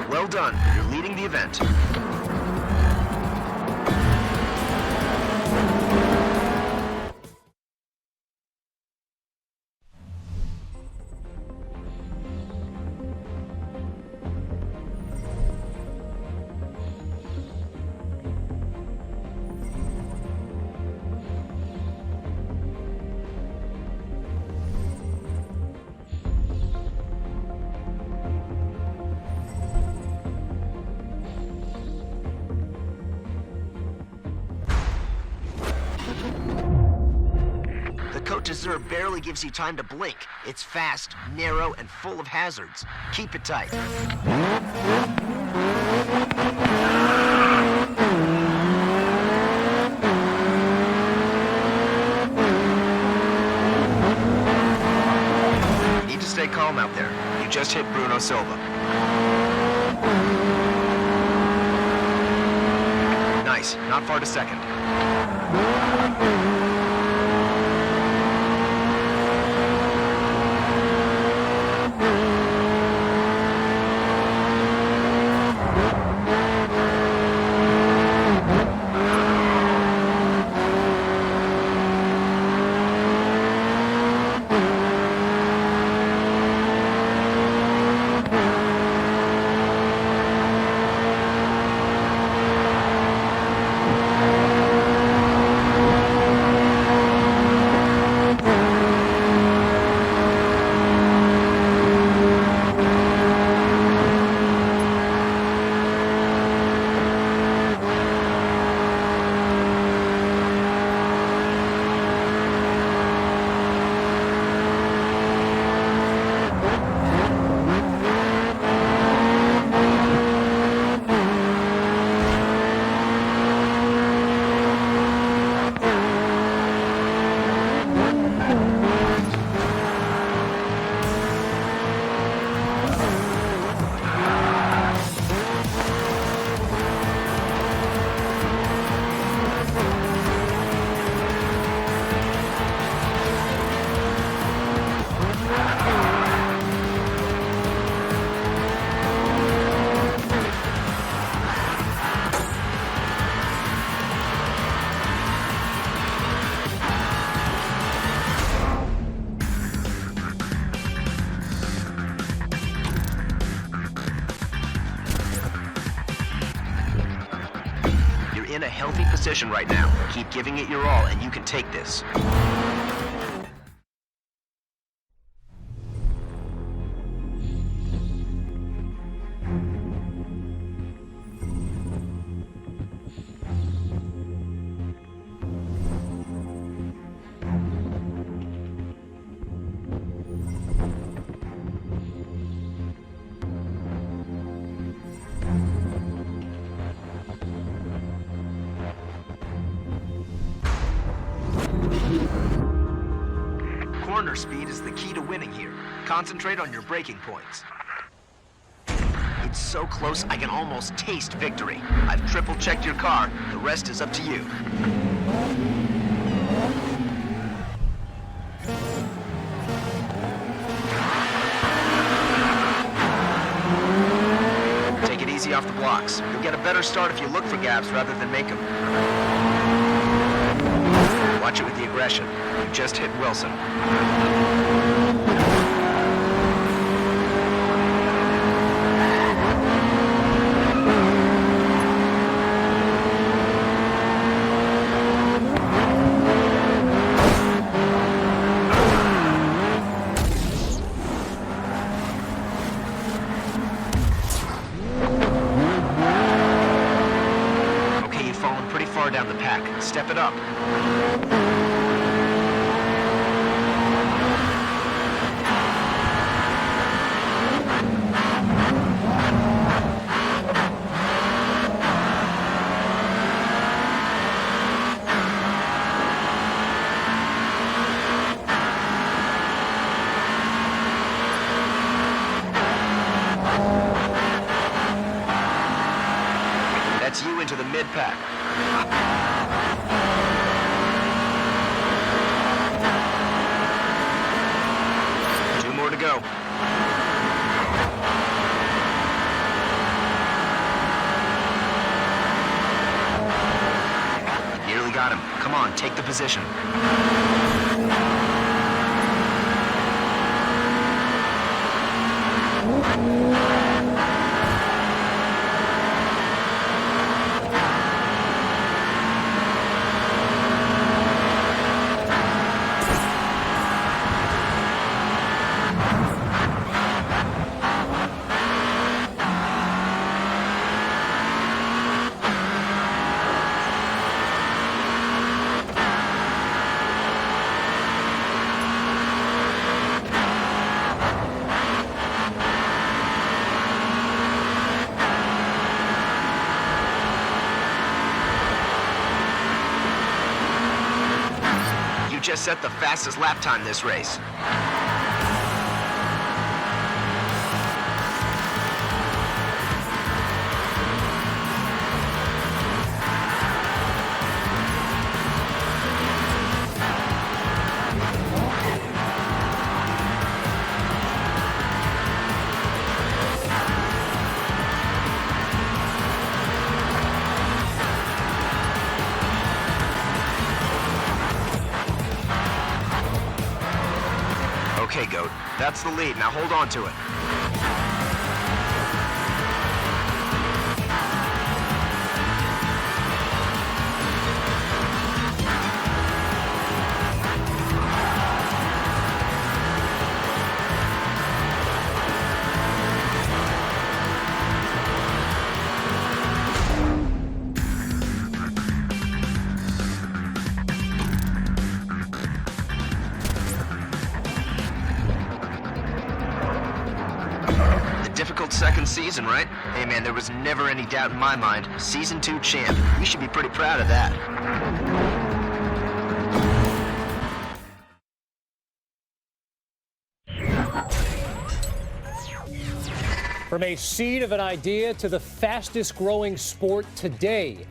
Well done. You're leading the event. Mount Desert barely gives you time to blink. It's fast, narrow, and full of hazards. Keep it tight. Need to stay calm out there. You just hit Bruno Silva. Nice. Not far to second. In a healthy position right now. Keep giving it your all and you can take this. Corner speed is the key to winning here. Concentrate on your braking points. It's so close, I can almost taste victory. I've triple-checked your car. The rest is up to you. Take it easy off the blocks. You'll get a better start if you look for gaps rather than make them. Watch it with the aggression. You just hit Wilson. Okay, you've fallen pretty far down the pack. Step it up. That's you into the mid-pack. Two more to go. Nearly got him. Come on, take the position. just set the fastest lap time this race. Okay, Goat. That's the lead. Now hold on to it. Difficult second season, right? Hey man, there was never any doubt in my mind. Season 2 champ. You should be pretty proud of that. From a seed of an idea to the fastest growing sport today,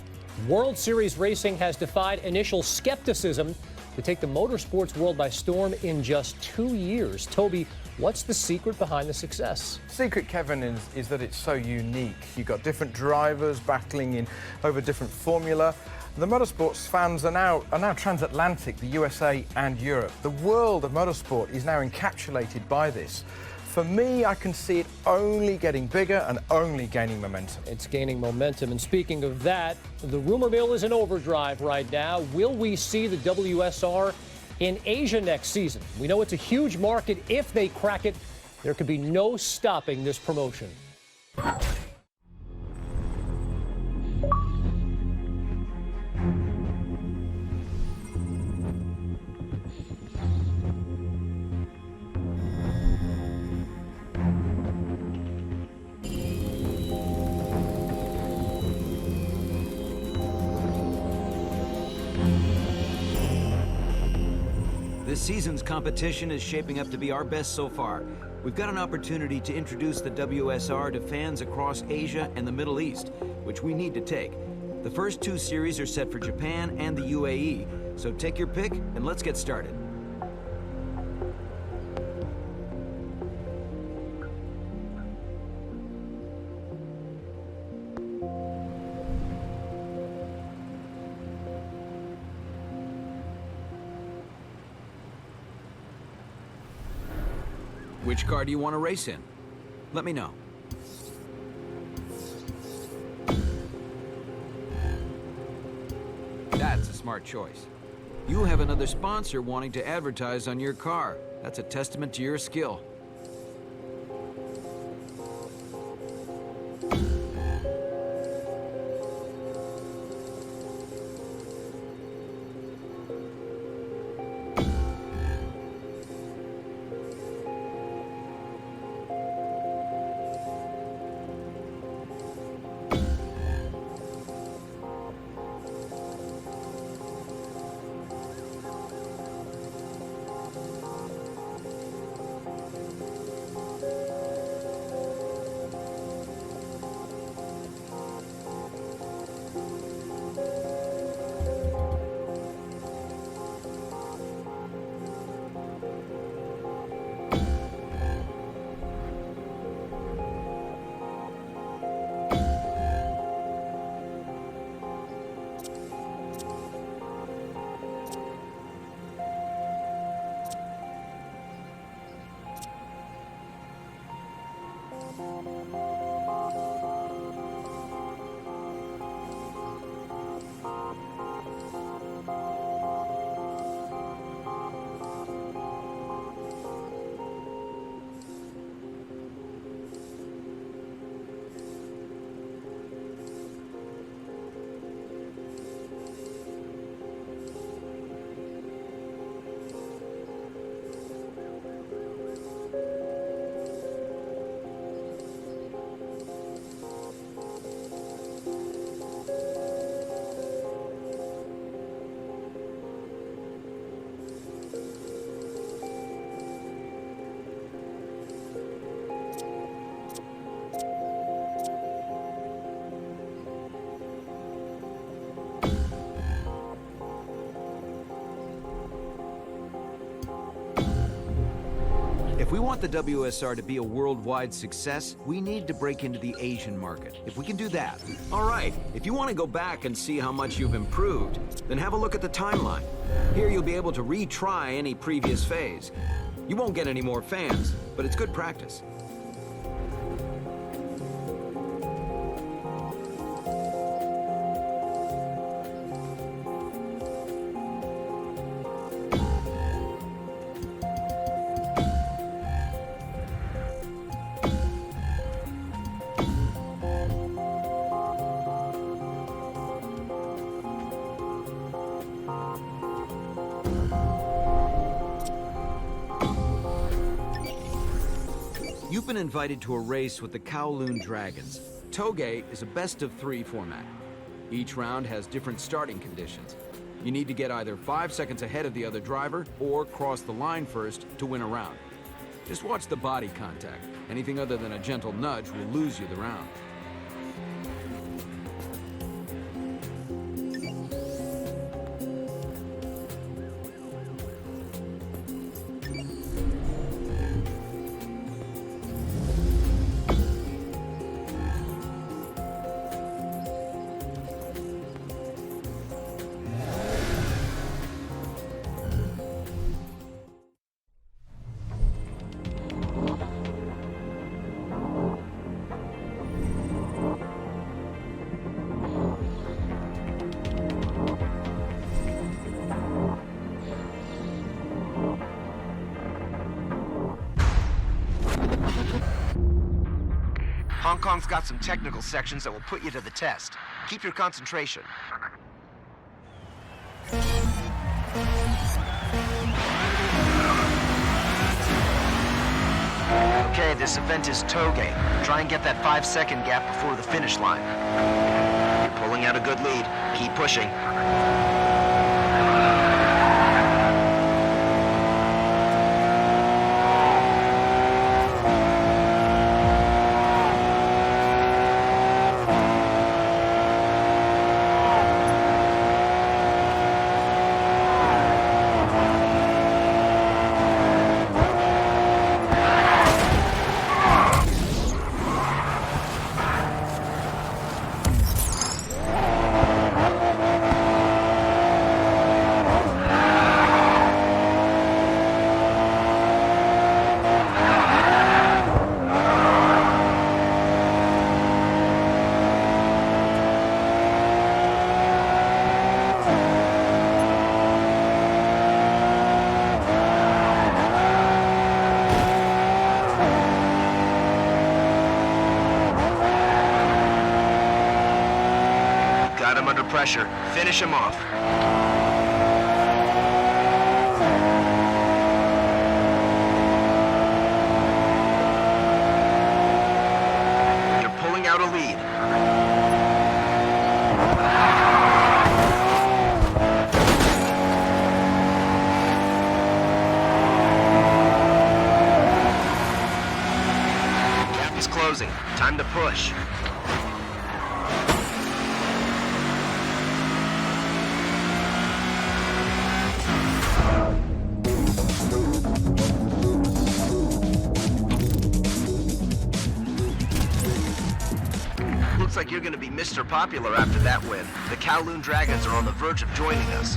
World Series racing has defied initial skepticism to take the motorsports world by storm in just 2 years. Toby, what's the secret behind the success? Secret, Kevin, is that it's so unique. You've got different drivers battling in over different formula. The motorsports fans are now transatlantic, the USA and Europe. The world of motorsport is now encapsulated by this. For me, I can see it only getting bigger and only gaining momentum. It's gaining momentum. And speaking of that, the rumor mill is in overdrive right now. Will we see the WSR in Asia next season? We know it's a huge market. If they crack it, there could be no stopping this promotion. This season's competition is shaping up to be our best so far. We've got an opportunity to introduce the WSR to fans across Asia and the Middle East, which we need to take. The first 2 series are set for Japan and the UAE, so take your pick and let's get started. Which car do you want to race in? Let me know. That's a smart choice. You have another sponsor wanting to advertise on your car. That's a testament to your skill. If we want the WSR to be a worldwide success, we need to break into the Asian market. If we can do that. All right, if you want to go back and see how much you've improved, then have a look at the timeline. Here you'll be able to retry any previous phase. You won't get any more fans, but it's good practice. You've been invited to a race with the Kowloon Dragons. Toge is a best-of-3 format. Each round has different starting conditions. You need to get either 5 seconds ahead of the other driver or cross the line first to win a round. Just watch the body contact. Anything other than a gentle nudge will lose you the round. Hong Kong's got some technical sections that will put you to the test. Keep your concentration. Okay, this event is Toge. Try and get that 5-second gap before the finish line. You're pulling out a good lead. Keep pushing. Got him under pressure. Finish him off. You're pulling out a lead. Gap is closing. Time to push. Looks like you're going to be Mr. Popular after that win. The Kowloon Dragons are on the verge of joining us.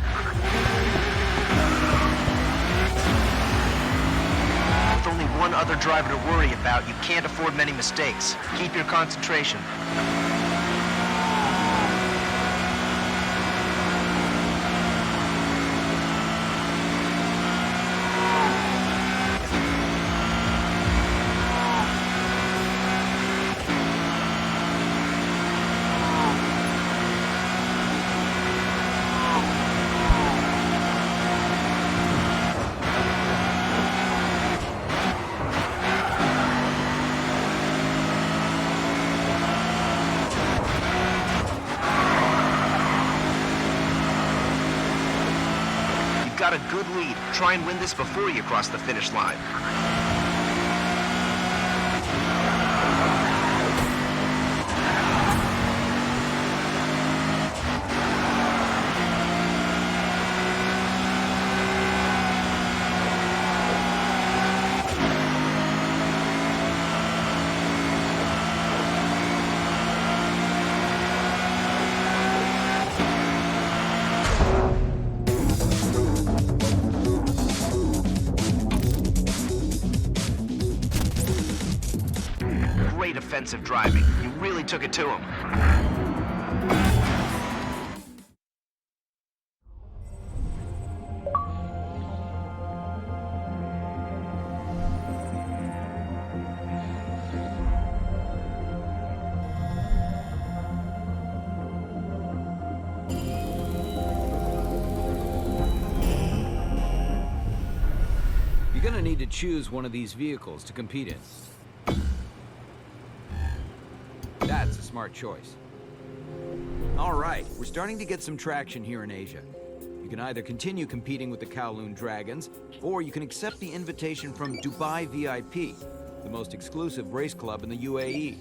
With only one other driver to worry about, you can't afford many mistakes. Keep your concentration. Got a good lead. Try and win this before you cross the finish line. defensive driving. You really took it to him. You're gonna need to choose one of these vehicles to compete in. That's a smart choice. All right, we're starting to get some traction here in Asia. You can either continue competing with the Kowloon Dragons, or you can accept the invitation from Dubai VIP, the most exclusive race club in the UAE.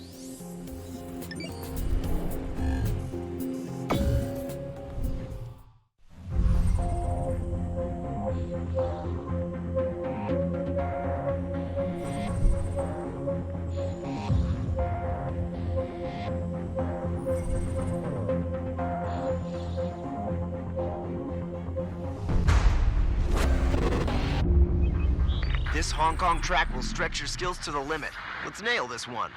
This Hong Kong track will stretch your skills to the limit. Let's nail this one.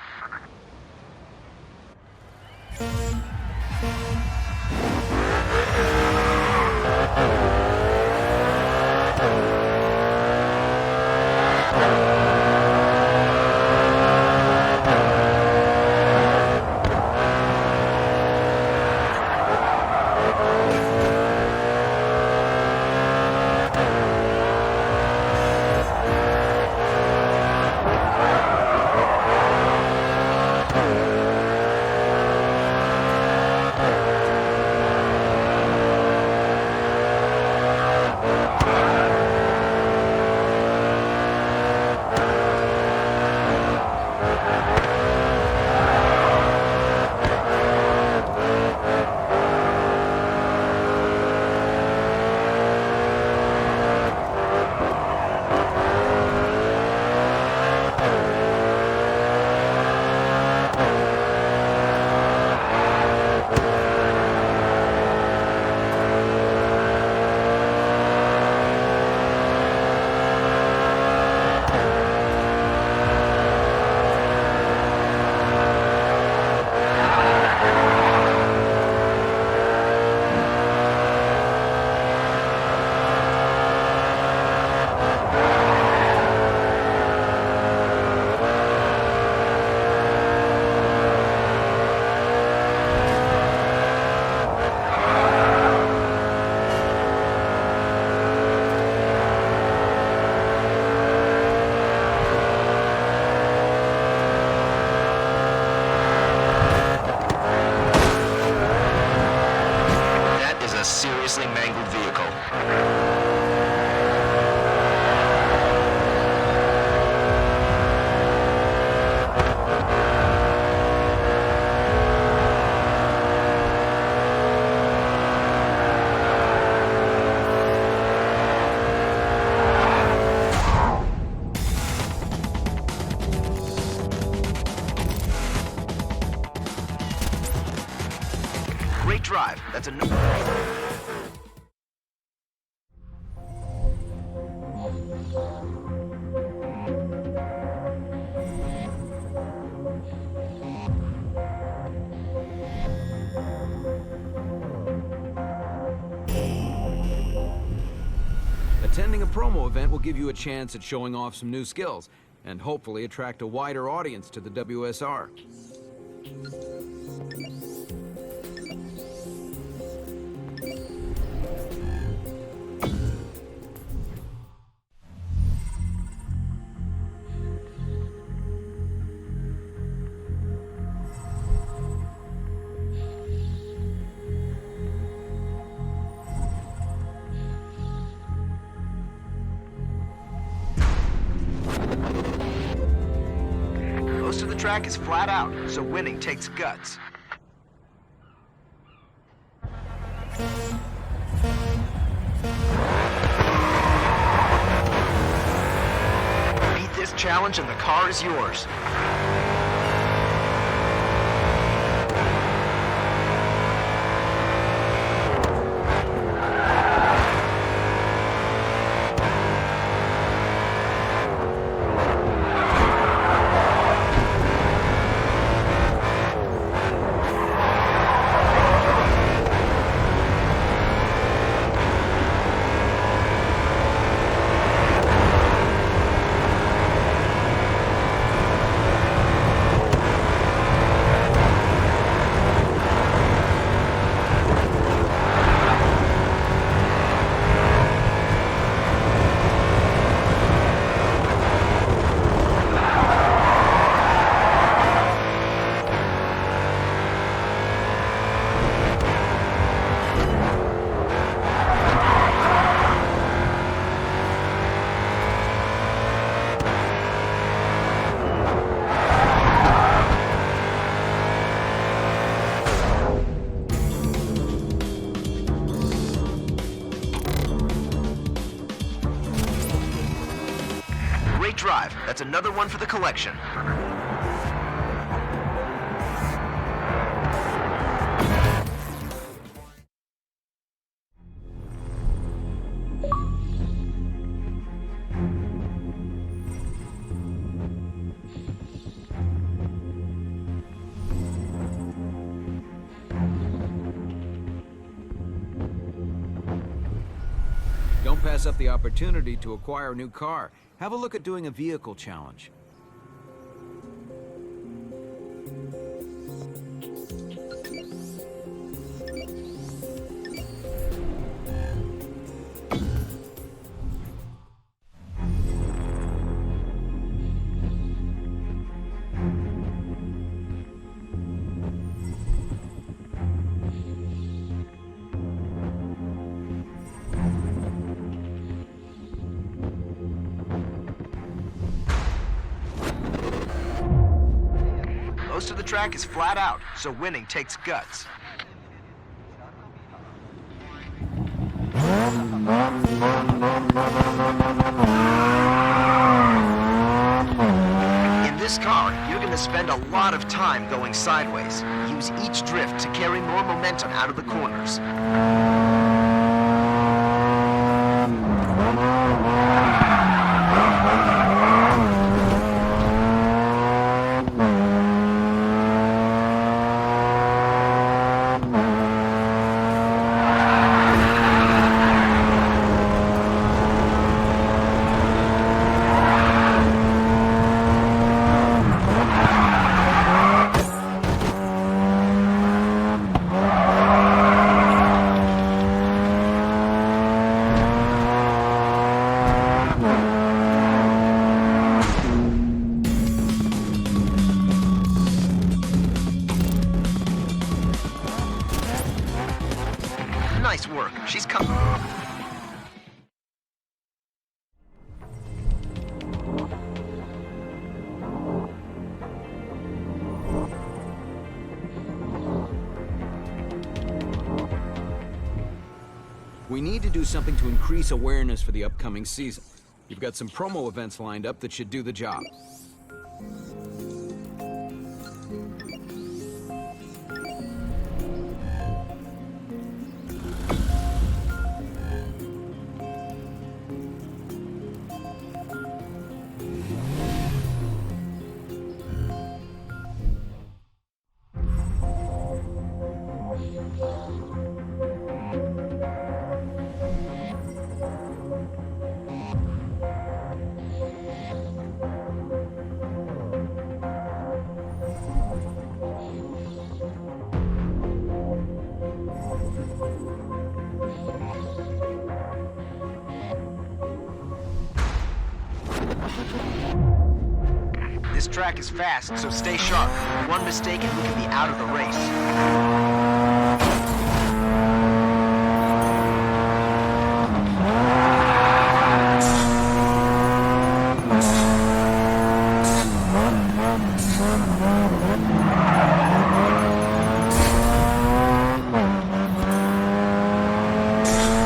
Seriously mangled vehicle. Great drive. That's a no. Attending a promo event will give you a chance at showing off some new skills, and hopefully attract a wider audience to the WSR. Most of the track is flat out, so winning takes guts. Beat this challenge and the car is yours. drive. That's another one for the collection. Don't pass up the opportunity to acquire a new car. Have a look at doing a vehicle challenge. Most of the track is flat out, so winning takes guts. In this car, you're going to spend a lot of time going sideways. Use each drift to carry more momentum out of the corners. Nice work. She's coming. We need to do something to increase awareness for the upcoming season. You've got some promo events lined up that should do the job. This track is fast, so stay sharp. One mistake and we can be out of the race.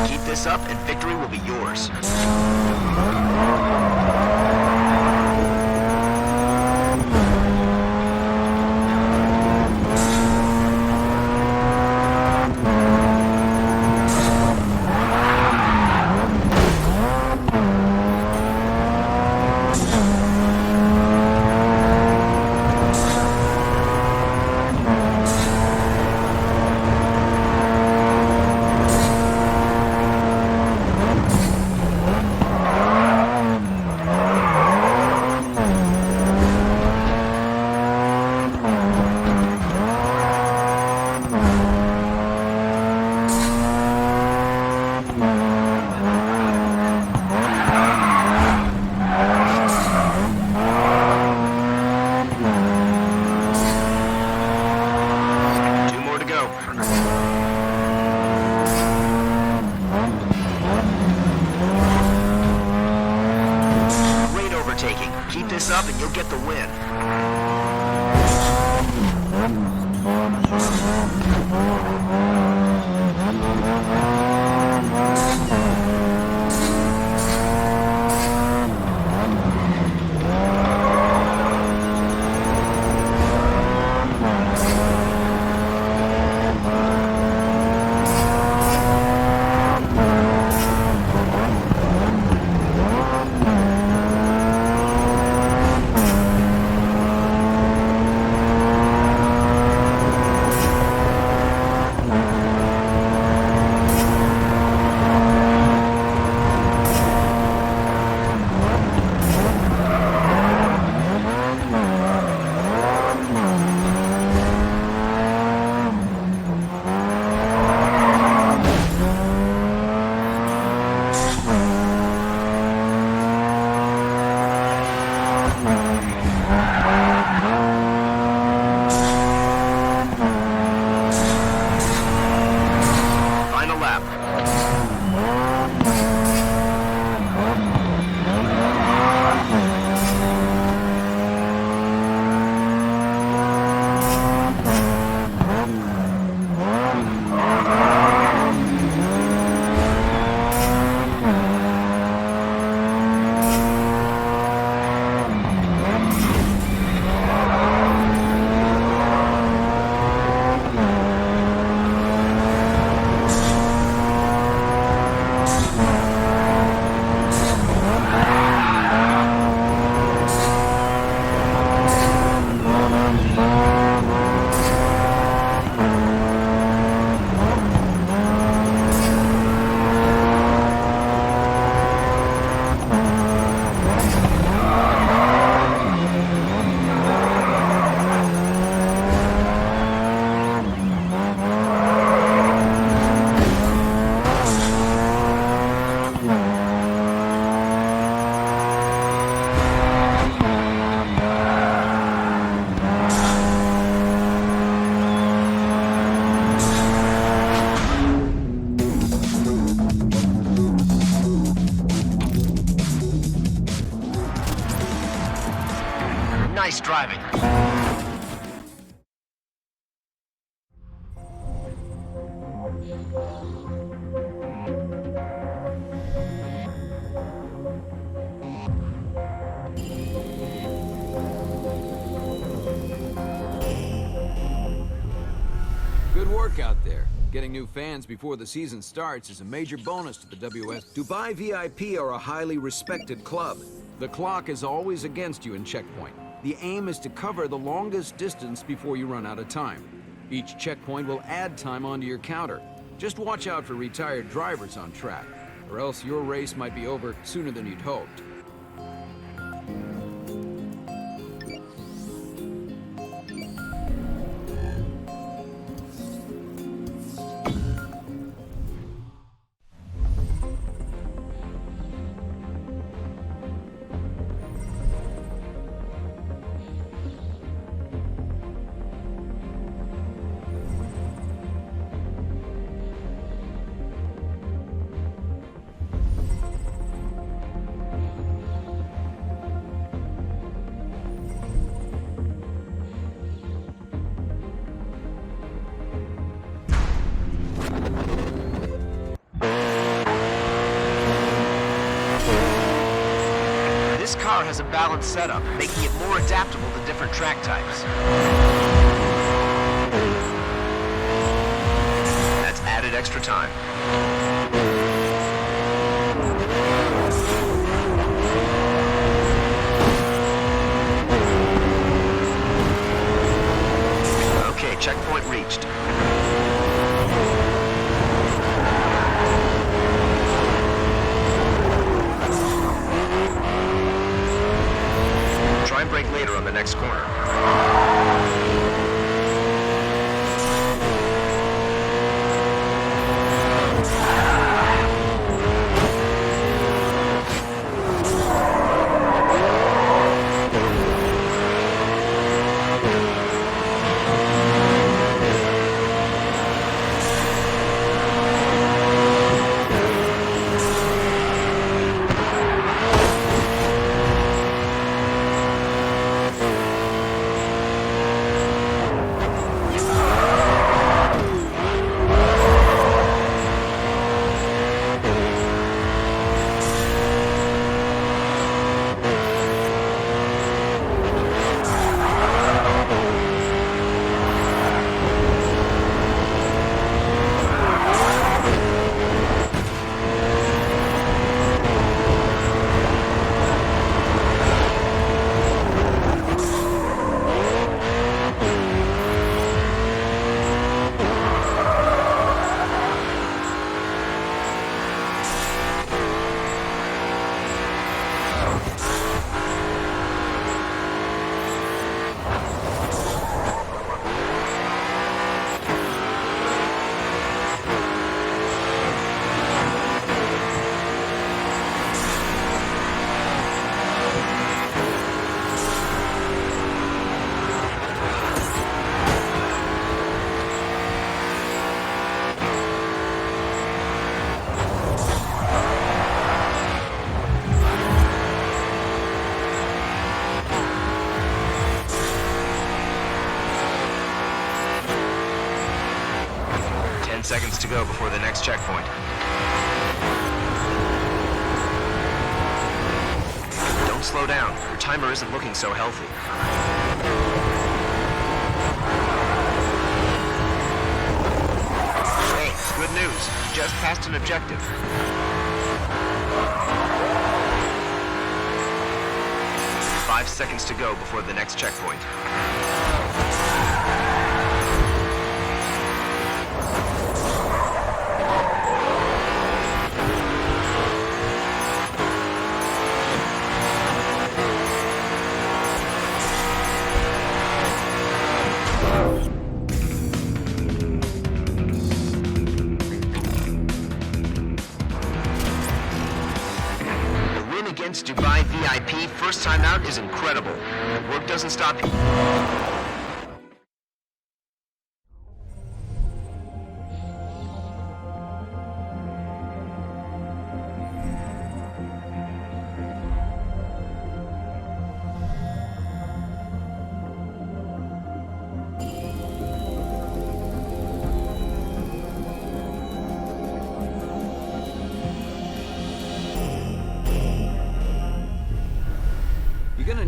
Keep this up and victory will be yours. Keep this up and you'll get the win. Nice driving. Good work out there. Getting new fans before the season starts is a major bonus to the WS. Dubai VIP are a highly respected club. The clock is always against you in checkpoint. The aim is to cover the longest distance before you run out of time. Each checkpoint will add time onto your counter. Just watch out for retired drivers on track, or else your race might be over sooner than you'd hoped. This car has a balanced setup, making it more adaptable to different track types. That's added extra time. Okay, checkpoint reached. Try and brake later on the next corner. Seconds to go before the next checkpoint. Don't slow down. Your timer isn't looking so healthy. Hey, good news. You just passed an objective. Five seconds to go before the next checkpoint. Divy VIP first time out is incredible. The work doesn't stop here.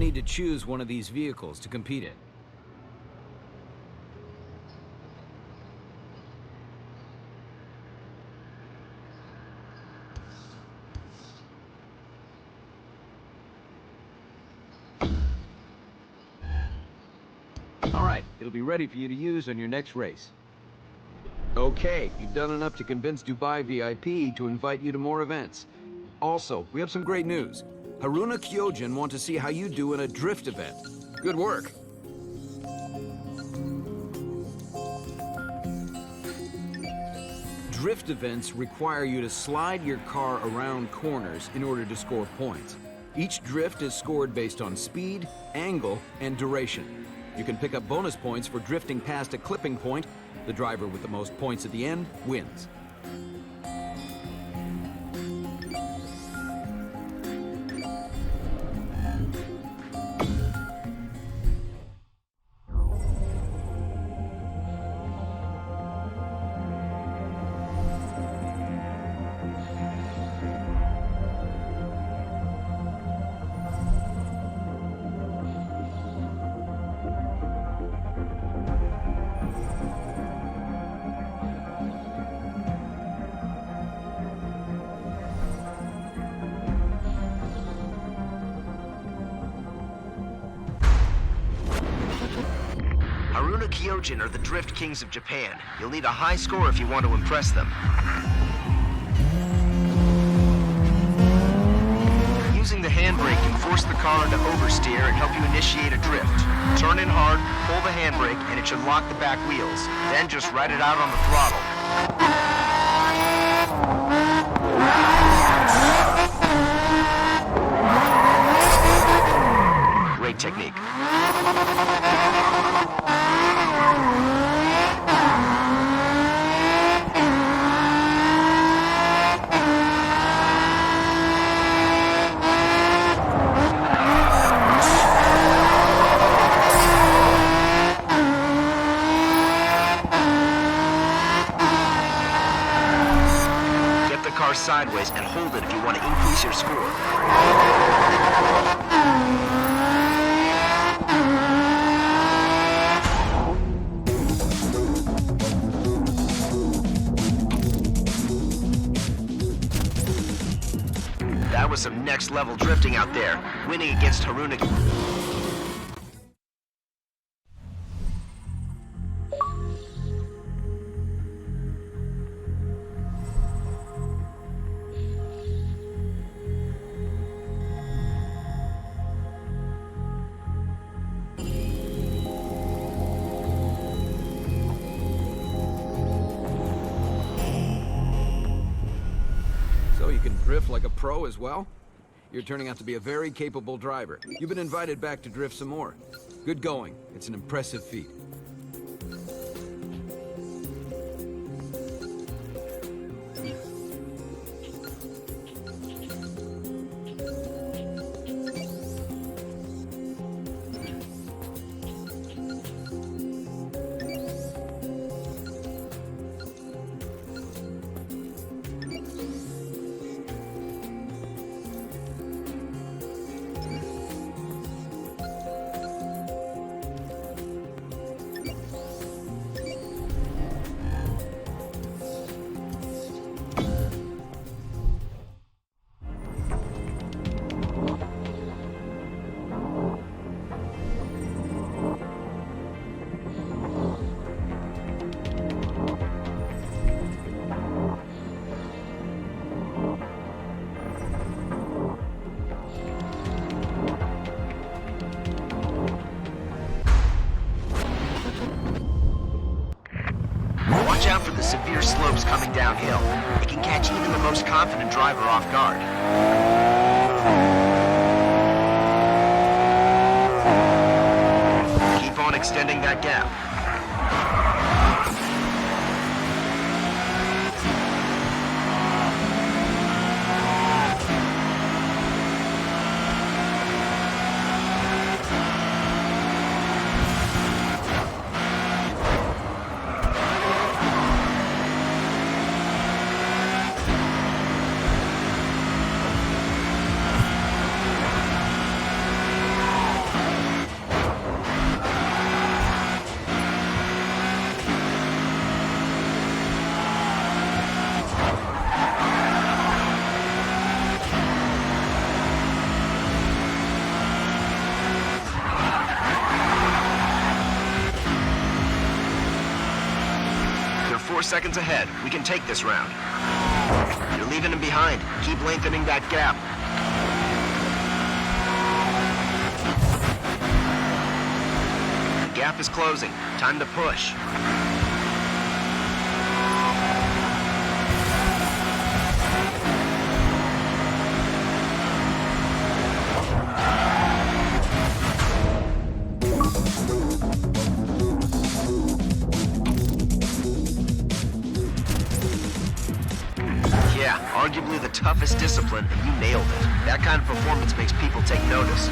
need to choose one of these vehicles to compete in. All right, it'll be ready for you to use on your next race. Okay, you've done enough to convince Dubai VIP to invite you to more events. Also, we have some great news. Haruna Kyojin want to see how you do in a drift event. Good work. Drift events require you to slide your car around corners in order to score points. Each drift is scored based on speed, angle, and duration. You can pick up bonus points for drifting past a clipping point. The driver with the most points at the end wins. Haruna Kyojin are the drift kings of Japan. You'll need a high score if you want to impress them. Using the handbrake can force the car into oversteer and help you initiate a drift. Turn in hard, pull the handbrake, and it should lock the back wheels. Then just ride it out on the throttle. Great technique. Sideways and hold it if you want to increase your score. That was some next level drifting out there, winning against Haruna. So you can drift like a pro as well? You're turning out to be a very capable driver. You've been invited back to drift some more. Good going. It's an impressive feat. Watch out for the severe slopes coming downhill. It can catch even the most confident driver off guard. Keep on extending that gap. seconds ahead. We can take this round. You're leaving him behind. Keep lengthening that gap. The gap is closing. Time to push. Yeah, arguably the toughest discipline, and you nailed it. That kind of performance makes people take notice.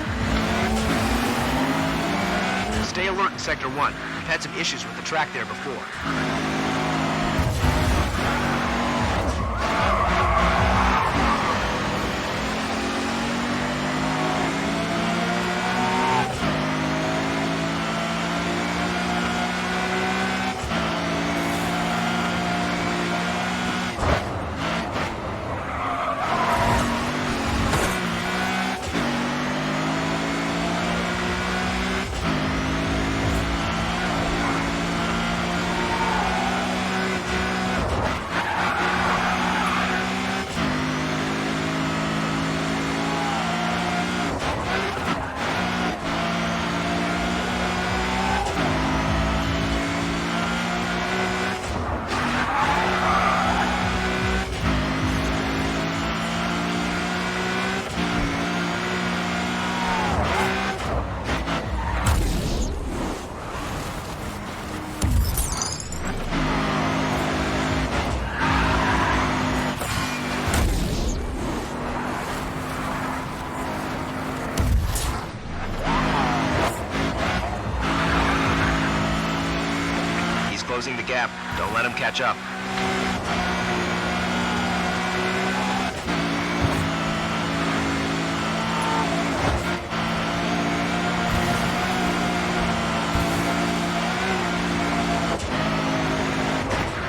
Stay alert in Sector 1. We've had some issues with the track there before. Closing the gap. Don't let him catch up.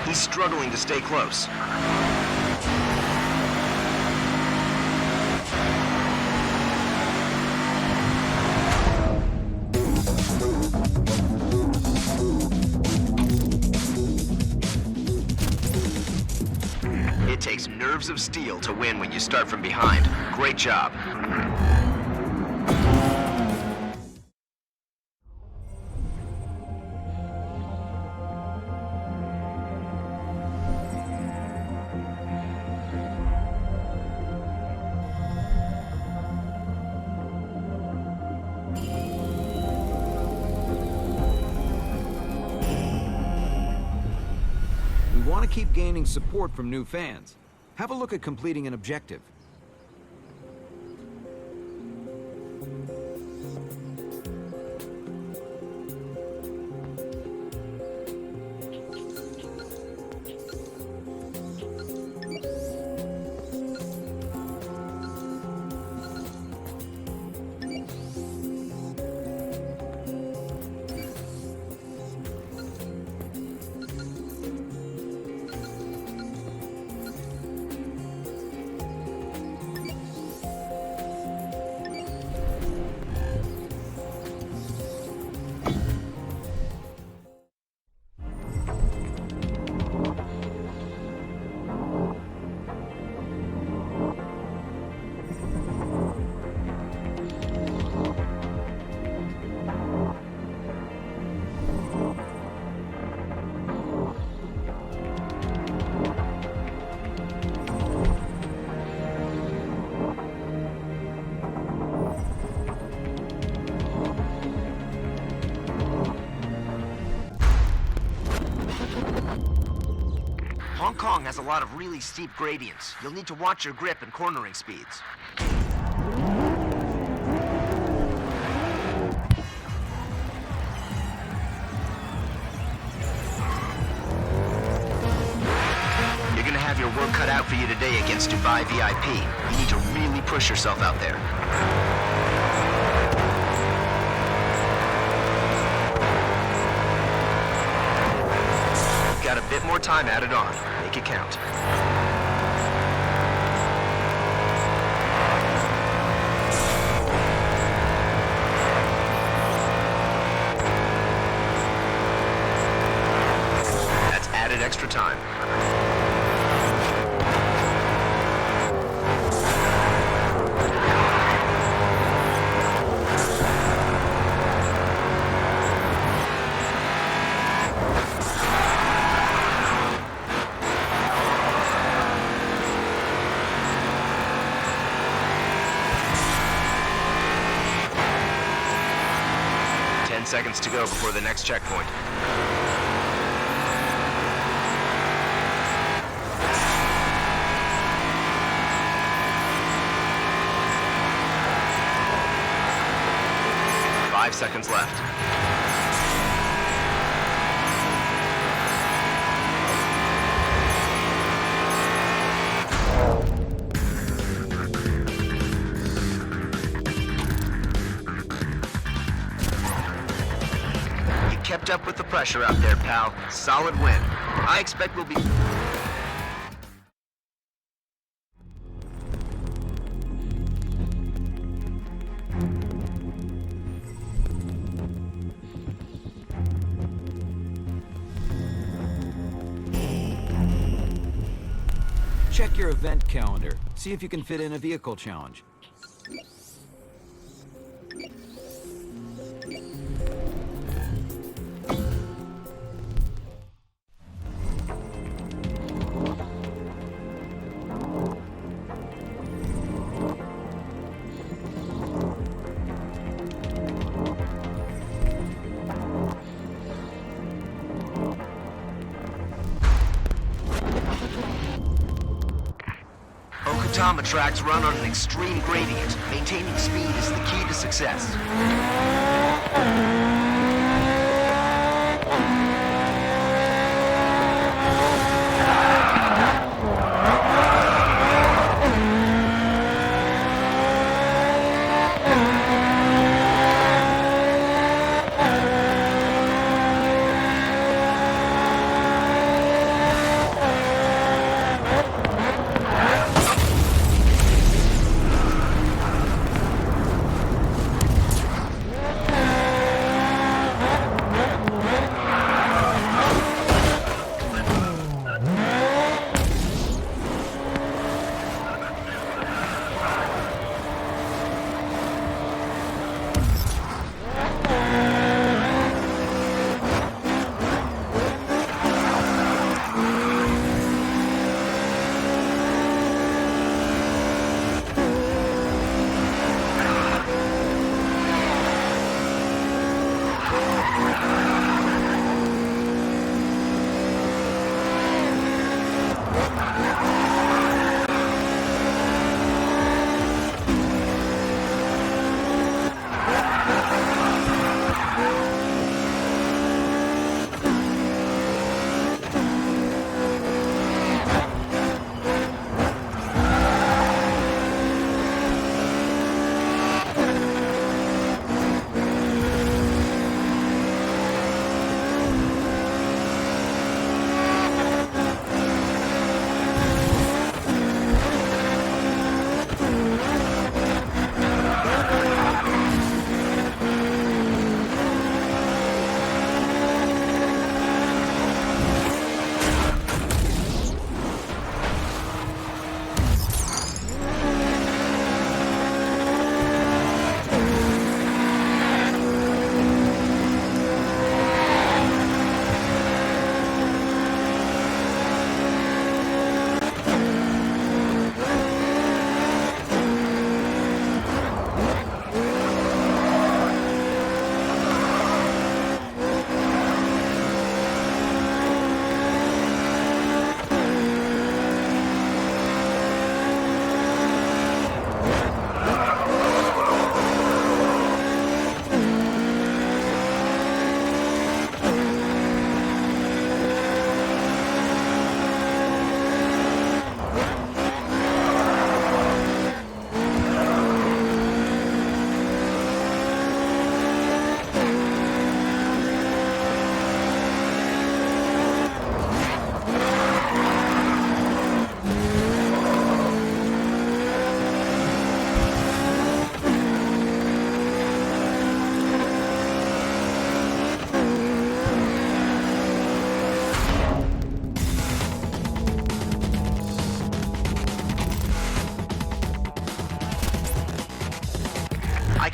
He's struggling to stay close. It takes nerves of steel to win when you start from behind. Great job. We want to keep gaining support from new fans. Have a look at completing an objective. Hong Kong has a lot of really steep gradients. You'll need to watch your grip and cornering speeds. You're gonna have your work cut out for you today against Divy VIP. You need to really push yourself out there. Got a bit more time added on. Make it count. That's added extra time. Seconds to go before the next checkpoint. Five seconds left. Kept up with the pressure out there, pal. Solid win. I expect we'll be... Check your event calendar. See if you can fit in a vehicle challenge. Okatama tracks run on an extreme gradient. Maintaining speed is the key to success.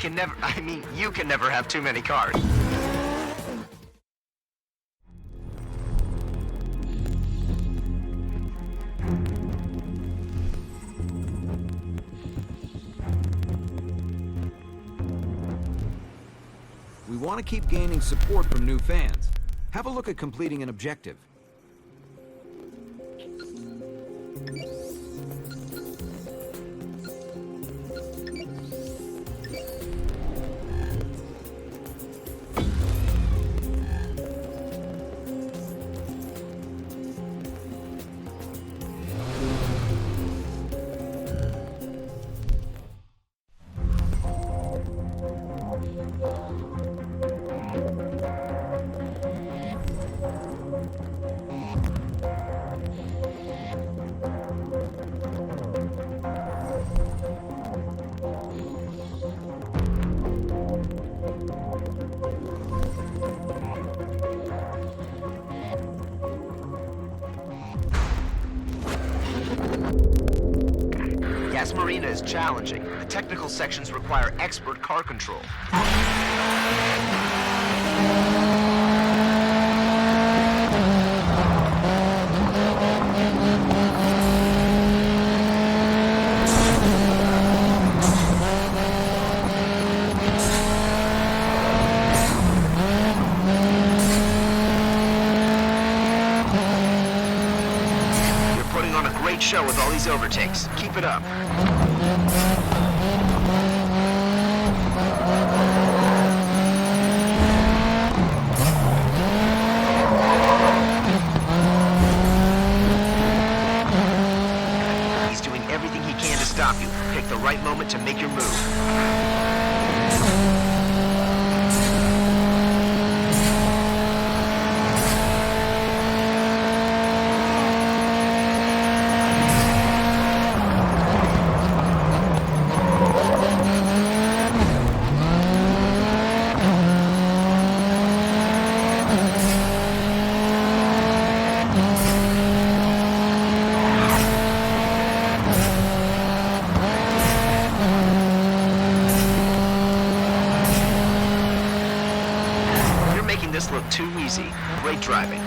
You can never have too many cars. We want to keep gaining support from new fans. Have a look at completing an objective. Gas Marina is challenging. The technical sections require expert car control. You're putting on a great show with all these overtakes. Keep it up. He's doing everything he can to stop you. Pick the right moment to make your move. You're making this look too easy. Great driving.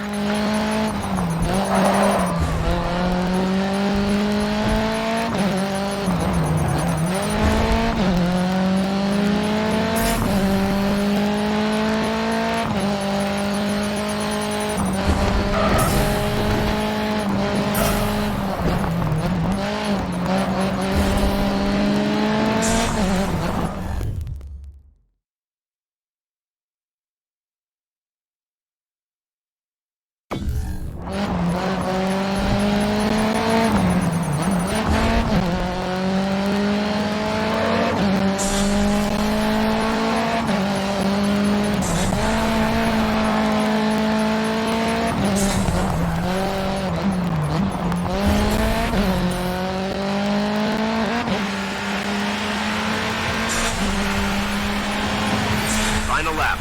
Final lap.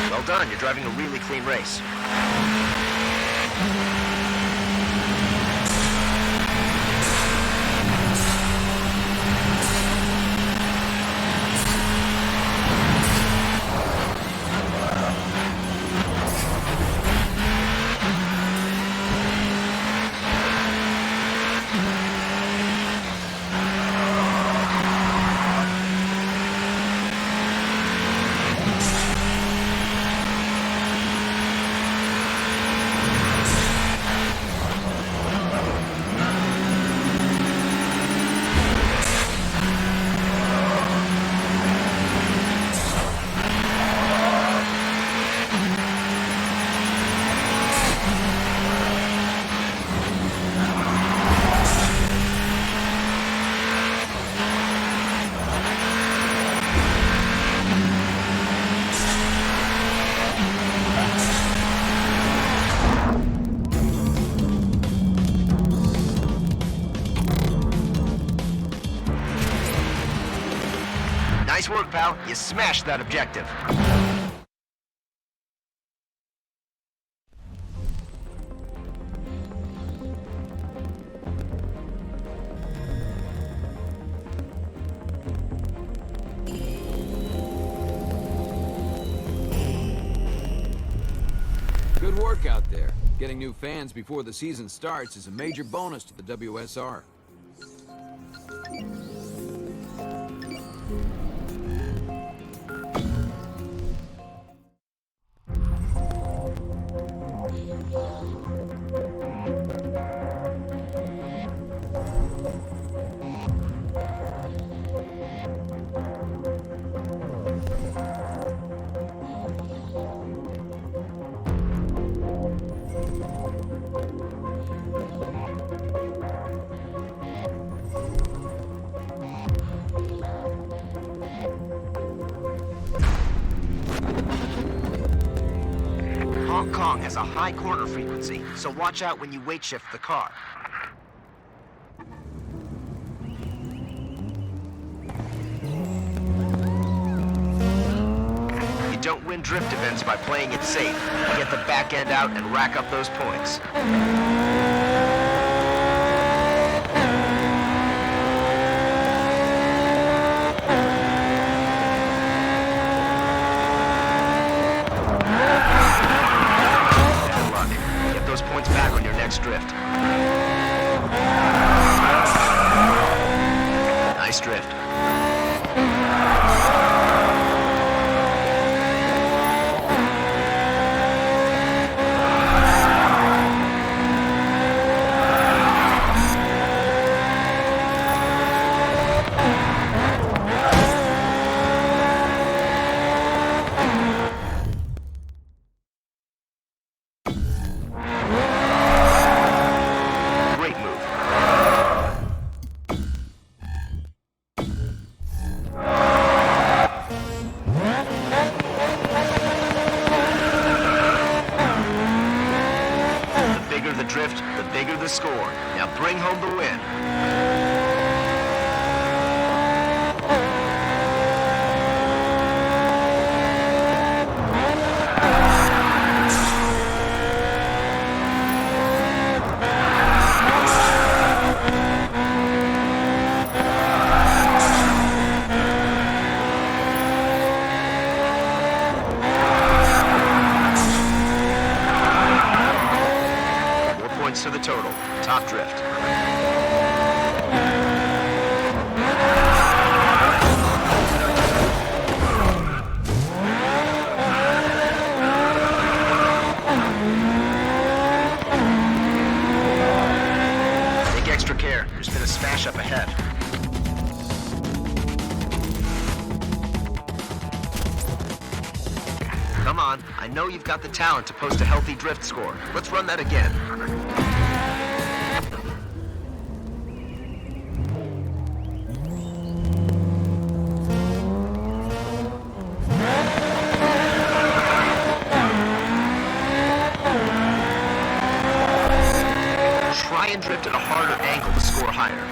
Well done, you're driving a really clean race. Nice work, pal. You smashed that objective. Good work out there. Getting new fans before the season starts is a major bonus to the WSR. Hong Kong has a high corner frequency, so watch out when you weight shift the car. You don't win drift events by playing it safe. You get the back end out and rack up those points. Bad luck. Get those points back on your next drift. Nice drift. Great move. The bigger the drift, the bigger the score. Now bring home the win. More points to the total. Top drift. Take extra care. There's been a smash up ahead. Come on, I know you've got the talent to post a healthy drift score. Let's run that again. Try and drift at a harder angle to score higher.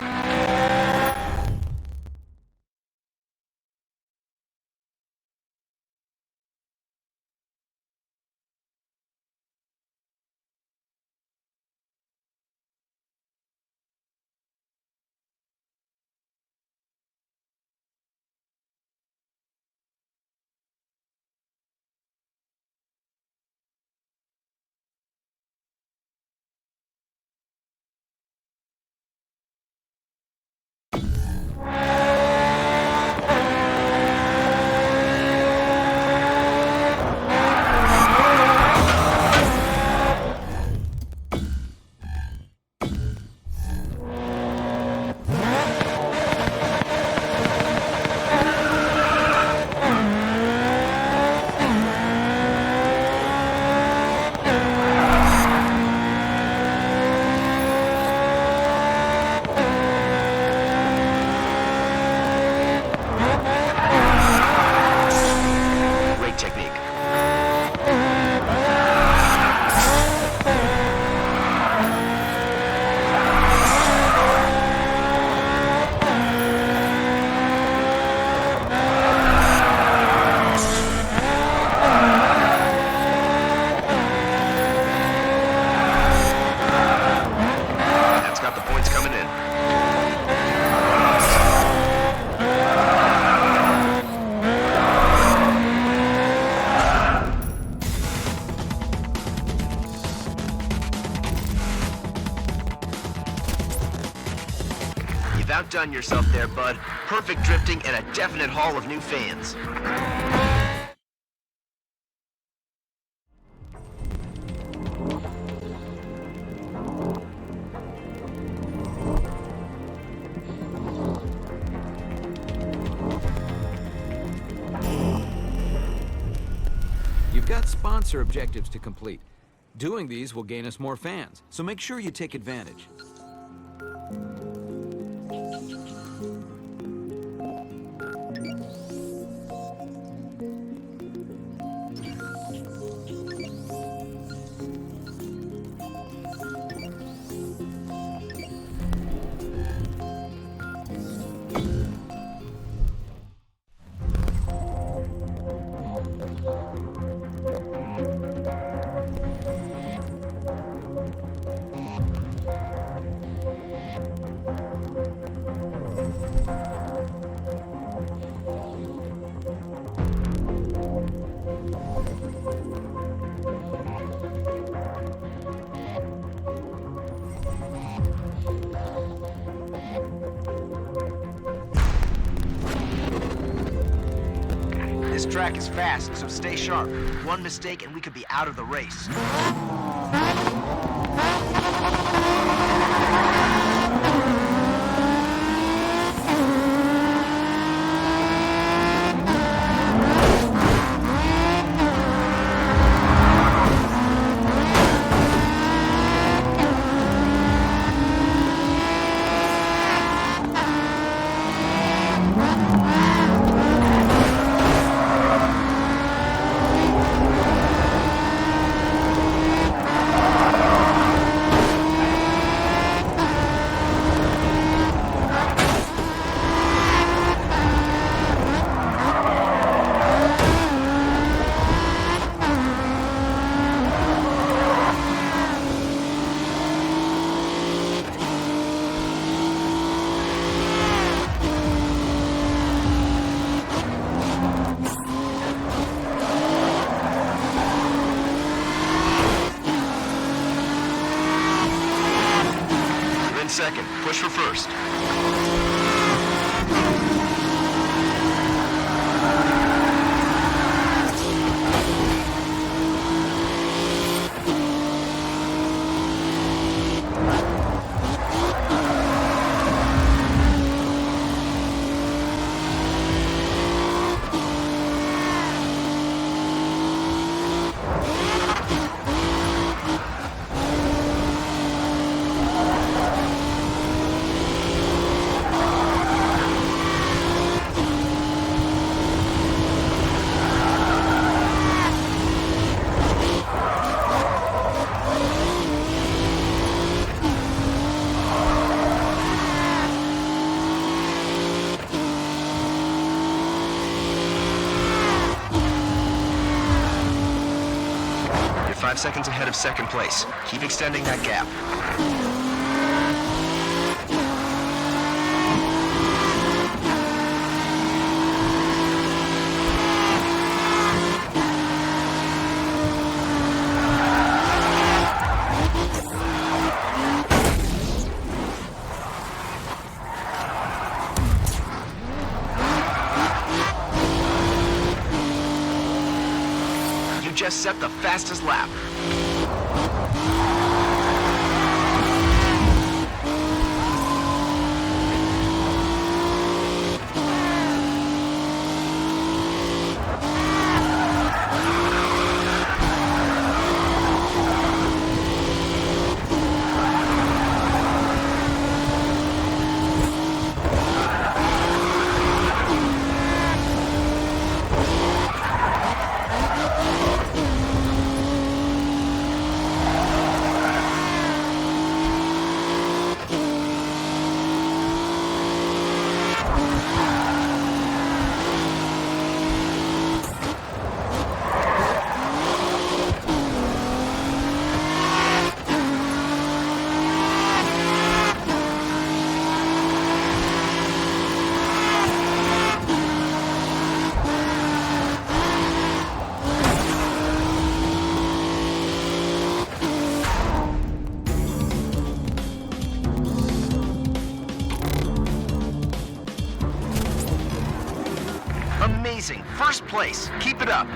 You've outdone yourself there, bud. Perfect drifting and a definite haul of new fans. You've got sponsor objectives to complete. Doing these will gain us more fans, so make sure you take advantage. This track is fast, so stay sharp. One mistake and we could be out of the race. Second, push for first. You're 5 seconds ahead of second place. Keep extending that gap. Just set the fastest lap. Amazing. First place. Keep it up.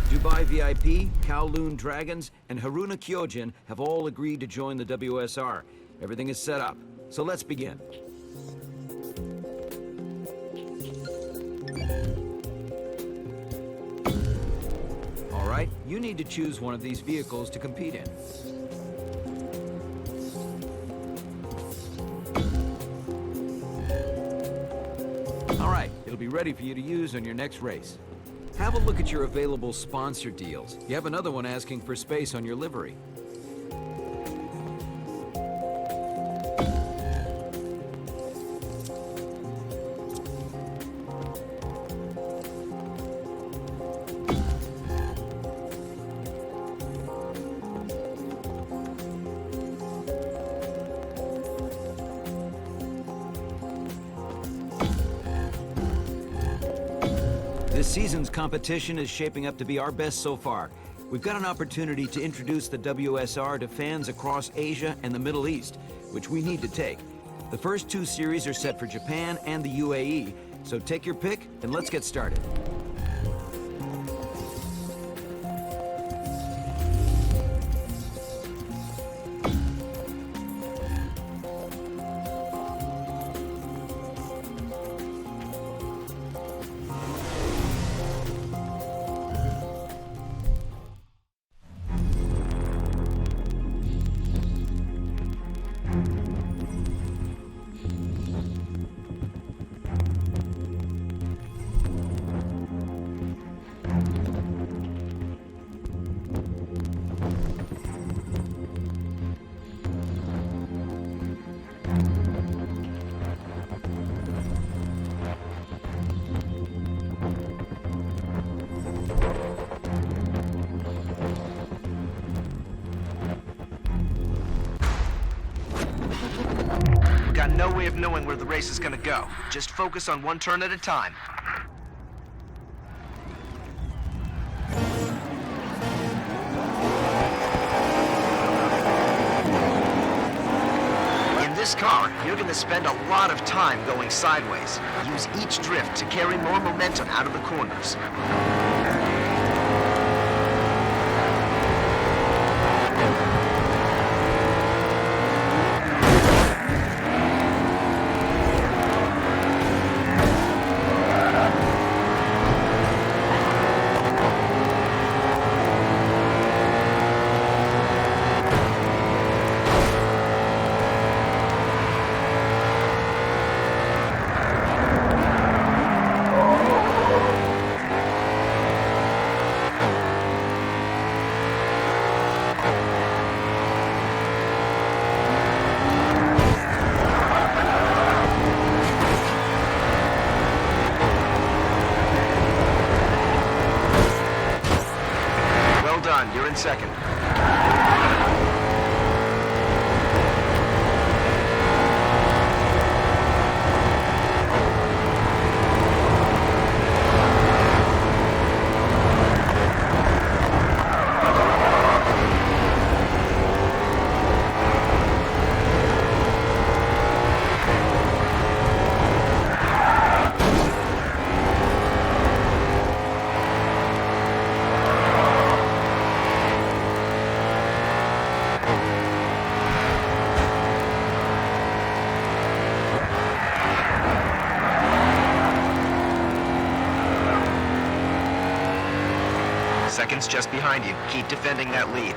Dubai VIP, Kowloon Dragons, and Haruna Kyojin have all agreed to join the WSR. Everything is set up, so let's begin. All right, you need to choose one of these vehicles to compete in. All right, it'll be ready for you to use on your next race. Have a look at your available sponsor deals. You have another one asking for space on your livery. This season's competition is shaping up to be our best so far. We've got an opportunity to introduce the WSR to fans across Asia and the Middle East, which we need to take. The first two series are set for Japan and the UAE, so take your pick and let's get started. No way of knowing where the race is gonna go. Just focus on one turn at a time. In this car, you're gonna spend a lot of time going sideways. Use each drift to carry more momentum out of the corners. You're in second. Seconds just behind you. Keep defending that lead.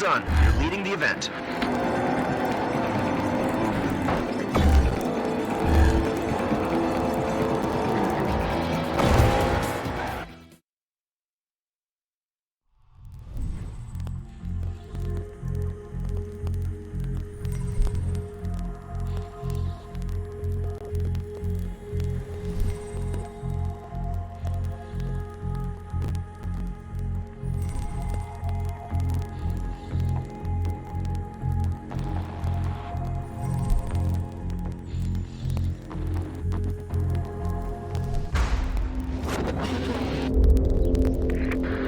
done. You're leading the event.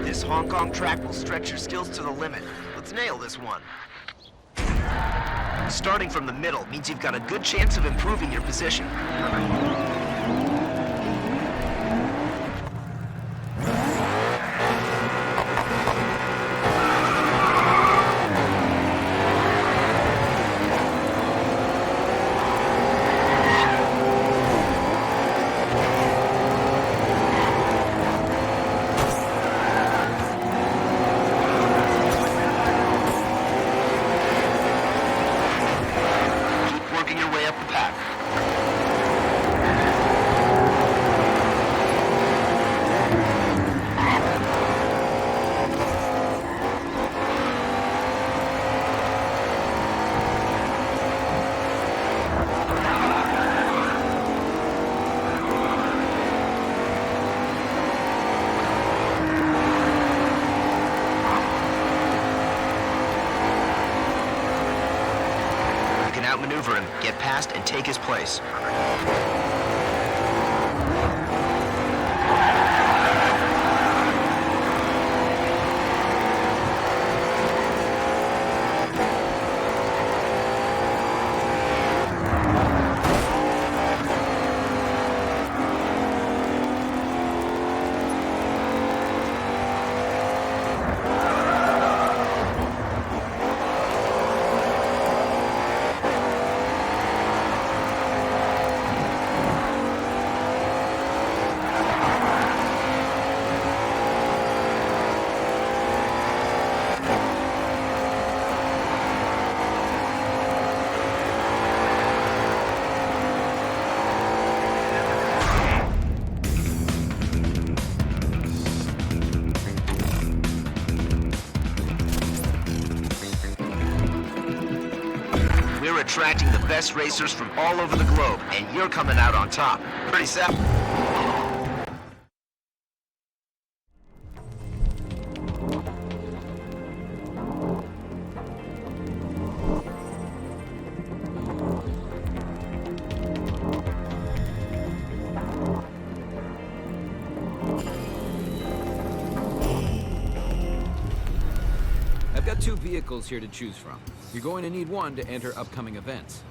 This Hong Kong track will stretch your skills to the limit. Let's nail this one. Starting from the middle means you've got a good chance of improving your position. Outmaneuver him, get past, and take his place. We're attracting the best racers from all over the globe, and you're coming out on top. Pretty sad. I've got 2 vehicles here to choose from. You're going to need one to enter upcoming events.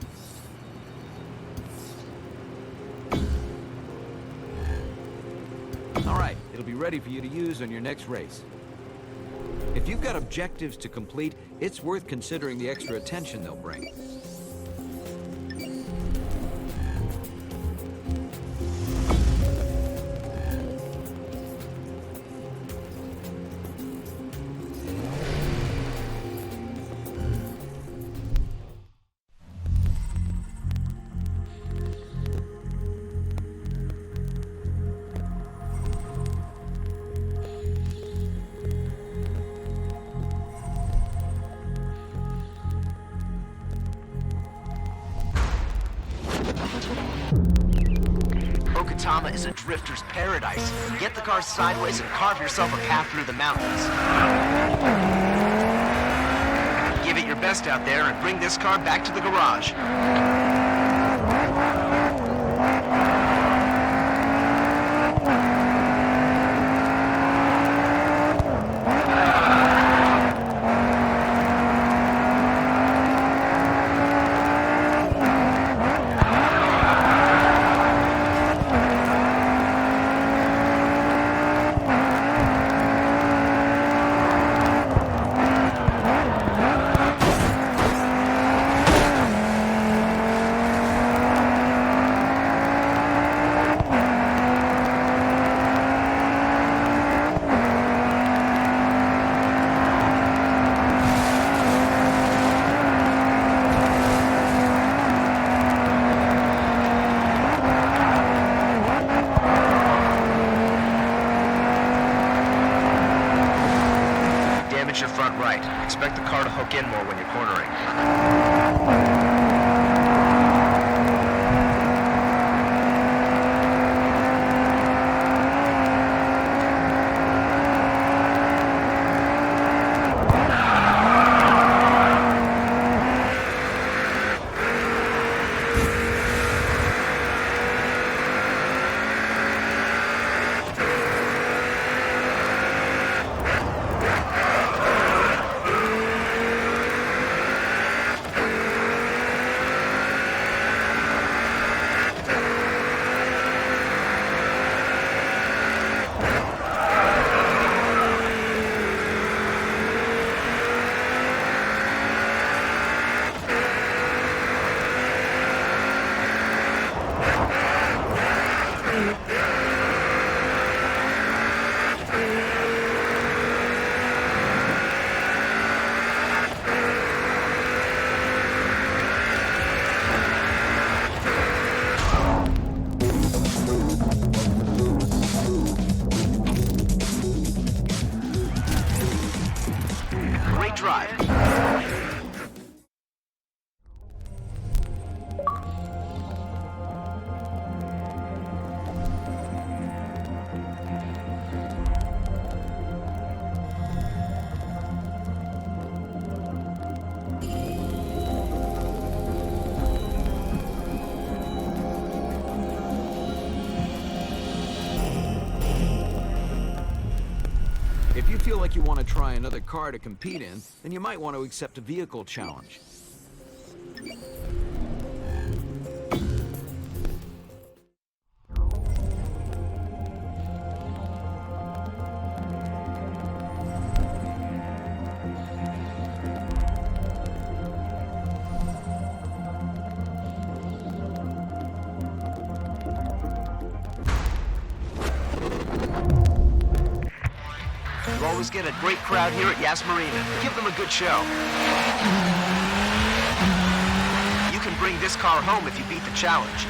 All right, it'll be ready for you to use on your next race. If you've got objectives to complete, it's worth considering the extra attention they'll bring. Okatama is a drifter's paradise. Get the car sideways and carve yourself a path through the mountains. Give it your best out there and bring this car back to the garage. Expect the car to hook in more when you're cornering. Great drive. If you feel like you want to try another car to compete in, then you might want to accept a vehicle challenge. You always get a great crowd here at Yas Marina. Give them a good show. You can bring this car home if you beat the challenge.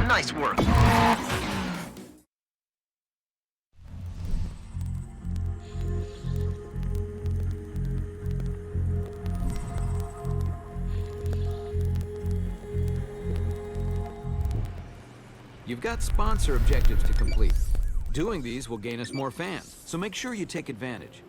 Nice work. You've got sponsor objectives to complete. Doing these will gain us more fans, so make sure you take advantage.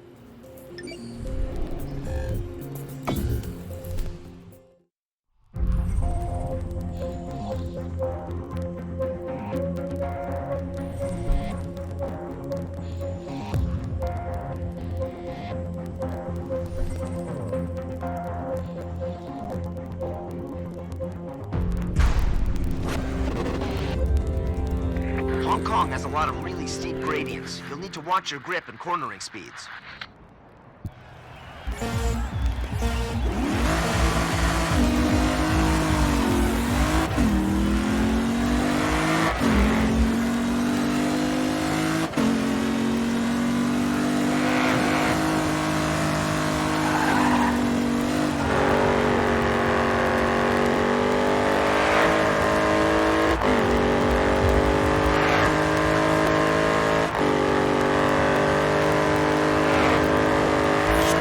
Hong Kong has a lot of really steep gradients. You'll need to watch your grip and cornering speeds.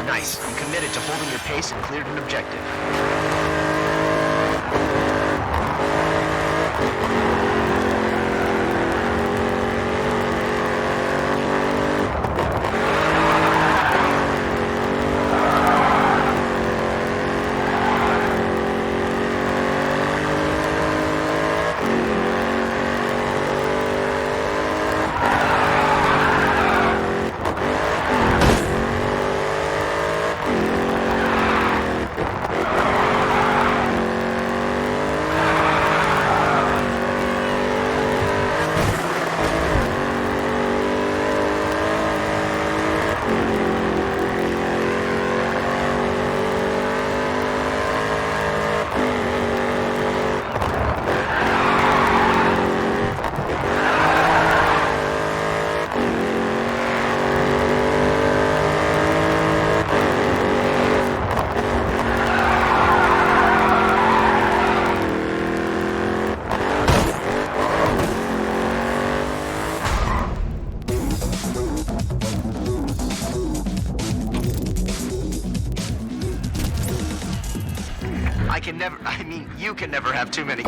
Nice. You committed to holding your pace and cleared an objective. I mean, you can never have too many.